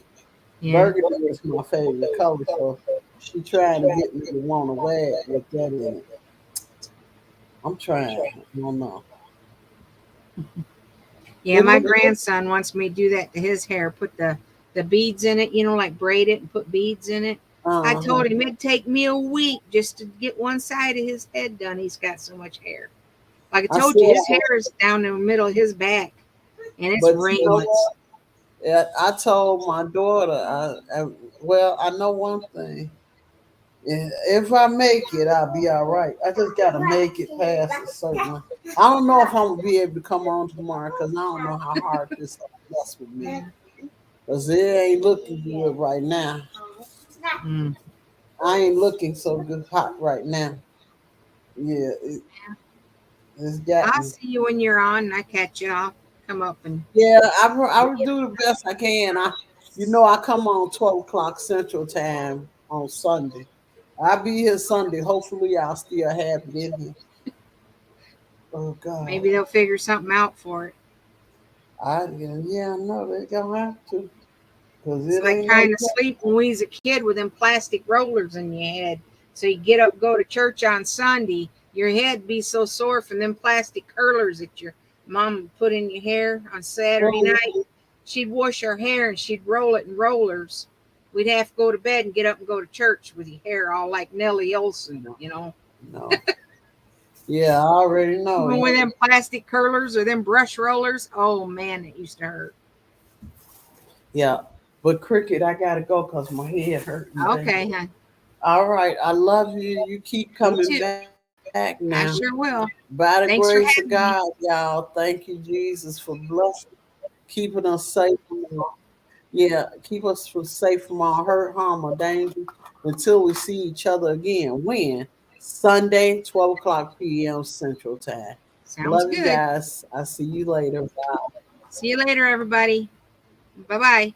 Yeah. Burgundy is my favorite color. So she trying to get me to want to wear it with that in it. I'm trying. I don't know. Yeah, It my looks. grandson wants me to do that to his hair. Put the beads in it, like braid it and put beads in it. I Uh huh. told him it'd take me a week just to get one side of his head done. He's got so much hair. Like I I told you, said, his hair is down the middle of his back, and it's but you know ringlets. what? Yeah, I told my daughter. Well, I know one thing. If I make it, I'll be all right. I just gotta make it past a certain. I don't know if I'm gonna be able to come on tomorrow because I don't know how hard this mess with me. Yeah. Cause it ain't looking good right now. Mm. I ain't looking so good hot right now. Yeah, it's got I'll me. see you when you're on, and I catch you. I'll come up and Yeah, I will do the best I can. I come on 12 o'clock Central Time on Sunday. I'll be here Sunday. Hopefully, I'll still have it in here. Oh God. maybe they'll figure something out for it. Yeah, I know they gonna have to, cause It's it like ain't no trying to sleep when we was a kid with them plastic rollers in your head. So you get up, go to church on Sunday, your head be so sore from them plastic curlers that your mom put in your hair on Saturday well, night. She'd wash her hair and she'd roll it in rollers. We'd have to go to bed and get up and go to church with your hair all like Nellie no, Olson. no. Yeah, I already know. Even with them plastic curlers or them brush rollers, oh man, it used to hurt. Yeah, but cricket, I gotta go cause my head hurting bad. Okay, huh? All right, I love you. You keep You coming too. back now. I sure will. By the grace of Thanks for God, having me. y'all. Thank you, Jesus, for blessing, keeping us safe yeah, keep us from safe from all hurt, harm, or danger until we see each other again. When? Sunday, 12 o'clock p.m. Central Time. Sounds Love you good. guys. I'll see you later. Bye. See you later, everybody. Bye bye.